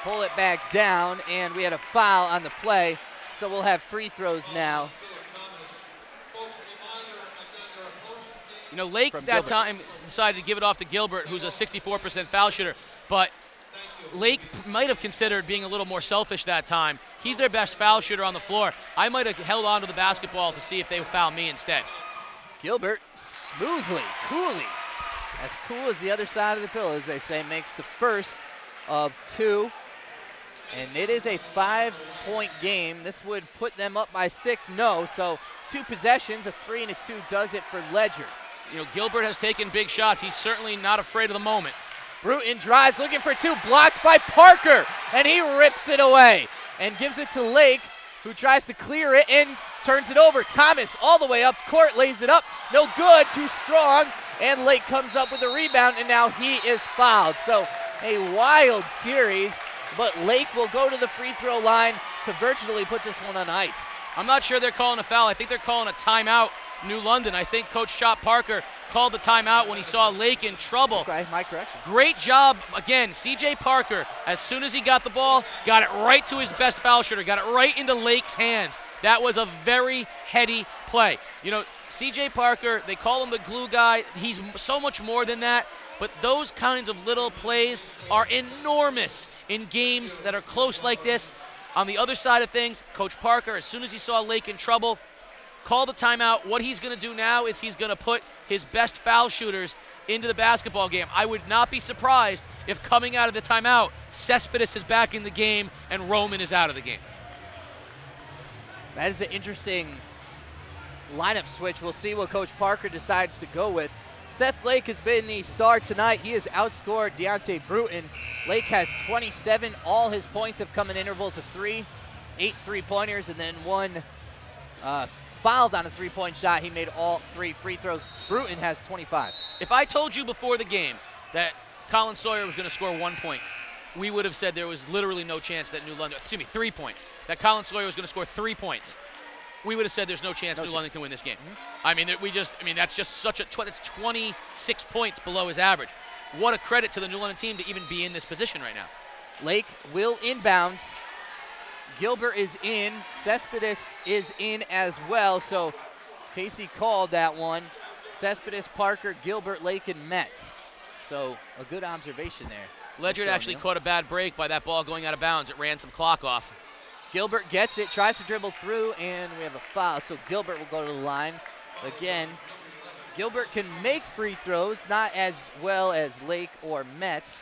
pull it back down, and we had a foul on the play, so we'll have free throws now. Lake that time decided to give it off to Gilbert, who's a 64% foul shooter, but Lake might have considered being a little more selfish that time. He's their best foul shooter on the floor. I might have held on to the basketball to see if they would foul me instead. Gilbert smoothly, coolly, as cool as the other side of the pillow, as they say, makes the first of 2. And it is a 5-point game. This would put them up by 6. No, so 2 possessions, a 3 and a 2 does it for Ledyard. Gilbert has taken big shots. He's certainly not afraid of the moment. Bruton drives, looking for two, blocked by Parker, and he rips it away and gives it to Lake, who tries to clear it and turns it over. Thomas all the way up court, lays it up, no good, too strong, and Lake comes up with a rebound, and now he is fouled. So a wild series, but Lake will go to the free throw line to virtually put this one on ice. I'm not sure they're calling a foul. I think they're calling a timeout, New London. I think Coach Chop Parker called the timeout when he saw Lake in trouble. Okay, my correction. Great job, again, C.J. Parker, as soon as he got the ball, got it right to his best foul shooter, got it right into Lake's hands. That was a very heady play. You know, C.J. Parker, they call him the glue guy. He's so much more than that, but those kinds of little plays are enormous in games that are close like this. On the other side of things, Coach Parker, as soon as he saw Lake in trouble, called the timeout. What he's going to do now is he's going to put his best foul shooters into the basketball game. I would not be surprised if coming out of the timeout, Cespedes is back in the game and Roman is out of the game. That is an interesting lineup switch. We'll see what Coach Parker decides to go with. Seth Lake has been the star tonight. He has outscored Deontay Bruton. Lake has 27. All his points have come in intervals of 3, 8 3-pointers, and then one fouled on a three-point shot. He made all 3 free throws. Bruton has 25. If I told you before the game that Colin Sawyer was going to score 1 point, we would have said there was literally no chance that 3 points, that Colin Sawyer was going to score 3 points. We would have said there's no chance New London can win this game. I mean, that's just such that's 26 points below his average. What a credit to the New London team to even be in this position right now. Lake will inbounds. Gilbert is in. Cespedes is in as well. So Casey called that one. Cespedes, Parker, Gilbert, Lake, and Metz. So a good observation there. Ledyard actually caught a bad break by that ball going out of bounds. It ran some clock off. Gilbert gets it, tries to dribble through, and we have a foul. So Gilbert will go to the line. Again, Gilbert can make free throws, not as well as Lake or Metz,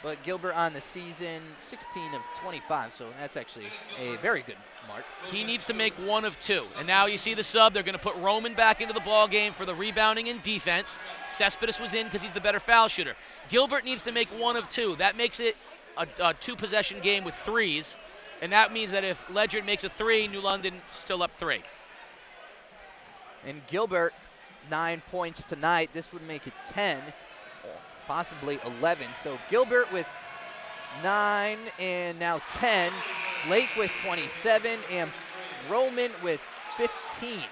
but Gilbert on the season, 16 of 25, so that's actually a very good mark. He needs to make 1 of 2. And now you see the sub. They're going to put Roman back into the ball game for the rebounding and defense. Cespedes was in because he's the better foul shooter. Gilbert needs to make 1 of 2. That makes it a 2-possession game with threes. And that means that if Ledyard makes a 3, New London still up 3. And Gilbert, 9 points tonight. This would make it 10, possibly 11. So Gilbert with 9 and now 10. Lake with 27 and Roman with 15. And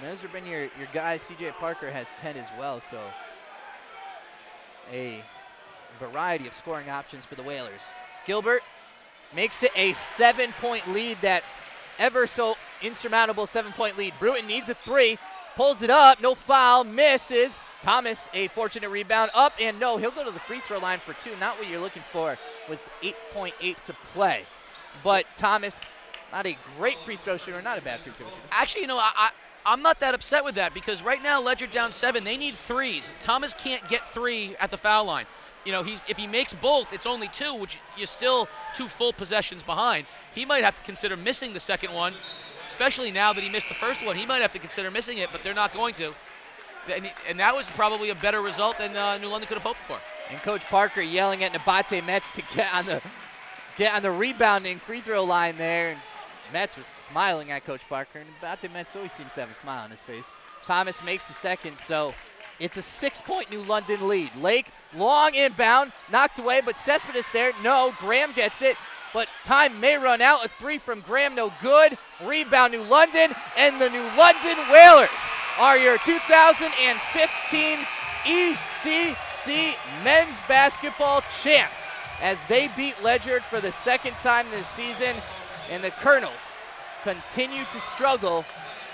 those have been your guys. C.J. Parker has 10 as well. So a variety of scoring options for the Whalers. Gilbert makes it a 7-point lead, that ever so insurmountable 7-point lead. Bruton needs a 3, pulls it up, no foul, misses. Thomas, a fortunate rebound, up and no. He'll go to the free throw line for 2, not what you're looking for with 8.8 to play. But Thomas, not a great free throw shooter, not a bad free throw shooter. Actually, I'm not that upset with that because right now Ledyard down 7. They need 3s. Thomas can't get 3 at the foul line. You know, if he makes both, it's only 2, which you're still 2 full possessions behind. He might have to consider missing the second one, especially now that he missed the first one. He might have to consider missing it, but they're not going to. And that was probably a better result than New London could have hoped for. And Coach Parker yelling at Nabate Metz to get on the rebounding free throw line there. And Metz was smiling at Coach Parker, and Nabate Metz always seems to have a smile on his face. Thomas makes the second, so it's a 6-point New London lead. Lake, long inbound, knocked away, but Cespedes there. No, Graham gets it, but time may run out. A 3 from Graham, no good. Rebound New London, and the New London Whalers are your 2015 ECC men's basketball champs as they beat Ledyard for the second time this season, and the Colonels continue to struggle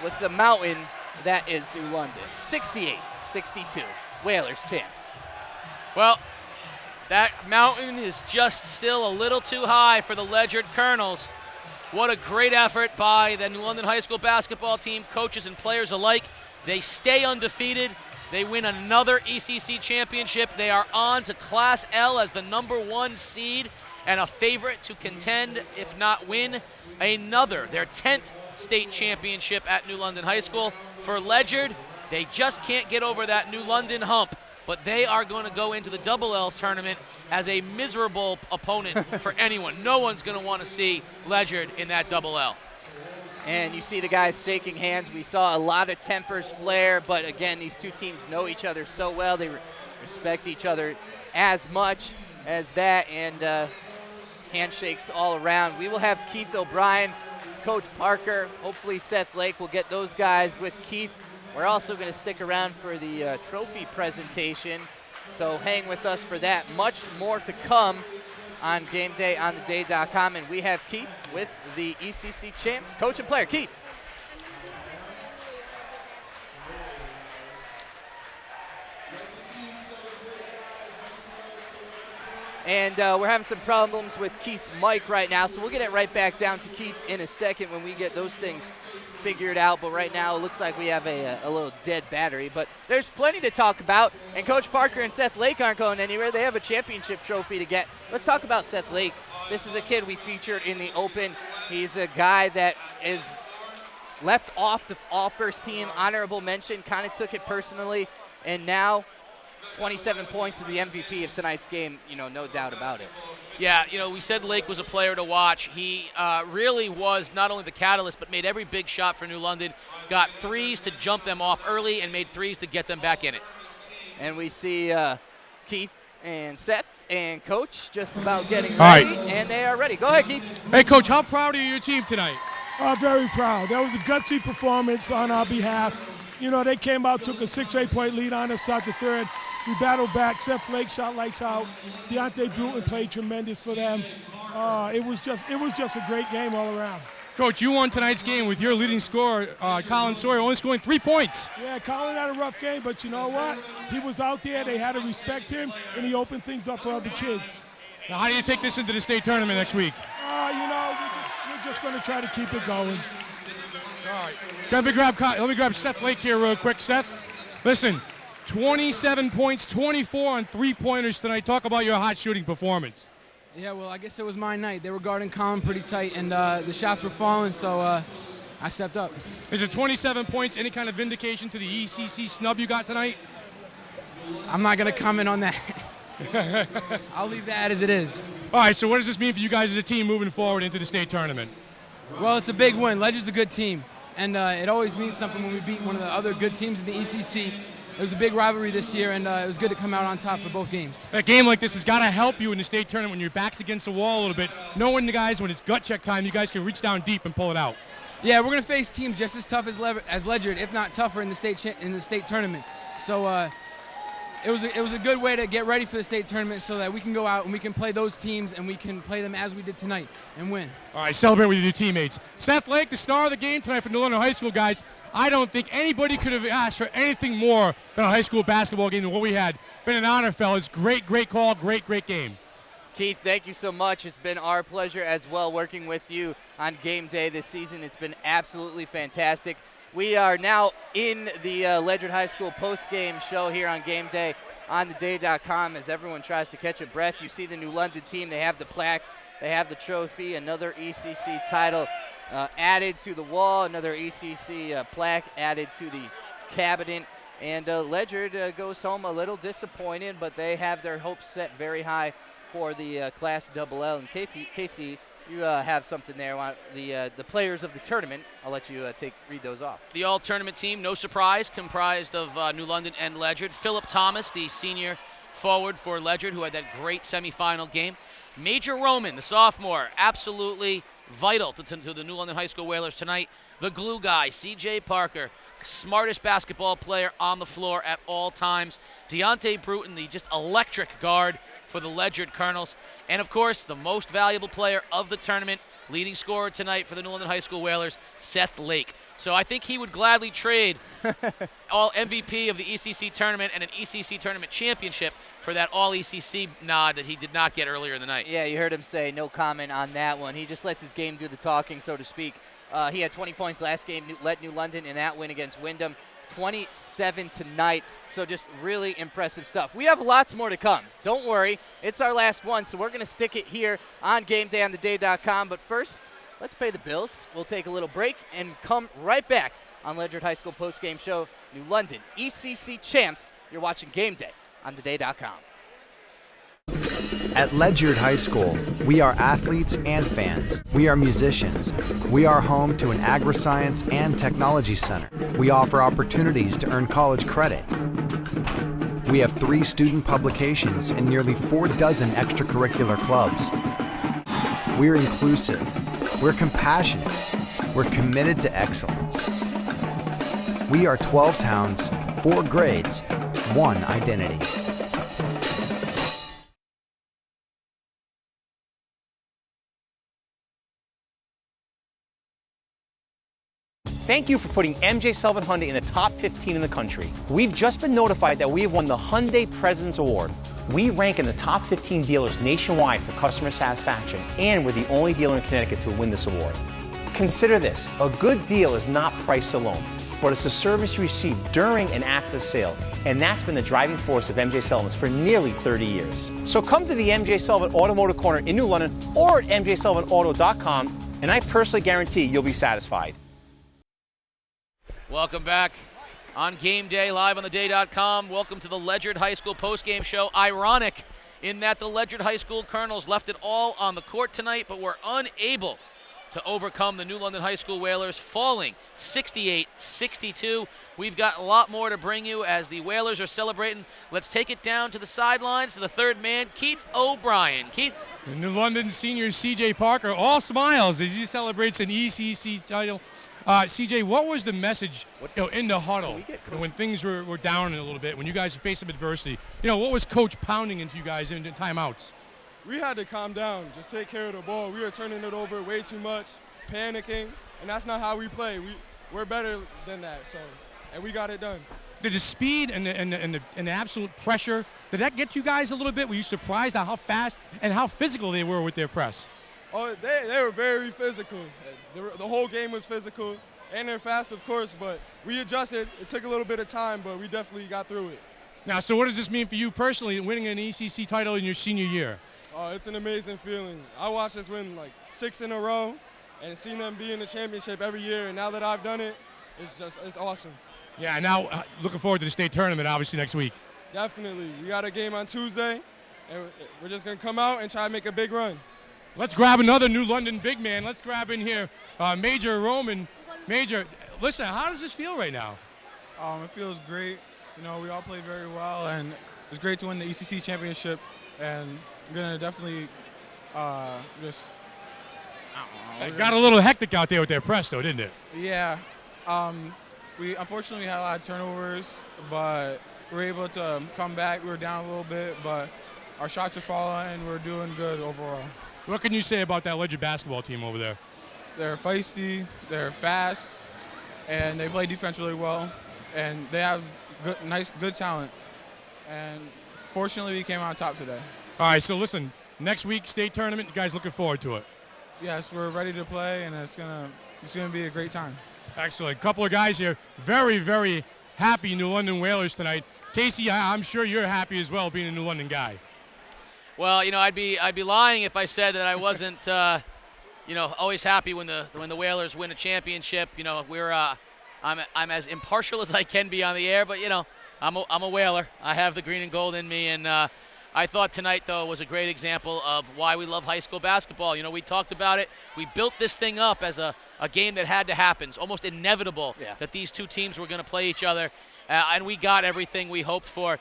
with the mountain that is New London. 68-62, Whalers champs. Well, that mountain is just still a little too high for the Ledyard Colonels. What a great effort by the New London High School basketball team, coaches and players alike. They stay undefeated. They win another ECC championship. They are on to Class L as the #1 seed and a favorite to contend, if not win, their 10th state championship at New London High School. For Ledyard, they just can't get over that New London hump. but they are going to go into the Double L tournament as a miserable opponent for anyone. No one's going to want to see Ledyard in that Double L. And you see the guys shaking hands. We saw a lot of tempers flare, but again, these two teams know each other so well. They respect each other as much as that, and handshakes all around. We will have Keith O'Brien, Coach Parker, hopefully Seth Lake will get those guys with Keith. We're also going to stick around for the trophy presentation, so hang with us for that. Much more to come on Game Day on theday.com, and we have Keith with the ECC champs, coach and player. Keith. And we're having some problems with Keith's mic right now, so we'll get it right back down to Keith in a second when we get those things figured out. But right now it looks like we have a little dead battery. But there's plenty to talk about, and Coach Parker and Seth Lake aren't going anywhere. They have a championship trophy to get. Let's talk about Seth Lake. This is a kid we featured in the Open. He's a guy that is left off the all-first team, honorable mention, kind of took it personally, and now 27 points in the MVP of tonight's game, no doubt about it. Yeah, we said Lake was a player to watch. He really was not only the catalyst, but made every big shot for New London, got threes to jump them off early, and made threes to get them back in it. And we see Keith and Seth and Coach just about getting ready, and they are ready. Go ahead, Keith. Hey, Coach, how proud are you of your team tonight? Very proud. That was a gutsy performance on our behalf. They came out, took a 6 or 8 point lead on us out the third. We battled back. Seth Lake shot lights out. Deontay Bruton played tremendous for them. It was just a great game all around. Coach, you won tonight's game with your leading scorer, Colin Sawyer, only scoring 3 points. Yeah, Colin had a rough game, but you know what? He was out there. They had to respect him, and he opened things up for other kids. Now, how do you take this into the state tournament next week? We're just going to try to keep it going. All right. Let me grab Seth Lake here real quick. Seth, listen, 27 points, 24 on three-pointers tonight. Talk about your hot shooting performance. Yeah, well, I guess it was my night. They were guarding Colin pretty tight, and the shots were falling, so I stepped up. Is it 27 points any kind of vindication to the ECC snub you got tonight? I'm not going to comment on that. I'll leave that as it is. All right, so what does this mean for you guys as a team moving forward into the state tournament? Well, it's a big win. Ledyard's a good team, and it always means something when we beat one of the other good teams in the ECC. It was a big rivalry this year, and it was good to come out on top for both games. A game like this has got to help you in the state tournament when your back's against the wall a little bit, knowing the guys when it's gut check time, you guys can reach down deep and pull it out. Yeah, we're going to face teams just as tough as Ledyard, if not tougher, in the state tournament. So it was a good way to get ready for the state tournament so that we can go out and we can play those teams and we can play them as we did tonight and win. All right, celebrate with your teammates. Seth Lake, the star of the game tonight for New London High School, guys. I don't think anybody could have asked for anything more than a high school basketball game than what we had. Been an honor, fellas. Great call, great game. Keith, thank you so much. It's been our pleasure as well working with you on game day this season. It's been absolutely fantastic. We are now in the Ledyard High School post-game show here on game day on theday.com as everyone tries to catch a breath. You see the New London team. They have the plaques. They have the trophy. Another ECC title added to the wall. Another ECC plaque added to the cabinet. And Ledyard goes home a little disappointed, but they have their hopes set very high for the Class Double L. And Casey, you have something there. The players of the tournament, I'll let you read those off. The all-tournament team, no surprise, comprised of New London and Ledyard. Philip Thomas, the senior forward for Ledyard, who had that great semifinal game. Major Roman, the sophomore, absolutely vital to the New London High School Whalers tonight. The glue guy, C.J. Parker, smartest basketball player on the floor at all times. Deontay Bruton, the just electric guard for the Ledyard Colonels. And, of course, the most valuable player of the tournament, leading scorer tonight for the New London High School Whalers, Seth Lake. So I think he would gladly trade all MVP of the ECC tournament and an ECC tournament championship for that all-ECC nod that he did not get earlier in the night. Yeah, you heard him say no comment on that one. He just lets his game do the talking, so to speak. He had 20 points last game, led New London in that win against Wyndham. 27 tonight, so just really impressive stuff. We have lots more to come. Don't worry, it's our last one, so we're going to stick it here on GameDayOnTheDay.com. But first, let's pay the bills. We'll take a little break and come right back on Ledyard High School post-game show. New London ECC champs. You're watching Game Day on theday.com. At Ledyard High School, we are athletes and fans. We are musicians. We are home to an agri-science and technology center. We offer opportunities to earn college credit. We have 3 student publications and nearly 4 dozen extracurricular clubs. We're inclusive. We're compassionate. We're committed to excellence. We are 12 towns, 4 grades, 1 identity. Thank you for putting MJ Sullivan Hyundai in the top 15 in the country. We've just been notified that we have won the Hyundai President's Award. We rank in the top 15 dealers nationwide for customer satisfaction, and we're the only dealer in Connecticut to win this award. Consider this, a good deal is not price alone, but it's the service you receive during and after the sale, and that's been the driving force of MJ Sullivan's for nearly 30 years. So come to the MJ Sullivan Automotive Corner in New London or at mjsullivanauto.com, and I personally guarantee you'll be satisfied. Welcome back on Game Day, live on theday.com. Welcome to the Ledyard High School postgame show. Ironic in that the Ledyard High School Colonels left it all on the court tonight, but were unable to overcome the New London High School Whalers, falling 68-62. We've got a lot more to bring you as the Whalers are celebrating. Let's take it down to the sidelines to the third man, Keith O'Brien. Keith? The New London senior C.J. Parker all smiles as he celebrates an ECC title. CJ, what was the message in the huddle when things were down a little bit, when you guys faced some adversity? What was Coach pounding into you guys in timeouts? We had to calm down, just take care of the ball. We were turning it over way too much, panicking, and that's not how we play. We're better than that, and we got it done. Did the speed and the absolute pressure, did that get you guys a little bit? Were you surprised at how fast and how physical they were with their press? Oh, they were very physical. The whole game was physical, and they're fast, of course, but we adjusted. It took a little bit of time, but we definitely got through it. Now, so what does this mean for you personally, winning an ECC title in your senior year? Oh, it's an amazing feeling. I watched us win like 6 in a row, and seeing them be in the championship every year, and now that I've done it, it's awesome. Yeah, now looking forward to the state tournament, obviously, next week. Definitely. We got a game on Tuesday, and we're just going to come out and try to make a big run. Let's grab another New London big man. Let's grab in here Major Roman. Major, listen, how does this feel right now? It feels great. We all played very well, and it's great to win the ECC championship. And I'm going to definitely just, I don't know. It got a little hectic out there with their press, though, didn't it? Yeah. We unfortunately had a lot of turnovers, but we were able to come back. We were down a little bit, but our shots are falling, and we're doing good overall. What can you say about that Ledyard basketball team over there? They're feisty, they're fast, and they play defense really well, and they have good talent. And fortunately, we came out top today. All right, so listen, next week, state tournament, you guys looking forward to it? Yes, we're ready to play, and it's gonna be a great time. Excellent. Couple of guys here, very, very happy New London Whalers tonight. Casey, I'm sure you're happy as well, being a New London guy. Well, I'd be lying if I said that I wasn't, always happy when the Whalers win a championship. I'm as impartial as I can be on the air, but I'm a Whaler. I have the green and gold in me, and I thought tonight though was a great example of why we love high school basketball. We talked about it. We built this thing up as a game that had to happen. It's almost inevitable that these two teams were going to play each other, and we got everything we hoped for.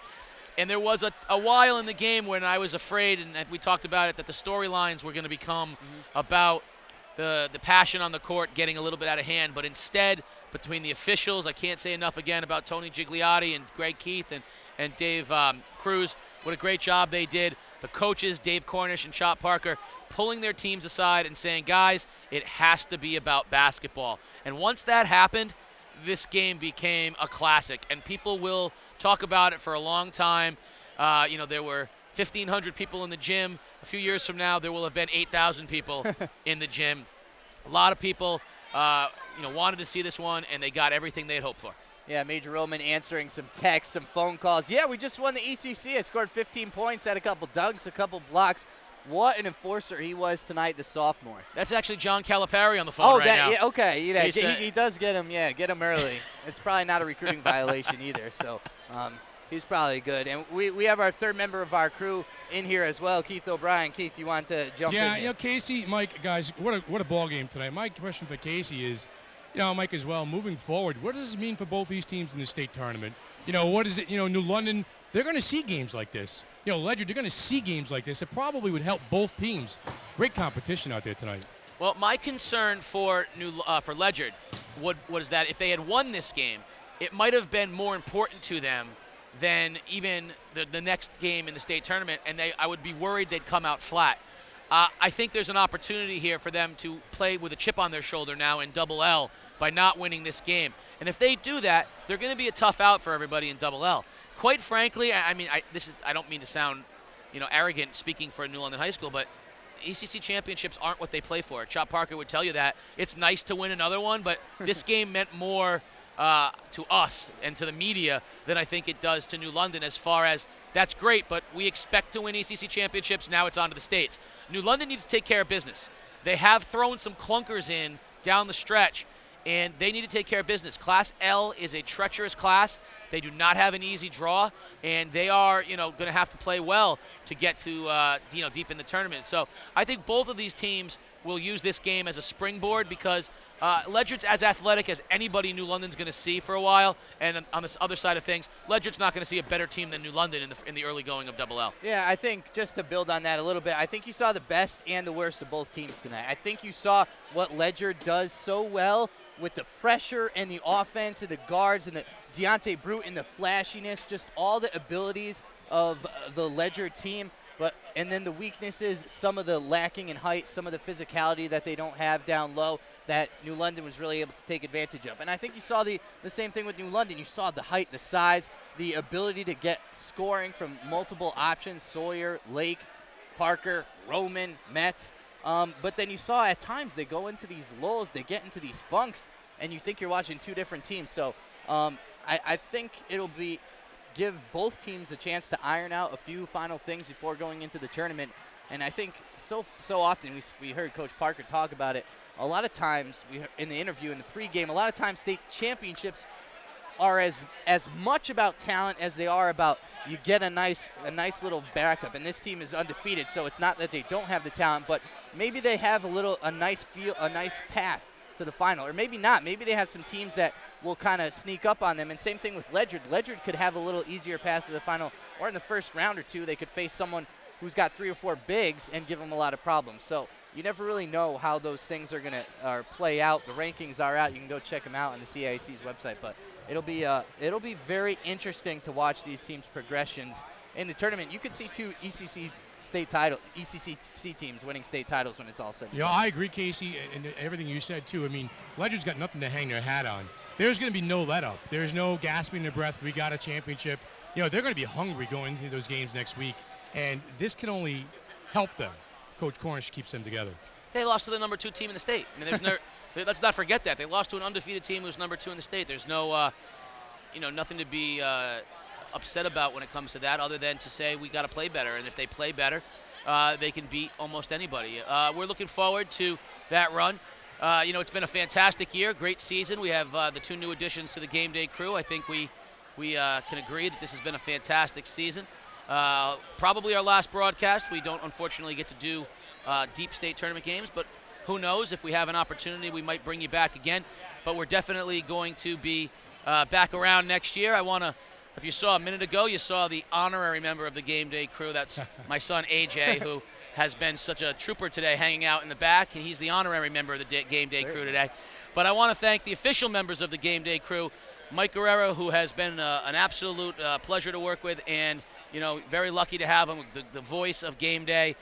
And there was a while in the game when I was afraid, and we talked about it, that the storylines were going to become about the passion on the court getting a little bit out of hand. But instead, between the officials, I can't say enough again about Tony Gigliotti and Greg Keith and Dave Cruz, what a great job they did. The coaches, Dave Cornish and Chop Parker, pulling their teams aside and saying, guys, it has to be about basketball. And once that happened, this game became a classic, and people will talk about it for a long time. There were 1,500 people in the gym. A few years from now, there will have been 8,000 people in the gym. A lot of people, wanted to see this one, and they got everything they had hoped for. Yeah, Major Roman answering some texts, some phone calls. Yeah, we just won the ECC. I scored 15 points, had a couple dunks, a couple blocks. What an enforcer he was tonight, the sophomore. That's actually John Calipari on the phone right now. Yeah, okay. He does get him early. It's probably not a recruiting violation either. So He's probably good. And we have our third member of our crew in here as well, Keith O'Brien. Keith, you want to jump in? Yeah, Casey, Mike, guys, what a ball game tonight. My question for Casey is, Mike as well, moving forward, what does this mean for both these teams in the state tournament? What is it, New London, they're going to see games like this. Ledyard, they're going to see games like this. It probably would help both teams. Great competition out there tonight. Well, my concern for Ledyard was that if they had won this game, it might have been more important to them than even the next game in the state tournament, and I would be worried they'd come out flat. I think there's an opportunity here for them to play with a chip on their shoulder now in Double L by not winning this game. And if they do that, they're going to be a tough out for everybody in Double L. Quite frankly, I don't mean to sound, arrogant speaking for New London High School, but ECC championships aren't what they play for. Chop Parker would tell you that. It's nice to win another one, but this game meant more to us and to the media than I think it does to New London, as far as that's great, but we expect to win ECC championships. Now it's on to the states. New London needs to take care of business. They have thrown some clunkers in down the stretch, and they need to take care of business. Class L is a treacherous class. They do not have an easy draw, and they are, going to have to play well to get to, deep in the tournament. So I think both of these teams will use this game as a springboard, because Ledyard's as athletic as anybody New London's going to see for a while, and on this other side of things, Ledyard's not going to see a better team than New London in the early going of Double L. Yeah, I think just to build on that a little bit, I think you saw the best and the worst of both teams tonight. I think you saw what Ledyard does so well with the pressure and the offense and the guards and the Deontay Brute and the flashiness, just all the abilities of the Ledyard team. And then the weaknesses, some of the lacking in height, some of the physicality that they don't have down low that New London was really able to take advantage of. And I think you saw the same thing with New London. You saw the height, the size, the ability to get scoring from multiple options, Sawyer, Lake, Parker, Roman, Metz. But then you saw at times they go into these lulls, they get into these funks, and you think you're watching two different teams. So I think it'll give both teams a chance to iron out a few final things before going into the tournament. And I think so often we heard Coach Parker talk about it. A lot of times in the interview, in the pregame, a lot of times state championships are as much about talent as they are about you get a nice little backup. And this team is undefeated, so it's not that they don't have the talent, but maybe they have a nice path to the final, or maybe not. Maybe they have some teams that will kind of sneak up on them. And same thing with Ledyard. Ledyard could have a little easier path to the final, or in the first round or two, they could face someone who's got 3 or 4 bigs and give them a lot of problems. So you never really know how those things are going to play out. The rankings are out. You can go check them out on the CIAC's website. But it'll be very interesting to watch these teams' progressions in the tournament. You could see 2 ECC teams winning state titles when it's all said and done. I agree, Casey, and everything you said, too. I mean, Ledyard's got nothing to hang their hat on. There's going to be no let-up. There's no gasping their breath, we got a championship. They're going to be hungry going into those games next week, and this can only help them. Coach Cornish keeps them together. They lost to the number 2 team in the state. I mean, let's not forget that. They lost to an undefeated team who's number 2 in the state. There's no, nothing to be upset about when it comes to that, other than to say we got to play better. And if they play better, they can beat almost anybody. We're looking forward to that run. It's been a fantastic year, great season. We have the 2 new additions to the game day crew. I think we can agree that this has been a fantastic season. Probably our last broadcast. We don't, unfortunately, get to do deep state tournament games, but who knows? If we have an opportunity, we might bring you back again. But we're definitely going to be back around next year. If you saw a minute ago, you saw the honorary member of the game day crew. That's my son, AJ, who has been such a trooper today, hanging out in the back, and he's the honorary member of the game day crew today. But I want to thank the official members of the game day crew, Mike Guerrero, who has been an absolute pleasure to work with, and very lucky to have him, the voice of game day.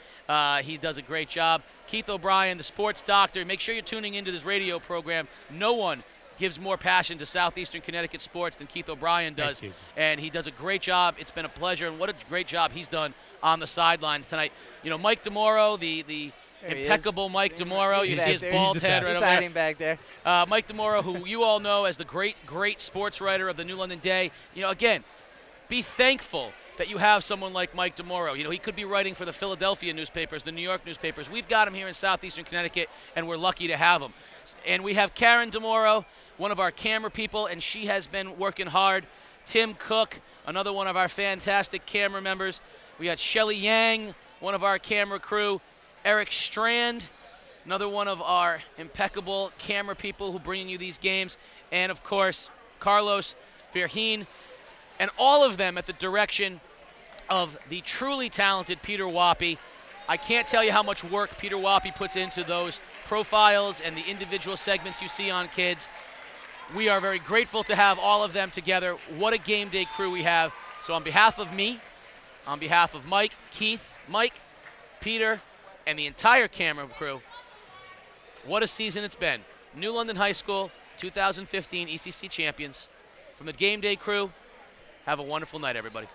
He does a great job. Keith O'Brien, the sports doctor. Make sure you're tuning into this radio program. No one gives more passion to southeastern Connecticut sports than Keith O'Brien does. Thanks, and he does a great job. It's been a pleasure, and what a great job he's done on the sidelines tonight. Mike DeMoro, the impeccable Mike DeMoro. You see his bald head right over there. Back there. Mike DeMoro, who you all know as the great sports writer of the New London Day. Again, be thankful that you have someone like Mike DeMoro. He could be writing for the Philadelphia newspapers, the New York newspapers. We've got him here in southeastern Connecticut, and we're lucky to have him. And we have Karen DeMoro, one of our camera people, and she has been working hard. Tim Cook, another one of our fantastic camera members. We got Shelly Yang, one of our camera crew. Eric Strand, another one of our impeccable camera people who bring you these games. And, of course, Carlos Verheen, and all of them at the direction of the truly talented Peter Wappy. I can't tell you how much work Peter Wappy puts into those profiles and the individual segments you see on kids. We are very grateful to have all of them together. What a game day crew we have. So on behalf of me, on behalf of Mike, Keith, Mike, Peter, and the entire camera crew, what a season it's been. New London High School, 2015 ECC champions. From the game day crew, have a wonderful night, everybody.